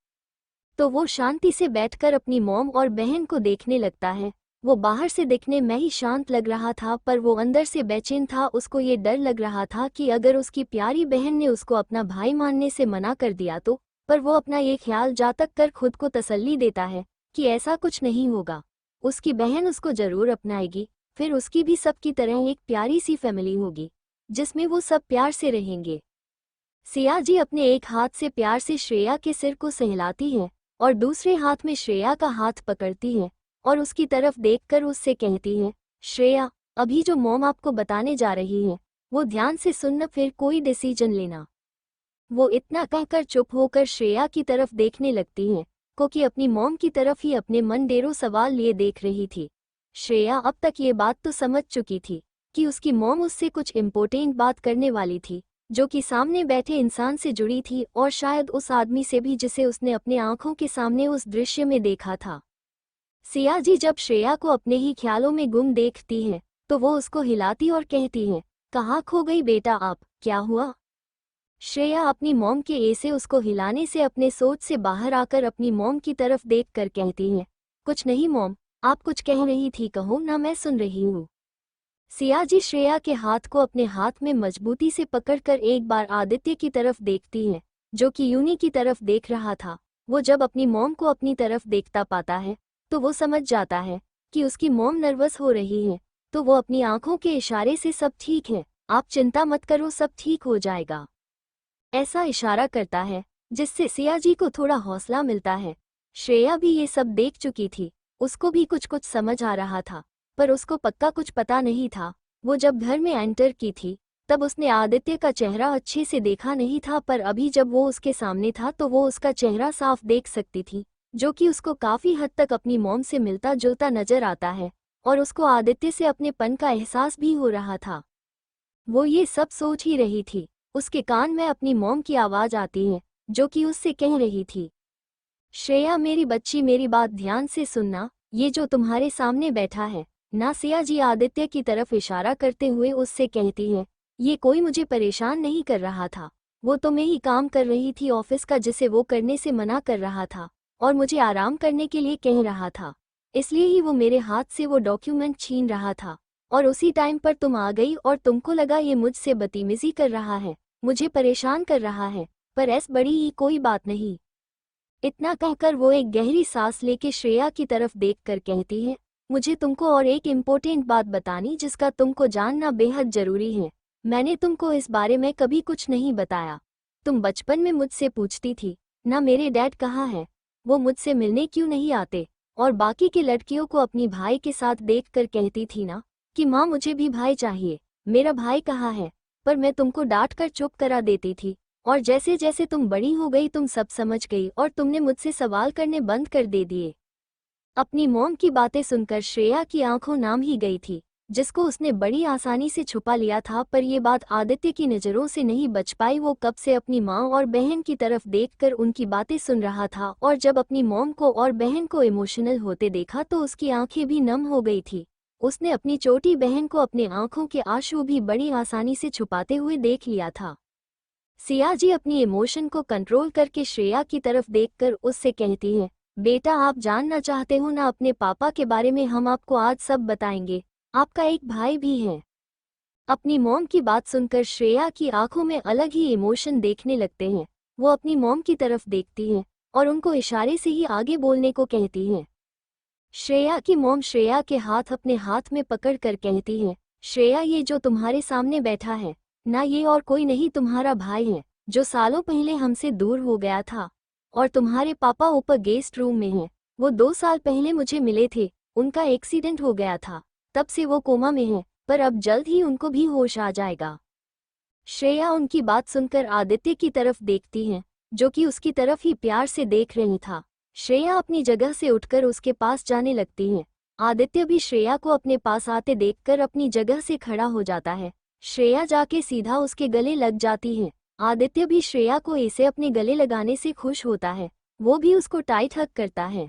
A: तो वो शांति से बैठकर अपनी मॉम और बहन को देखने लगता है। वो बाहर से दिखने में ही शांत लग रहा था, पर वो अंदर से बेचैन था। उसको ये डर लग रहा था कि अगर उसकी प्यारी बहन ने उसको अपना भाई मानने से मना कर दिया तो, पर वो अपना ये ख्याल जातक कर खुद को तसल्ली देता है कि ऐसा कुछ नहीं होगा, उसकी बहन उसको जरूर अपनाएगी। फिर उसकी भी सबकी तरह एक प्यारी सी फैमिली होगी जिसमें वो सब प्यार से रहेंगे। सिया जी अपने एक हाथ से प्यार से श्रेया के सिर को सहलाती है और दूसरे हाथ में श्रेया का हाथ पकड़ती है और उसकी तरफ देखकर उससे कहती है, श्रेया अभी जो मॉम आपको बताने जा रही है वो ध्यान से सुनना, फिर कोई डिसीजन लेना। वो इतना कहकर चुप होकर श्रेया की तरफ देखने लगती है, क्योंकि अपनी मॉम की तरफ ही अपने मन ढेरों सवाल लिए देख रही थी। श्रेया अब तक ये बात तो समझ चुकी थी कि उसकी मॉम उससे कुछ इम्पोर्टेंट बात करने वाली थी, जो कि सामने बैठे इंसान से जुड़ी थी और शायद उस आदमी से भी जिसे उसने अपने आंखों के सामने उस दृश्य में देखा था। सिया जी जब श्रेया को अपने ही ख्यालों में गुम देखती है तो वो उसको हिलाती और कहती है, कहाँ खो गई बेटा आप, क्या हुआ? श्रेया अपनी मॉम के ऐसे उसको हिलाने से अपने सोच से बाहर आकर अपनी मॉम की तरफ देखकर कहती है, कुछ नहीं मॉम, आप कुछ कह रही थी, कहो ना, मैं सुन रही हूँ। सिया जी श्रेया के हाथ को अपने हाथ में मजबूती से पकड़कर एक बार आदित्य की तरफ देखती है, जो कि यूनी की तरफ देख रहा था। वो जब अपनी मॉम को अपनी तरफ देखता पाता है तो वो समझ जाता है कि उसकी मॉम नर्वस हो रही है, तो वो अपनी आंखों के इशारे से सब ठीक है, आप चिंता मत करो, सब ठीक हो जाएगा, ऐसा इशारा करता है, जिससे सिया जी को थोड़ा हौसला मिलता है। श्रेया भी ये सब देख चुकी थी, उसको भी कुछ कुछ समझ आ रहा था, पर उसको पक्का कुछ पता नहीं था। वो जब घर में एंटर की थी तब उसने आदित्य का चेहरा अच्छे से देखा नहीं था, पर अभी जब वो उसके सामने था तो वो उसका चेहरा साफ देख सकती थी, जो कि उसको काफी हद तक अपनी मॉम से मिलता जुलता नजर आता है और उसको आदित्य से अपनेपन का एहसास भी हो रहा था। वो ये सब सोच ही रही थी, उसके कान में अपनी मॉम की आवाज आती है जो कि उससे कह रही थी, श्रेया मेरी बच्ची, मेरी बात ध्यान से सुनना, ये जो तुम्हारे सामने बैठा है ना, सिया जी आदित्य की तरफ इशारा करते हुए उससे कहती है, ये कोई मुझे परेशान नहीं कर रहा था। वो तो मैं ही काम कर रही थी ऑफिस का, जिसे वो करने से मना कर रहा था और मुझे आराम करने के लिए कह रहा था। इसलिए ही वो मेरे हाथ से वो डॉक्यूमेंट छीन रहा था। और उसी टाइम पर तुम आ गई और तुमको लगा ये मुझसे बदतमीजी कर रहा है, मुझे परेशान कर रहा है। पर ऐस बड़ी ही कोई बात नहीं। इतना कहकर वो एक गहरी सांस लेके श्रेया की तरफ देखकर कहती है, मुझे तुमको और एक इम्पोर्टेंट बात बतानी जिसका तुमको जानना बेहद जरूरी है। मैंने तुमको इस बारे में कभी कुछ नहीं बताया। तुम बचपन में मुझसे पूछती थी ना मेरे डैड कहाँ है, वो मुझसे मिलने क्यों नहीं आते, और बाकी की लड़कियों को अपनी भाई के साथ देखकर कहती थी ना कि माँ मुझे भी भाई चाहिए, मेरा भाई कहाँ है। पर मैं तुमको डांट कर चुप करा देती थी। और जैसे जैसे तुम बड़ी हो गई तुम सब समझ गई और तुमने मुझसे सवाल करने बंद कर दे दिए। अपनी मॉम की बातें सुनकर श्रेया की आंखों नाम ही गई थी, जिसको उसने बड़ी आसानी से छुपा लिया था। पर ये बात आदित्य की नज़रों से नहीं बच पाई। वो कब से अपनी माँ और बहन की तरफ देखकर उनकी बातें सुन रहा था, और जब अपनी मॉम को और बहन को इमोशनल होते देखा तो उसकी आंखें भी नम हो गई थी। उसने अपनी छोटी बहन को अपने आंखों के आंसू भी बड़ी आसानी से छुपाते हुए देख लिया था। सिया जी अपनी इमोशन को कंट्रोल करके श्रेया की तरफ देखकर उससे कहती है, बेटा आप जानना चाहते हो ना अपने पापा के बारे में, हम आपको आज सब बताएंगे। आपका एक भाई भी है। अपनी मॉम की बात सुनकर श्रेया की आंखों में अलग ही इमोशन देखने लगते हैं। वो अपनी मॉम की तरफ देखती है और उनको इशारे से ही आगे बोलने को कहती है। श्रेया की मॉम श्रेया के हाथ अपने हाथ में पकड़ कर कहती है, श्रेया ये जो तुम्हारे सामने बैठा है ना, ये और कोई नहीं तुम्हारा भाई है, जो सालों पहले हमसे दूर हो गया था। और तुम्हारे पापा ऊपर गेस्ट रूम में हैं। वो 2 साल पहले मुझे मिले थे, उनका एक्सीडेंट हो गया था, तब से वो कोमा में है, पर अब जल्द ही उनको भी होश आ जाएगा। श्रेया उनकी बात सुनकर आदित्य की तरफ देखती है, जो कि उसकी तरफ ही प्यार से देख रही था। श्रेया अपनी जगह से उठकर उसके पास जाने लगती है। आदित्य भी श्रेया को अपने पास आते देखकर अपनी जगह से खड़ा हो जाता है। श्रेया जाके सीधा उसके गले लग जाती है। आदित्य भी श्रेया को इसे अपने गले लगाने से खुश होता है, वो भी उसको टाइट हग करता है।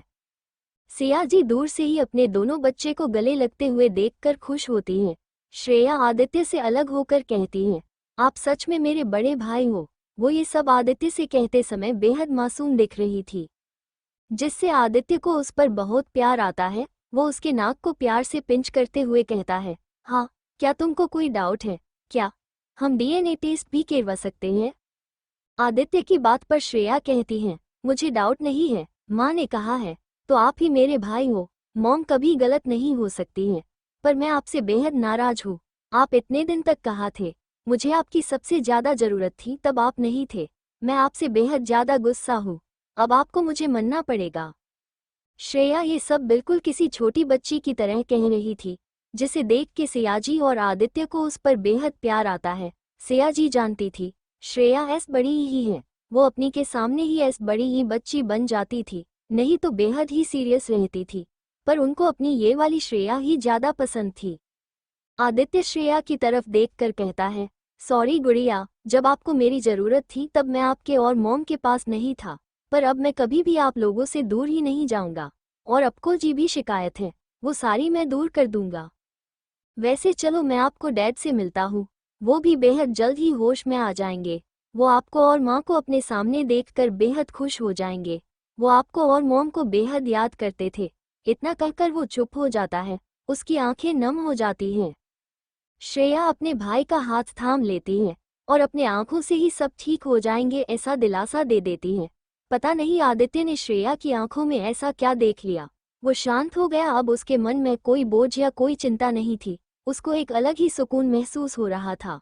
A: सिया जी दूर से ही अपने दोनों बच्चे को गले लगते हुए देखकर खुश होती है। श्रेया आदित्य से अलग होकर कहती है, आप सच में मेरे बड़े भाई हो। वो ये सब आदित्य से कहते समय बेहद मासूम दिख रही थी, जिससे आदित्य को उस पर बहुत प्यार आता है। वो उसके नाक को प्यार से पिंच करते हुए कहता है, हाँ क्या तुमको कोई डाउट है क्या, हम डीएनए टेस्ट भी करवा सकते हैं। आदित्य की बात पर श्रेया कहती है, मुझे डाउट नहीं है, माँ ने कहा है तो आप ही मेरे भाई हो। मॉम कभी गलत नहीं हो सकती हैं, पर मैं आपसे बेहद नाराज हूँ। आप इतने दिन तक कहाँ थे, मुझे आपकी सबसे ज्यादा जरूरत थी तब आप नहीं थे। मैं आपसे बेहद ज्यादा गुस्सा हूँ, अब आपको मुझे मानना पड़ेगा। श्रेया ये सब बिल्कुल किसी छोटी बच्ची की तरह कह रही थी, जिसे देख के सियाजी और आदित्य को उस पर बेहद प्यार आता है। सियाजी जानती थी श्रेया ऐस बड़ी ही है, वो अपनी के सामने ही ऐस बड़ी ही बच्ची बन जाती थी, नहीं तो बेहद ही सीरियस रहती थी। पर उनको अपनी ये वाली श्रेया ही ज्यादा पसंद थी। आदित्य श्रेया की तरफ देखकर कहता है, सॉरी गुड़िया, जब आपको मेरी जरूरत थी तब मैं आपके और मॉम के पास नहीं था, पर अब मैं कभी भी आप लोगों से दूर ही नहीं जाऊंगा। और आपको जी भी शिकायत है वो सारी मैं दूर कर दूंगा। वैसे चलो मैं आपको डैड से मिलता हूँ, वो भी बेहद जल्द ही होश में आ जाएंगे। वो आपको और माँ को अपने सामने देखकर बेहद खुश हो जाएंगे। वो आपको और मॉम को बेहद याद करते थे। इतना कहकर वो चुप हो जाता है, उसकी आंखें नम हो जाती हैं। श्रेया अपने भाई का हाथ थाम लेती है और अपने आंखों से ही सब ठीक हो जाएंगे ऐसा दिलासा दे देती है। पता नहीं आदित्य ने श्रेया की आंखों में ऐसा क्या देख लिया, वो शांत हो गया। अब उसके मन में कोई बोझ या कोई चिंता नहीं थी, उसको एक अलग ही सुकून महसूस हो रहा था।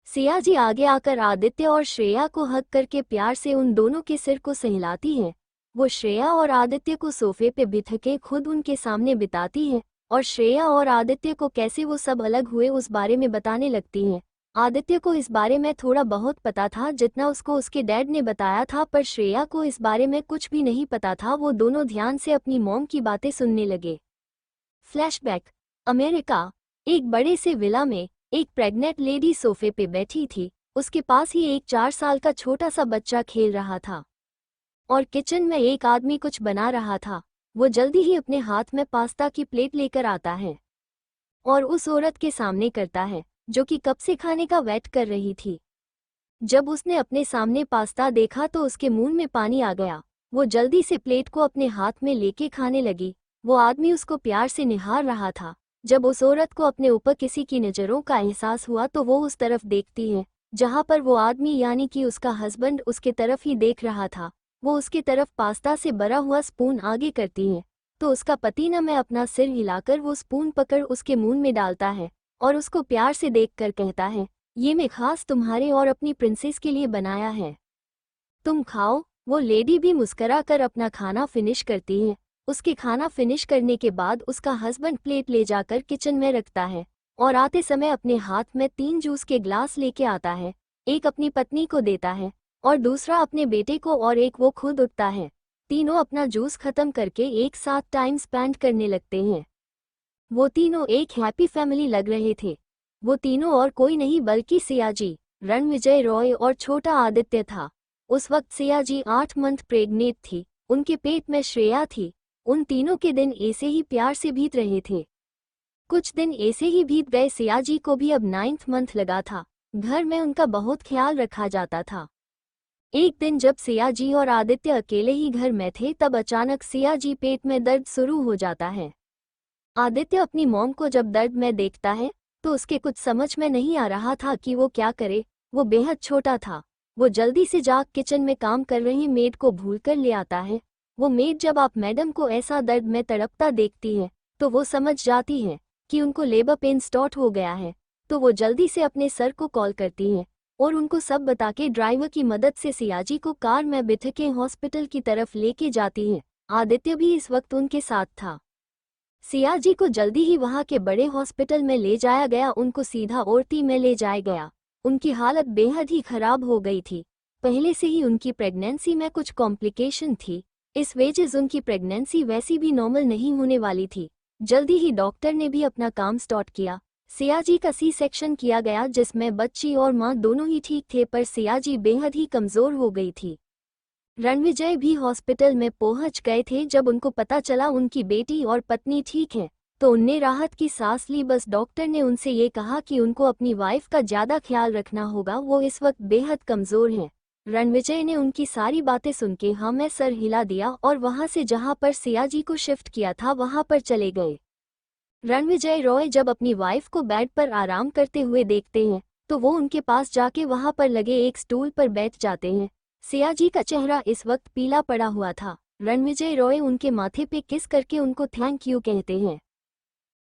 A: सिया जी आगे आकर आदित्य और श्रेया को हग करके प्यार से उन दोनों के सिर को सहलाती है। वो श्रेया और आदित्य को सोफे पे बिठके खुद उनके सामने बिताती है और श्रेया और आदित्य को कैसे वो सब अलग हुए उस बारे में बताने लगती हैं। आदित्य को इस बारे में थोड़ा बहुत पता था, जितना उसको उसके डैड ने बताया था, पर श्रेया को इस बारे में कुछ भी नहीं पता था। वो दोनों ध्यान से अपनी मॉम की बातें सुनने लगे। Flashback, America. एक बड़े से विला में एक प्रेग्नेंट लेडी सोफे पे बैठी थी। उसके पास ही एक 4 साल का छोटा सा बच्चा खेल रहा था और किचन में एक आदमी कुछ बना रहा था। वो जल्दी ही अपने हाथ में पास्ता की प्लेट लेकर आता है और उस औरत के सामने करता है। जो कि कब से खाने का वेट कर रही थी। जब उसने अपने सामने पास्ता देखा तो उसके मुंह में पानी आ गया। वो जल्दी से प्लेट को अपने हाथ में लेके खाने लगी। वो आदमी उसको प्यार से निहार रहा था। जब उस औरत को अपने ऊपर किसी की नज़रों का एहसास हुआ तो वो उस तरफ देखती है जहाँ पर वो आदमी यानी कि उसका हस्बैंड उसके तरफ ही देख रहा था। वो उसके तरफ पास्ता से भरा हुआ स्पून आगे करती है तो उसका पति न में अपना सिर हिलाकर वो स्पून पकड़ उसके मुंह में डालता है और उसको प्यार से देखकर कहता है, ये मैं खास तुम्हारे और अपनी प्रिंसेस के लिए बनाया है, तुम खाओ। वो लेडी भी मुस्करा कर अपना खाना फिनिश करती है। उसके खाना फिनिश करने के बाद उसका हस्बैंड प्लेट ले जाकर किचन में रखता है और आते समय अपने हाथ में 3 जूस के ग्लास लेके आता है। एक अपनी पत्नी को देता है और दूसरा अपने बेटे को और एक वो खुद उठता है। तीनों अपना जूस खत्म करके एक साथ टाइम स्पेंड करने लगते हैं। वो तीनों एक हैप्पी फैमिली लग रहे थे। वो तीनों और कोई नहीं बल्कि सियाजी, रणविजय रॉय और छोटा आदित्य था। उस वक्त सियाजी 8 मंथ प्रेग्नेंट थी। उनके पेट में श्रेया थी। उन तीनों के दिन ऐसे ही प्यार से बीत रहे थे। कुछ दिन ऐसे ही बीत गए। सियाजी को भी अब 9th मंथ लगा था। घर में उनका बहुत ख्याल रखा जाता था। एक दिन जब सियाजी और आदित्य अकेले ही घर में थे तब अचानक सियाजी पेट में दर्द शुरू हो जाता है। आदित्य अपनी मॉम को जब दर्द में देखता है तो उसके कुछ समझ में नहीं आ रहा था कि वो क्या करे। वो बेहद छोटा था। वो जल्दी से जाग किचन में काम कर रही मेड को भूलकर ले आता है। वो मेड जब आप मैडम को ऐसा दर्द में तड़पता देखती है तो वो समझ जाती है कि उनको लेबर पेन स्टार्ट हो गया है। तो वो जल्दी से अपने सर को कॉल करती है और उनको सब बता के ड्राइवर की मदद से सियाजी को कार में बिठा के हॉस्पिटल की तरफ लेके जाती है। आदित्य भी इस वक्त उनके साथ था। सियाजी को जल्दी ही वहां के बड़े हॉस्पिटल में ले जाया गया। उनको सीधा ओटी में ले जाया गया। उनकी हालत बेहद ही खराब हो गई थी। पहले से ही उनकी प्रेगनेंसी में कुछ कॉम्प्लिकेशन थी। इस वजह से उनकी प्रेगनेंसी वैसी भी नॉर्मल नहीं होने वाली थी। जल्दी ही डॉक्टर ने भी अपना काम स्टार्ट किया। सियाजी का सी सेक्शन किया गया जिसमें बच्ची और मां दोनों ही ठीक थे पर सियाजी बेहद ही कमजोर हो गई थी। रणविजय भी हॉस्पिटल में पहुंच गए थे। जब उनको पता चला उनकी बेटी और पत्नी ठीक है तो उनने राहत की सांस ली। बस डॉक्टर ने उनसे ये कहा कि उनको अपनी वाइफ का ज़्यादा ख्याल रखना होगा, वो इस वक्त बेहद कमज़ोर हैं। रणविजय ने उनकी सारी बातें सुन के हाँ में सर हिला दिया और वहां से जहां पर सियाजी को शिफ्ट किया था वहां पर चले गए। रणविजय रॉय जब अपनी वाइफ को बेड पर आराम करते हुए देखते हैं तो वो उनके पास जाके वहां पर लगे एक स्टूल पर बैठ जाते हैं। सियाजी का चेहरा इस वक्त पीला पड़ा हुआ था। रणविजय रॉय उनके माथे पे किस करके उनको थैंक यू कहते हैं।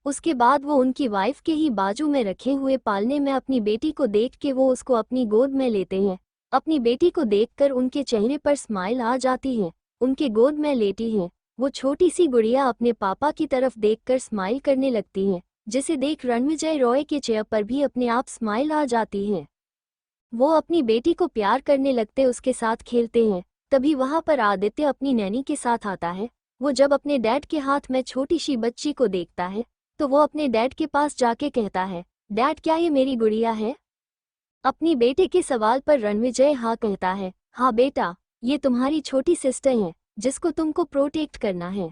A: उसके बाद वो उनकी वाइफ के ही बाजू में रखे हुए पालने में अपनी बेटी को देख के वो उसको अपनी गोद में लेते हैं। अपनी बेटी को देखकर उनके चेहरे पर स्माइल आ जाती है। उनके गोद में लेटी है। वो छोटी सी गुड़िया अपने पापा की तरफ देखकर स्माइल करने लगती है, जिसे देख रणविजय रॉय के चेहरे पर भी अपने आप स्माइल आ जाती है। वो अपनी बेटी को प्यार करने लगते, उसके साथ खेलते हैं। तभी वहां पर आदित्य अपनी नैनी के साथ आता है। वो जब अपने डैड के हाथ में छोटी सी बच्ची को देखता है तो वो अपने डैड के पास जाके कहता है, डैड क्या ये मेरी गुड़िया है? अपनी बेटे के सवाल पर रणविजय हाँ कहता है। हाँ बेटा, ये तुम्हारी छोटी सिस्टर है जिसको तुमको प्रोटेक्ट करना है।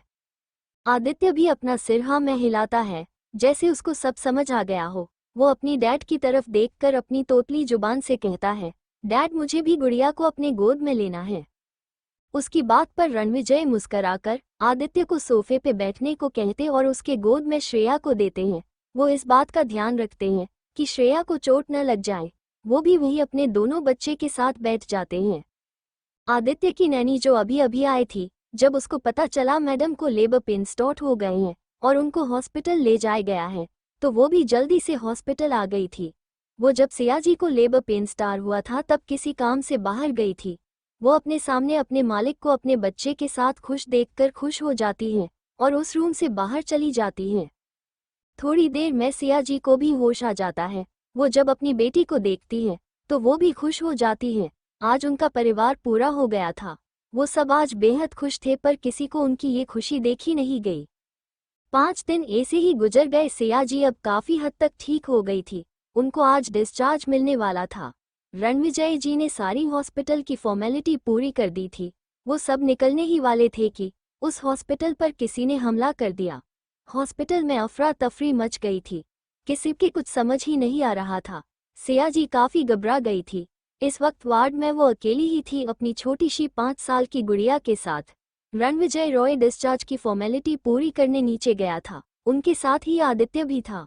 A: आदित्य भी अपना सिर हाँ में हिलाता है जैसे उसको सब समझ आ गया हो। वो अपनी डैड की तरफ देखकर अपनी तोतली जुबान से कहता है, डैड मुझे भी गुड़िया को अपने गोद में लेना है। उसकी बात पर रणविजय मुस्कराकर आदित्य को सोफे पे बैठने को कहते और उसके गोद में श्रेया को देते हैं। वो इस बात का ध्यान रखते हैं कि श्रेया को चोट न लग जाए। वो भी वहीं अपने दोनों बच्चे के साथ बैठ जाते हैं। आदित्य की नैनी जो अभी अभी आई थी, जब उसको पता चला मैडम को लेबर पेन स्टार्ट हो गए हैं और उनको हॉस्पिटल ले जाया गया है तो वो भी जल्दी से हॉस्पिटल आ गई थी। वो जब सियाजी को लेबर पेन स्टार्ट हुआ था तब किसी काम से बाहर गई थी। वो अपने सामने अपने मालिक को अपने बच्चे के साथ खुश देखकर खुश हो जाती है और उस रूम से बाहर चली जाती है। थोड़ी देर में सियाजी को भी होश आ जाता है। वो जब अपनी बेटी को देखती है तो वो भी खुश हो जाती है। आज उनका परिवार पूरा हो गया था। वो सब आज बेहद खुश थे पर किसी को उनकी ये खुशी देखी नहीं गई। 5 दिन ऐसे ही गुजर गए। सियाजी अब काफी हद तक ठीक हो गई थी। उनको आज डिस्चार्ज मिलने वाला था। रणविजय जी ने सारी हॉस्पिटल की फॉर्मेलिटी पूरी कर दी थी। वो सब निकलने ही वाले थे कि उस हॉस्पिटल पर किसी ने हमला कर दिया। हॉस्पिटल में अफरा तफरी मच गई थी। किसी की कुछ समझ ही नहीं आ रहा था। सिया जी काफी घबरा गई थी। इस वक्त वार्ड में वो अकेली ही थी अपनी छोटी सी 5 साल की गुड़िया के साथ। रणविजय रॉय डिस्चार्ज की फॉर्मेलिटी पूरी करने नीचे गया था। उनके साथ ही आदित्य भी था।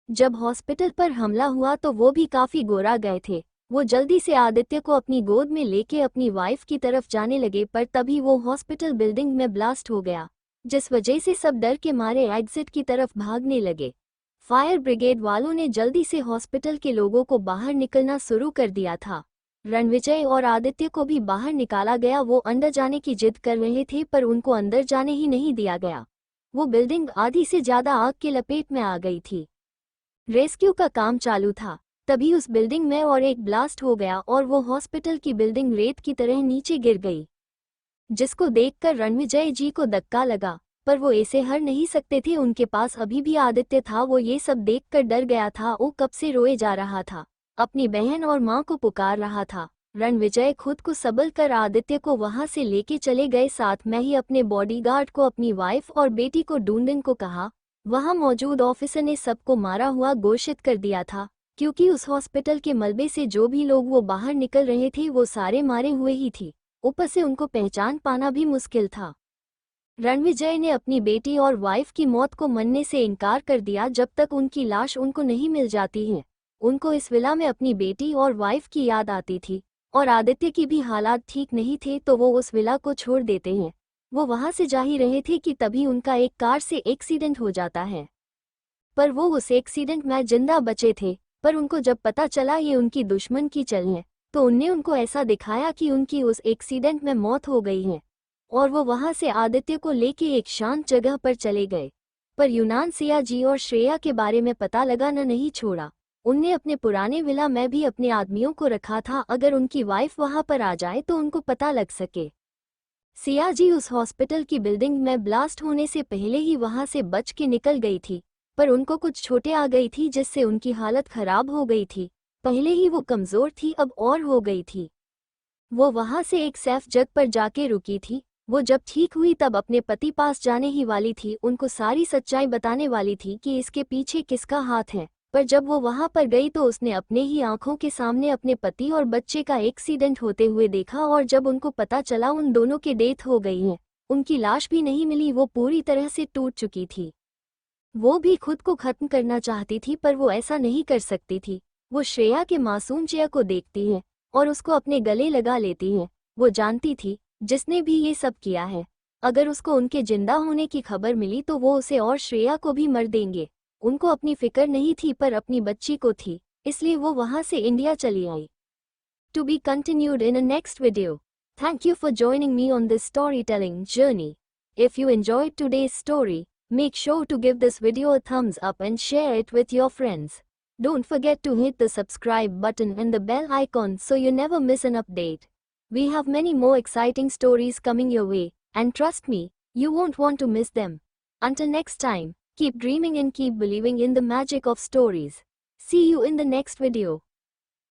A: जब हॉस्पिटल पर हमला हुआ तो वो भी काफी गोरा गए थे। वो जल्दी से आदित्य को अपनी गोद में लेके अपनी वाइफ की तरफ जाने लगे, पर तभी वो हॉस्पिटल बिल्डिंग में ब्लास्ट हो गया, जिस वजह से सब डर के मारे एग्जिट की तरफ भागने लगे। फायर ब्रिगेड वालों ने जल्दी से हॉस्पिटल के लोगों को बाहर निकलना शुरू कर दिया था। रणविजय और आदित्य को भी बाहर निकाला गया। वो अंदर जाने की जिद कर रहे थे पर उनको अंदर जाने ही नहीं दिया गया। वो बिल्डिंग आधी से ज्यादा आग के लपेट में आ गई थी। रेस्क्यू का काम चालू था, तभी उस बिल्डिंग में और एक ब्लास्ट हो गया और वो हॉस्पिटल की बिल्डिंग रेत की तरह नीचे गिर गई, जिसको देखकर रणविजय जी को धक्का लगा, पर वो ऐसे हर नहीं सकते थे। उनके पास अभी भी आदित्य था। वो ये सब देखकर डर गया था। वो कब से रोए जा रहा था, अपनी बहन और माँ को पुकार रहा था। रणविजय खुद को सबल कर आदित्य को वहां से लेके चले गए। साथ में ही अपने बॉडीगार्ड को अपनी वाइफ और बेटी को ढूंढने को कहा। वहां मौजूद ऑफिसर ने सबको मारा हुआ घोषित कर दिया था, क्योंकि उस हॉस्पिटल के मलबे से जो भी लोग वो बाहर निकल रहे थे वो सारे मारे हुए ही थे। ऊपर से उनको पहचान पाना भी मुश्किल था। रणविजय ने अपनी बेटी और वाइफ की मौत को मानने से इनकार कर दिया जब तक उनकी लाश उनको नहीं मिल जाती है। उनको इस विला में अपनी बेटी और वाइफ की याद आती थी और आदित्य की भी हालात ठीक नहीं थे, तो वो उस विला को छोड़ देते हैं। वो वहां से जा ही रहे थे कि तभी उनका एक कार से एक्सीडेंट हो जाता है, पर वो उस एक्सीडेंट में जिंदा बचे थे। पर उनको जब पता चला ये उनकी दुश्मन की चल है, तो उनने उनको ऐसा दिखाया कि उनकी उस एक्सीडेंट में मौत हो गई है और वो वहां से आदित्य को लेके एक शांत जगह पर चले गए। पर यूनान सिया जी और श्रेया के बारे में पता लगाना नहीं छोड़ा। उनने अपने पुराने विला में भी अपने आदमियों को रखा था, अगर उनकी वाइफ वहां पर आ जाए तो उनको पता लग सके। सिया जी उस हॉस्पिटल की बिल्डिंग में ब्लास्ट होने से पहले ही वहां से बच के निकल गई थी, पर उनको कुछ चोटें आ गई थी जिससे उनकी हालत खराब हो गई थी। पहले ही वो कमजोर थी, अब और हो गई थी। वो वहां से एक सैफ जग पर जाके रुकी थी। वो जब ठीक हुई तब अपने पति पास जाने ही वाली थी, उनको सारी सच्चाई बताने वाली थी कि इसके पीछे किसका हाथ है। पर जब वो वहां पर गई तो उसने अपने ही आंखों के सामने अपने पति और बच्चे का एक्सीडेंट होते हुए देखा, और जब उनको पता चला उन दोनों की डेथ हो गई है, उनकी लाश भी नहीं मिली। वो पूरी तरह से टूट चुकी थी। वो भी खुद को खत्म करना चाहती थी, पर वो ऐसा नहीं कर सकती थी। वो श्रेया के मासूम चेहरे को देखती है और उसको अपने गले लगा लेती है। वो जानती थी जिसने भी ये सब किया है, अगर उसको उनके जिंदा होने की खबर मिली तो वो उसे और श्रेया को भी मर देंगे। उनको अपनी फिक्र नहीं थी पर अपनी बच्ची को थी, इसलिए वो वहां से इंडिया चली आई। To be continued in a next video. Thank you for joining me on this storytelling journey. If you enjoyed today's story, make sure to give this video a thumbs up and share it with your friends. Don't forget to hit the subscribe button and the bell icon so you never miss an update. We have many more exciting stories coming your way, and trust me, you won't want to miss them. Until next time, keep dreaming and keep believing in the magic of stories. See you in the next video.